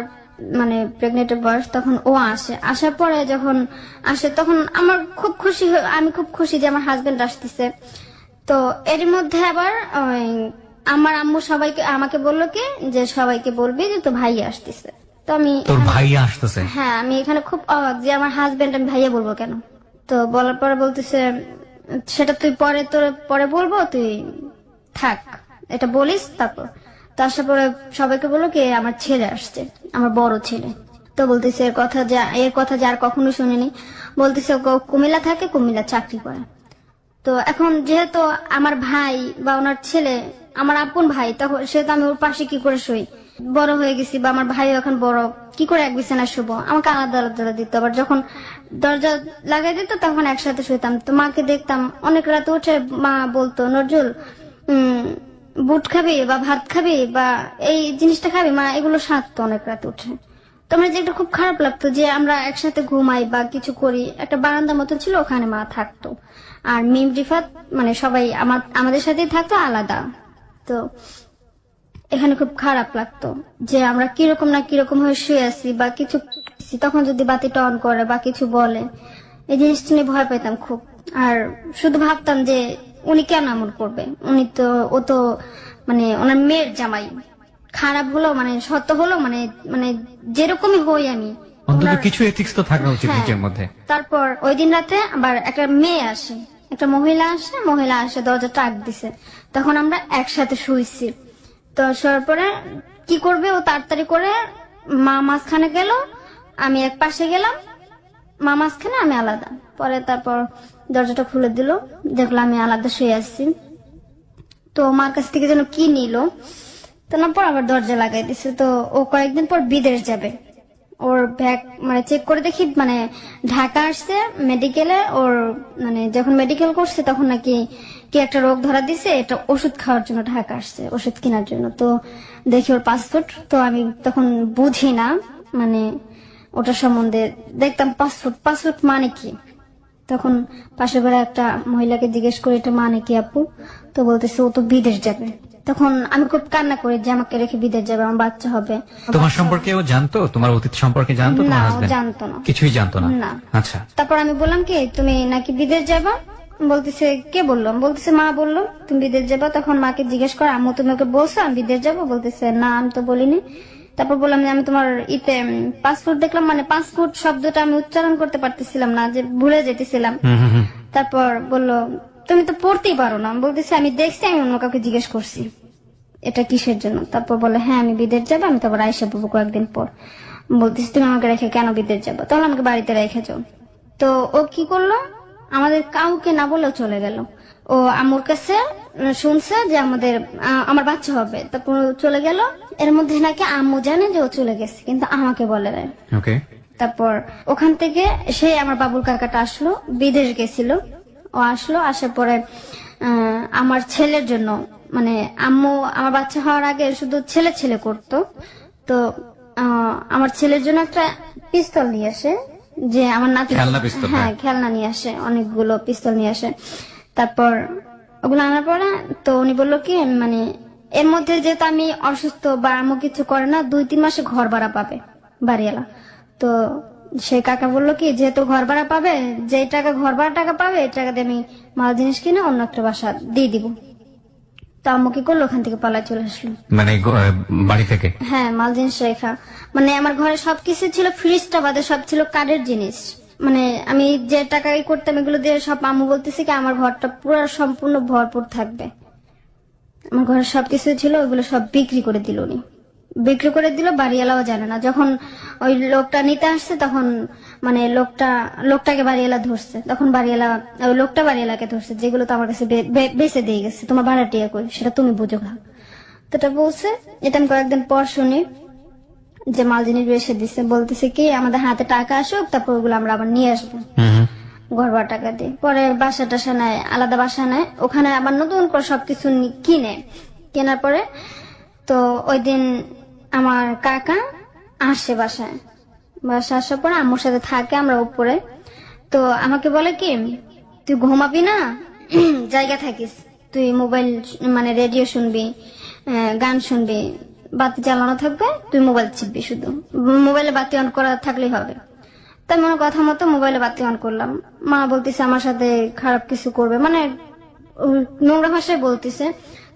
মানে প্রেগনেন্টের বয়স, তখন ও আসে। আসার পরে যখন আসে তখন আমার খুব খুশি আমি খুব খুশি যে আমার হাজবেন্ড আসতেছে। তো এর মধ্যে আবার আমার আম্মু সবাইকে আমাকে বললো কি যে সবাইকে বলবি যে তো ভাই আসতেছে। তো আমি তোর ভাইয়া আসতেছে? হ্যাঁ, আমি এখানে খুব অবাক যে আমার হাজবেন্ড আমি ভাইয়া বলবো কেন। তো বলার পরে বলতেছে সেটা তুই পরে বলবো, তুই থাক, এটা বলিস। তারপর তো আসার পরে সবাইকে বললো কি আমার ছেলে আসছে, আমার বড় ছেলে। তো বলতেছে এর কথা যে আর কখনো শুনিনি। বলতেছে ও কুমিল্লা থাকে, কুমিল্লা চাকরি করে। তো এখন যেহেতু আমার ভাই বা ওনার ছেলে আমার আপন ভাই, তখন সেহেতু আমি ওর পাশে কি করে শুই, বড় হয়ে গেছি বা আমার ভাইও এখন বড়, কি করে এক বিছানায় শুবো, আমাকে আলাদা আলাদা দিত। আবার যখন দরজা লাগাই দিত তখন একসাথে শুইতাম। তো মাকে দেখতাম অনেক রাতে উঠে মা বলতো নজরুল বুট খাবি বা ভাত খাবি বা এই জিনিসটা খাবি, মা এগুলো সাধতো অনেক রাতে উঠে। তো আমার যে একটা খুব খারাপ লাগতো যে আমরা একসাথে ঘুমাই বা কিছু করি, একটা বারান্দা মতো ছিল, ওখানে মা থাকতো। আর মিম রিফাত মানে সবাই আমাদের সাথেই থাকতো আলাদা। তো এখানে খুব খারাপ লাগতো যে আমরা কিরকম না কিরকম হয়ে শুয়ে আছি বা কিছু, তখন যদি বাতিটা অন করে বা কিছু বলে, এই জিনিসটা নিয়ে ভয় পেতাম খুব। আর শুধু ভাবতাম যে উনি কেন এমন করবে, ও তো মানে ওনার মেয়ের জামাই, খারাপ হলো মানে সত্য হলো মানে মানে যেরকমই হই আমি, অন্তত কিছু এথিক্স তো থাকা উচিত হ্যাঁ। নিজের মধ্যে। তারপর ওই দিন রাতে আবার একটা মেয়ে আসে, একটা মহিলা আসে দরজা টাক দিছে। তখন আমরা একসাথে শুইছি। তো শোয়ার পরে কি করবে, ও তাড়াতাড়ি করে মা মাঝখানে গেল, আমি এক পাশে গেলাম, মা মাঝখানে আমি আলাদা। পরে তারপর দরজাটা খুলে দিল, দেখলো আমি আলাদা শুয়ে আসছি। তো মার কাছ থেকে যেন কি নিল, তো না পর আবার দরজা লাগাই দিছে। তো ও কয়েকদিন পর বিদেশ যাবে, ওর ব্যাগ মানে চেক করে দেখি মানে ঢাকা আসছে মেডিকেলে, ওর মানে যখন মেডিকেল করছে তখন নাকি কি একটা রোগ ধরা দিছে, এটা ওষুধ খাওয়ার জন্য ঢাকা আসছে, ওষুধ কেনার জন্য। তো দেখি ওর পাসপোর্ট, তো আমি তখন বুঝি না মানে ওটা সম্বন্ধে, দেখতাম পাসপোর্ট মানে কি। তখন পাশে ঘরে একটা মহিলাকে জিজ্ঞেস করে এটা মানে কি আপু, তো বলতেছে ও তো বিদেশ যাবে। তখন আমি খুব কান্না করি যে আমাকে রেখে বিদেশ যাবে, আমার বাচ্চা হবে। তোমার সম্পর্কে ও জানতো? তোমার অতীত সম্পর্কে জানতো না, তোমার ও হাজবেন্ড? জানতো না, কিছুই জানতো না। না। আচ্ছা। তারপর আমি বললাম কি তুমি নাকি বিদেশ যাবা, বলতেছে কে বললো, বলতেছে মা বললো তুমি বিদেশ যাবা। তখন মাকে জিজ্ঞেস করে আম্মু তুমি ওকে বলছো আমি বিদেশ যাবো, বলতেছে না আমি তো বলিনি। তারপর বললাম যে আমি তোমার পাসপোর্ট দেখলাম, মানে পাসপোর্ট শব্দটা আমি উচ্চারণ করতে পারতেছিলাম না, যে ভুলে যেতেছিলাম। তারপর বললো তুমি তো পড়তেই পারো না, বলতেছে আমি দেখছি, আমি অন্য কাউকে জিজ্ঞেস করছি। এটা কিসের জন্য? তারপর বলে হ্যাঁ আমি বিদেশ যাবো, আমি তারপর আয়সা পাবো কয়েকদিন পর। বলতেছি তুমি আমাকে রেখে কেন বিদেশ যাবো? তাহলে আমাকে বাড়িতে রেখে যাও। তো ও কি করলো, আমাদের কাউকে না বলেও চলে গেল। ও আম্মুর কাছে শুনছে যে আমার বাচ্চা হবে, তারপর ও চলে গেল। এর মধ্যে নাকি আম্মু জানে যে ও চলে গেছে, কিন্তু আমাকে বলে নাই। ওকে, তারপর ওখান থেকে সে আমার বাবুর কাকাটা আসলো, বিদেশ গেছিল। ও আসলো, আসার পরে আমার ছেলের জন্য, মানে আম্মু আমার বাচ্চা হওয়ার আগে শুধু ছেলে ছেলে করতো, তো আমার ছেলের জন্য একটা পিস্তল নিয়ে আসে, যে আমার নাতি, খেলনা পিস্তল, হ্যাঁ খেলনা নিয়ে আসে, অনেকগুলো পিস্তল নিয়ে আসে। তারপর ওগুলো আনার পরে তো উনি বললো কি, মানে এর মধ্যে যেহেতু আমি অসুস্থ বা আম্মু কিছু করে না, 2-3 মাসে ঘর ভাড়া পাবে বাড়িওয়ালা। তো সেই কাকা বললো কি, যেহেতু ঘর ভাড়া পাবে, যে টাকা ঘর ভাড়া টাকা পাবে, এই টাকা দিয়ে আমি মাল জিনিস কিনে অন্য একটা বাসা দিয়ে দিব। তো আম্মু কি করলো, ওখান থেকে পালায় চলে আসলো। মানে বাড়ি থেকে? হ্যাঁ, মাল জিনিস রেখা, মানে আমার ঘরে সবকিছু ছিল, ফ্রিজটা বাদে সব ছিল কাঠের জিনিস। মানে আমি যে টাকা করতাম এগুলো দিয়ে সব, আম্মু বলতেছে কি আমার ঘরটা পুরো সম্পূর্ণ ভরপুর থাকবে। আমার ঘরে সবকিছু ছিল, ওইগুলো সব বিক্রি করে দিল উনি, বিক্রি করে দিল। বাড়িওয়ালাও জানে না। যখন ওই লোকটা নিতে আসছে, তখন মানে লোকটাকে বাড়িওয়ালা ধরছে, তখন ওই লোকটা বাড়িওয়ালাকে ধরছে, যেগুলো তো আমার কাছে বেঁচে দিয়ে গেছে, তোমার ভাড়াটিয়া কই সেটা তুমি বুঝো না। তো এটা বলছে, এটা আমি কয়েকদিন পর শুনি যে মাল জিনিস বেসে দিচ্ছে, বলতেছে কি আমাদের হাতে টাকা আসুক, তারপর ওগুলো আমরা আবার নিয়ে আসবো ঘর ভাড়া টাকা দিয়ে। পরে বাসা টাসা নেয়, আলাদা বাসা নেয়, ওখানে আবার নতুন করে সবকিছু কেনার পরে তো ওই দিন আমার কাকা আসে বাসায় আসার পরে আম্মুর সাথে থাকে, আমরা উপরে। তো আমাকে বলে কি, তুই ঘুমাবি না, জায়গা থাকিস, তুই মোবাইল মানে রেডিও শুনবি, গান শুনবি, বাতি চালানো থাকবে, তুই মোবাইল চিপবি, শুধু মোবাইলে বাতি অন করা থাকলেই হবে। তাই মনে কথা মতো মোবাইলে বাতি অন করলাম। মা বলতেছে আমার সাথে খারাপ কিছু করবে, মানে নোংরা ভাষায় বলতেছে।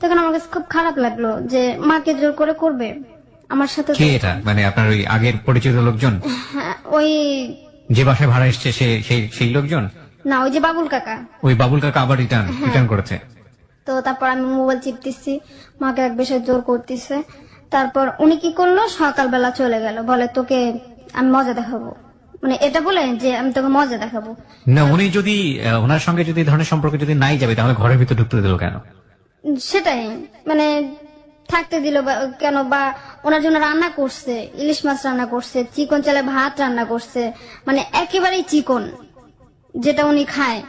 তখন আমার কাছে খুব খারাপ লাগলো যে মাকে জোর করে করবে আমার সাথে। কে এটা? মানে আপনার ওই আগের পরিচিত লোকজন? হ্যাঁ, ওই যে বাসায় ভাড়া এসছে সেই লোকজন না, ওই যে বাবুল কাকা। ওই বাবুল কাকা আবার রিটার্ন করেছে? তো তারপর আমি মোবাইল চিপতেছি, মাকে এক বিষয়ে জোর করতেছে। তারপর উনি কি করলো, সকালবেলা চলে গেল, বলে তোকে আমি মজা দেখাবো, মানে এটা বলে যে আমি তোকে মজা দেখাবো। না, উনি যদি ওনার সঙ্গে যদি ধরনের সম্পর্ক যদি নাই যাবে, তাহলে ঘরের ভিতর ঢুকতে দিল কেন? সেটাই, মানে থাকতে দিল কেন, বা ওনার জন্য রান্না করছে, ইলিশ মাছ রান্না করছে, চিকন চালে ভাত রান্না করছে, মানে একেবারেই চিকন, যেটা উনি খায়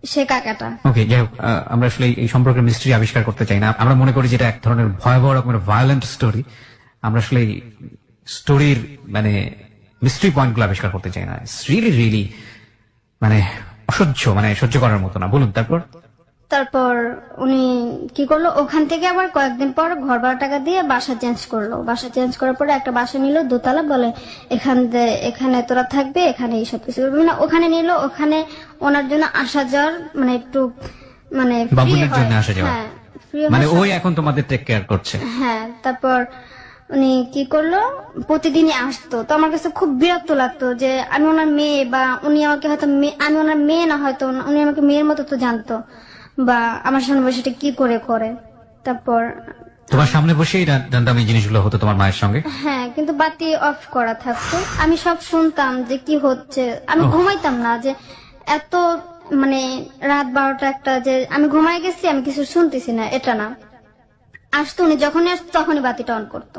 সে কাকাটা। ওকে, যাই হোক, আমরা আসলে এই সম্পর্কের মিস্ট্রি আবিষ্কার করতে চাই না। আমরা মনে করি যেটা এক ধরনের ভয়াবহ রকমের ভায়োলেন্ট স্টোরি। আমরা আসলে স্টোরির মানে মিস্ট্রি পয়েন্ট গুলো আবিষ্কার করতে চাই না। রিয়েলি রিয়েলি মানে অসহ্য, মানে সহ্য করার মতো না। বলুন তারপর উনি কি করলো, ওখান থেকে আবার কয়েকদিন পর ঘর ভাড়া টাকা দিয়ে বাসা চেঞ্জ করলো। বাসা চেঞ্জ করার পরে একটা বাসা নিল, দোতলা, বলে এখানে তোরা থাকবে, এখানে এই সব কিছু করবি না। ওখানে নিল, ওখানে ওনার জন্য আসা যাওয়ার মানে একটু মানে বাবুলের জন্য আসা যাওয়া, হ্যাঁ ফ্রি, মানে ওই এখন তোমাদের টেক কেয়ার করছে? হ্যাঁ। তারপর উনি কি করলো, প্রতিদিনই আসতো। তো আমার কাছে খুব বিরক্ত লাগতো যে আমি ওনার মেয়ে, বা উনি আমাকে হয়তো আমি ওনার মেয়ে না, হয়তো উনি আমাকে মেয়ের মতো তো জানতো, বা আমার সামনে বসে এটা কি করে। তারপর তোমার সামনে বসেই জানতাম এই জিনিসগুলো হতো তোমার মায়ের সঙ্গে? হ্যাঁ, কিন্তু বাতি অফ করা থাকতো, আমি সব শুনতাম যে কি হচ্ছে। আমি ঘুমাইতাম না, যে এত মানে রাত 12টা 1টা যে আমি ঘুমাই গেছি, আমি কিছু শুনতেছি না, এটা না। আসতো, উনি যখনই আসতো তখনই বাতিটা অন করতো।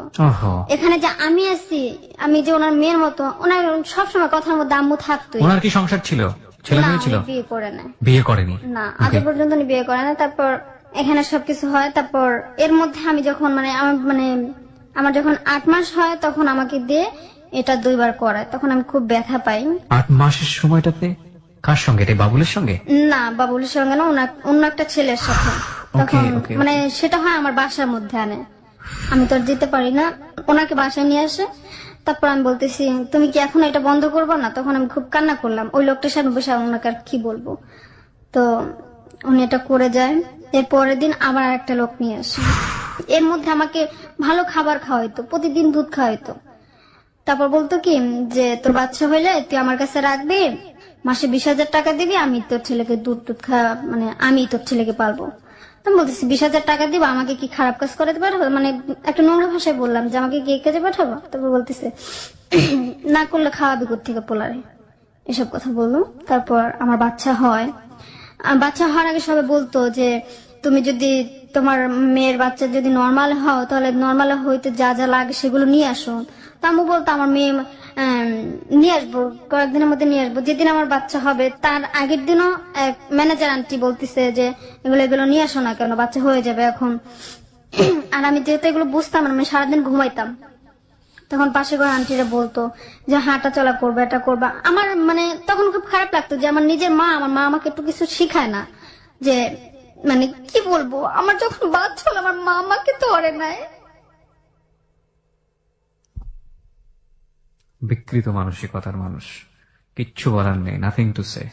এখানে যে আমি আছি, আমি যে ওনার মেয়ের মতো, ওনার সবসময় কথার মধ্যে আম্মু থাকতো। ওনার কি সংসার ছিল, ছেলে মেয়ে ছিল? বিয়ে করে না, বিয়ে করেনি না, আজ পর্যন্ত উনি বিয়ে করে না। তারপর এখানে সবকিছু হয়। তারপর এর মধ্যে আমি যখন আমার যখন 8 মাস হয়, তখন আমাকে দিয়ে এটা 2 বার করায়। তখন আমি খুব ব্যথা পাই। 8 মাসের সময়টাতে কার সঙ্গে? এটা বাবুলের সঙ্গে? না, বাবুলের সঙ্গে না, অন্য একটা ছেলের সাথে। তখন মানে সেটা হয় আমার বাসার মধ্যে আনে, আমি তো আর যেতে পারি না, ওনাকে বাসায় নিয়ে আসে। তারপর আমি বলতেছি তুমি কি এখন এটা বন্ধ করবো না? তখন আমি খুব কান্না করলাম, ওই লোকটার সামনে বসে ওনাকে আর কি বলবো। তো উনি এটা করে যায়। এর পরের দিন আবার একটা লোক নিয়ে আসে। এর মধ্যে আমাকে ভালো খাবার খাওয়াইতো, প্রতিদিন দুধ খাওয়াইতো। তারপর বলতো কি যে তোর বাচ্চা হইলে তুই আমার কাছে রাখবি, মাসে 20,000 টাকা দিবি, আমি তোর ছেলেকে দুধ খাওয়া, মানে আমি তোর ছেলেকে পালবো। তো আমি বলতেছি 20,000 টাকা দিব, আমাকে কি খারাপ কাজ করে পাঠাবো? মানে একটা নোংরা ভাষায় বললাম যে আমাকে কি এই কাজে পাঠাবো? তারপর বলতেছে না করলে খাওয়াবি কোত্থেকে পোলারে, এসব কথা বললো। তারপর আমার বাচ্চা হয়। বাচ্চা হওয়ার আগে সবাই বলতো যে তুমি যদি তোমার মেয়ের বাচ্চা যদি নর্মাল হও তাহলে নর্মাল হইতে যা যা লাগে সেগুলো নিয়ে আসো। তা আমি বলতো আমার মেয়ে নিয়ে আসবো, কয়েকদিনের মধ্যে নিয়ে আসবো। যেদিন আমার বাচ্চা হবে তার আগের দিনও এক ম্যানেজার আন্টি বলতেছে যে এগুলো নিয়ে আসো না কেন, বাচ্চা হয়ে যাবে এখন। আর আমি যেহেতু এগুলো বুঝতাম না, আমি সারাদিন ঘুমাইতাম। তখন পাশে ঘর আন্টিরা বলতো যে হাঁটা চলা করবে, এটা করবা। আমার মানে তখন খুব খারাপ লাগতো যে আমার নিজের মা, আমার মা আমাকে একটু কিছু শিখায় না। যে মানে কি বলবো, আমার যখন বাচ্চা হলো আমার মা আমাকে ধরে নাই। বিকৃত মানসিকতার মানুষ, কিচ্ছু বলার নেই, নাথিং টু সে।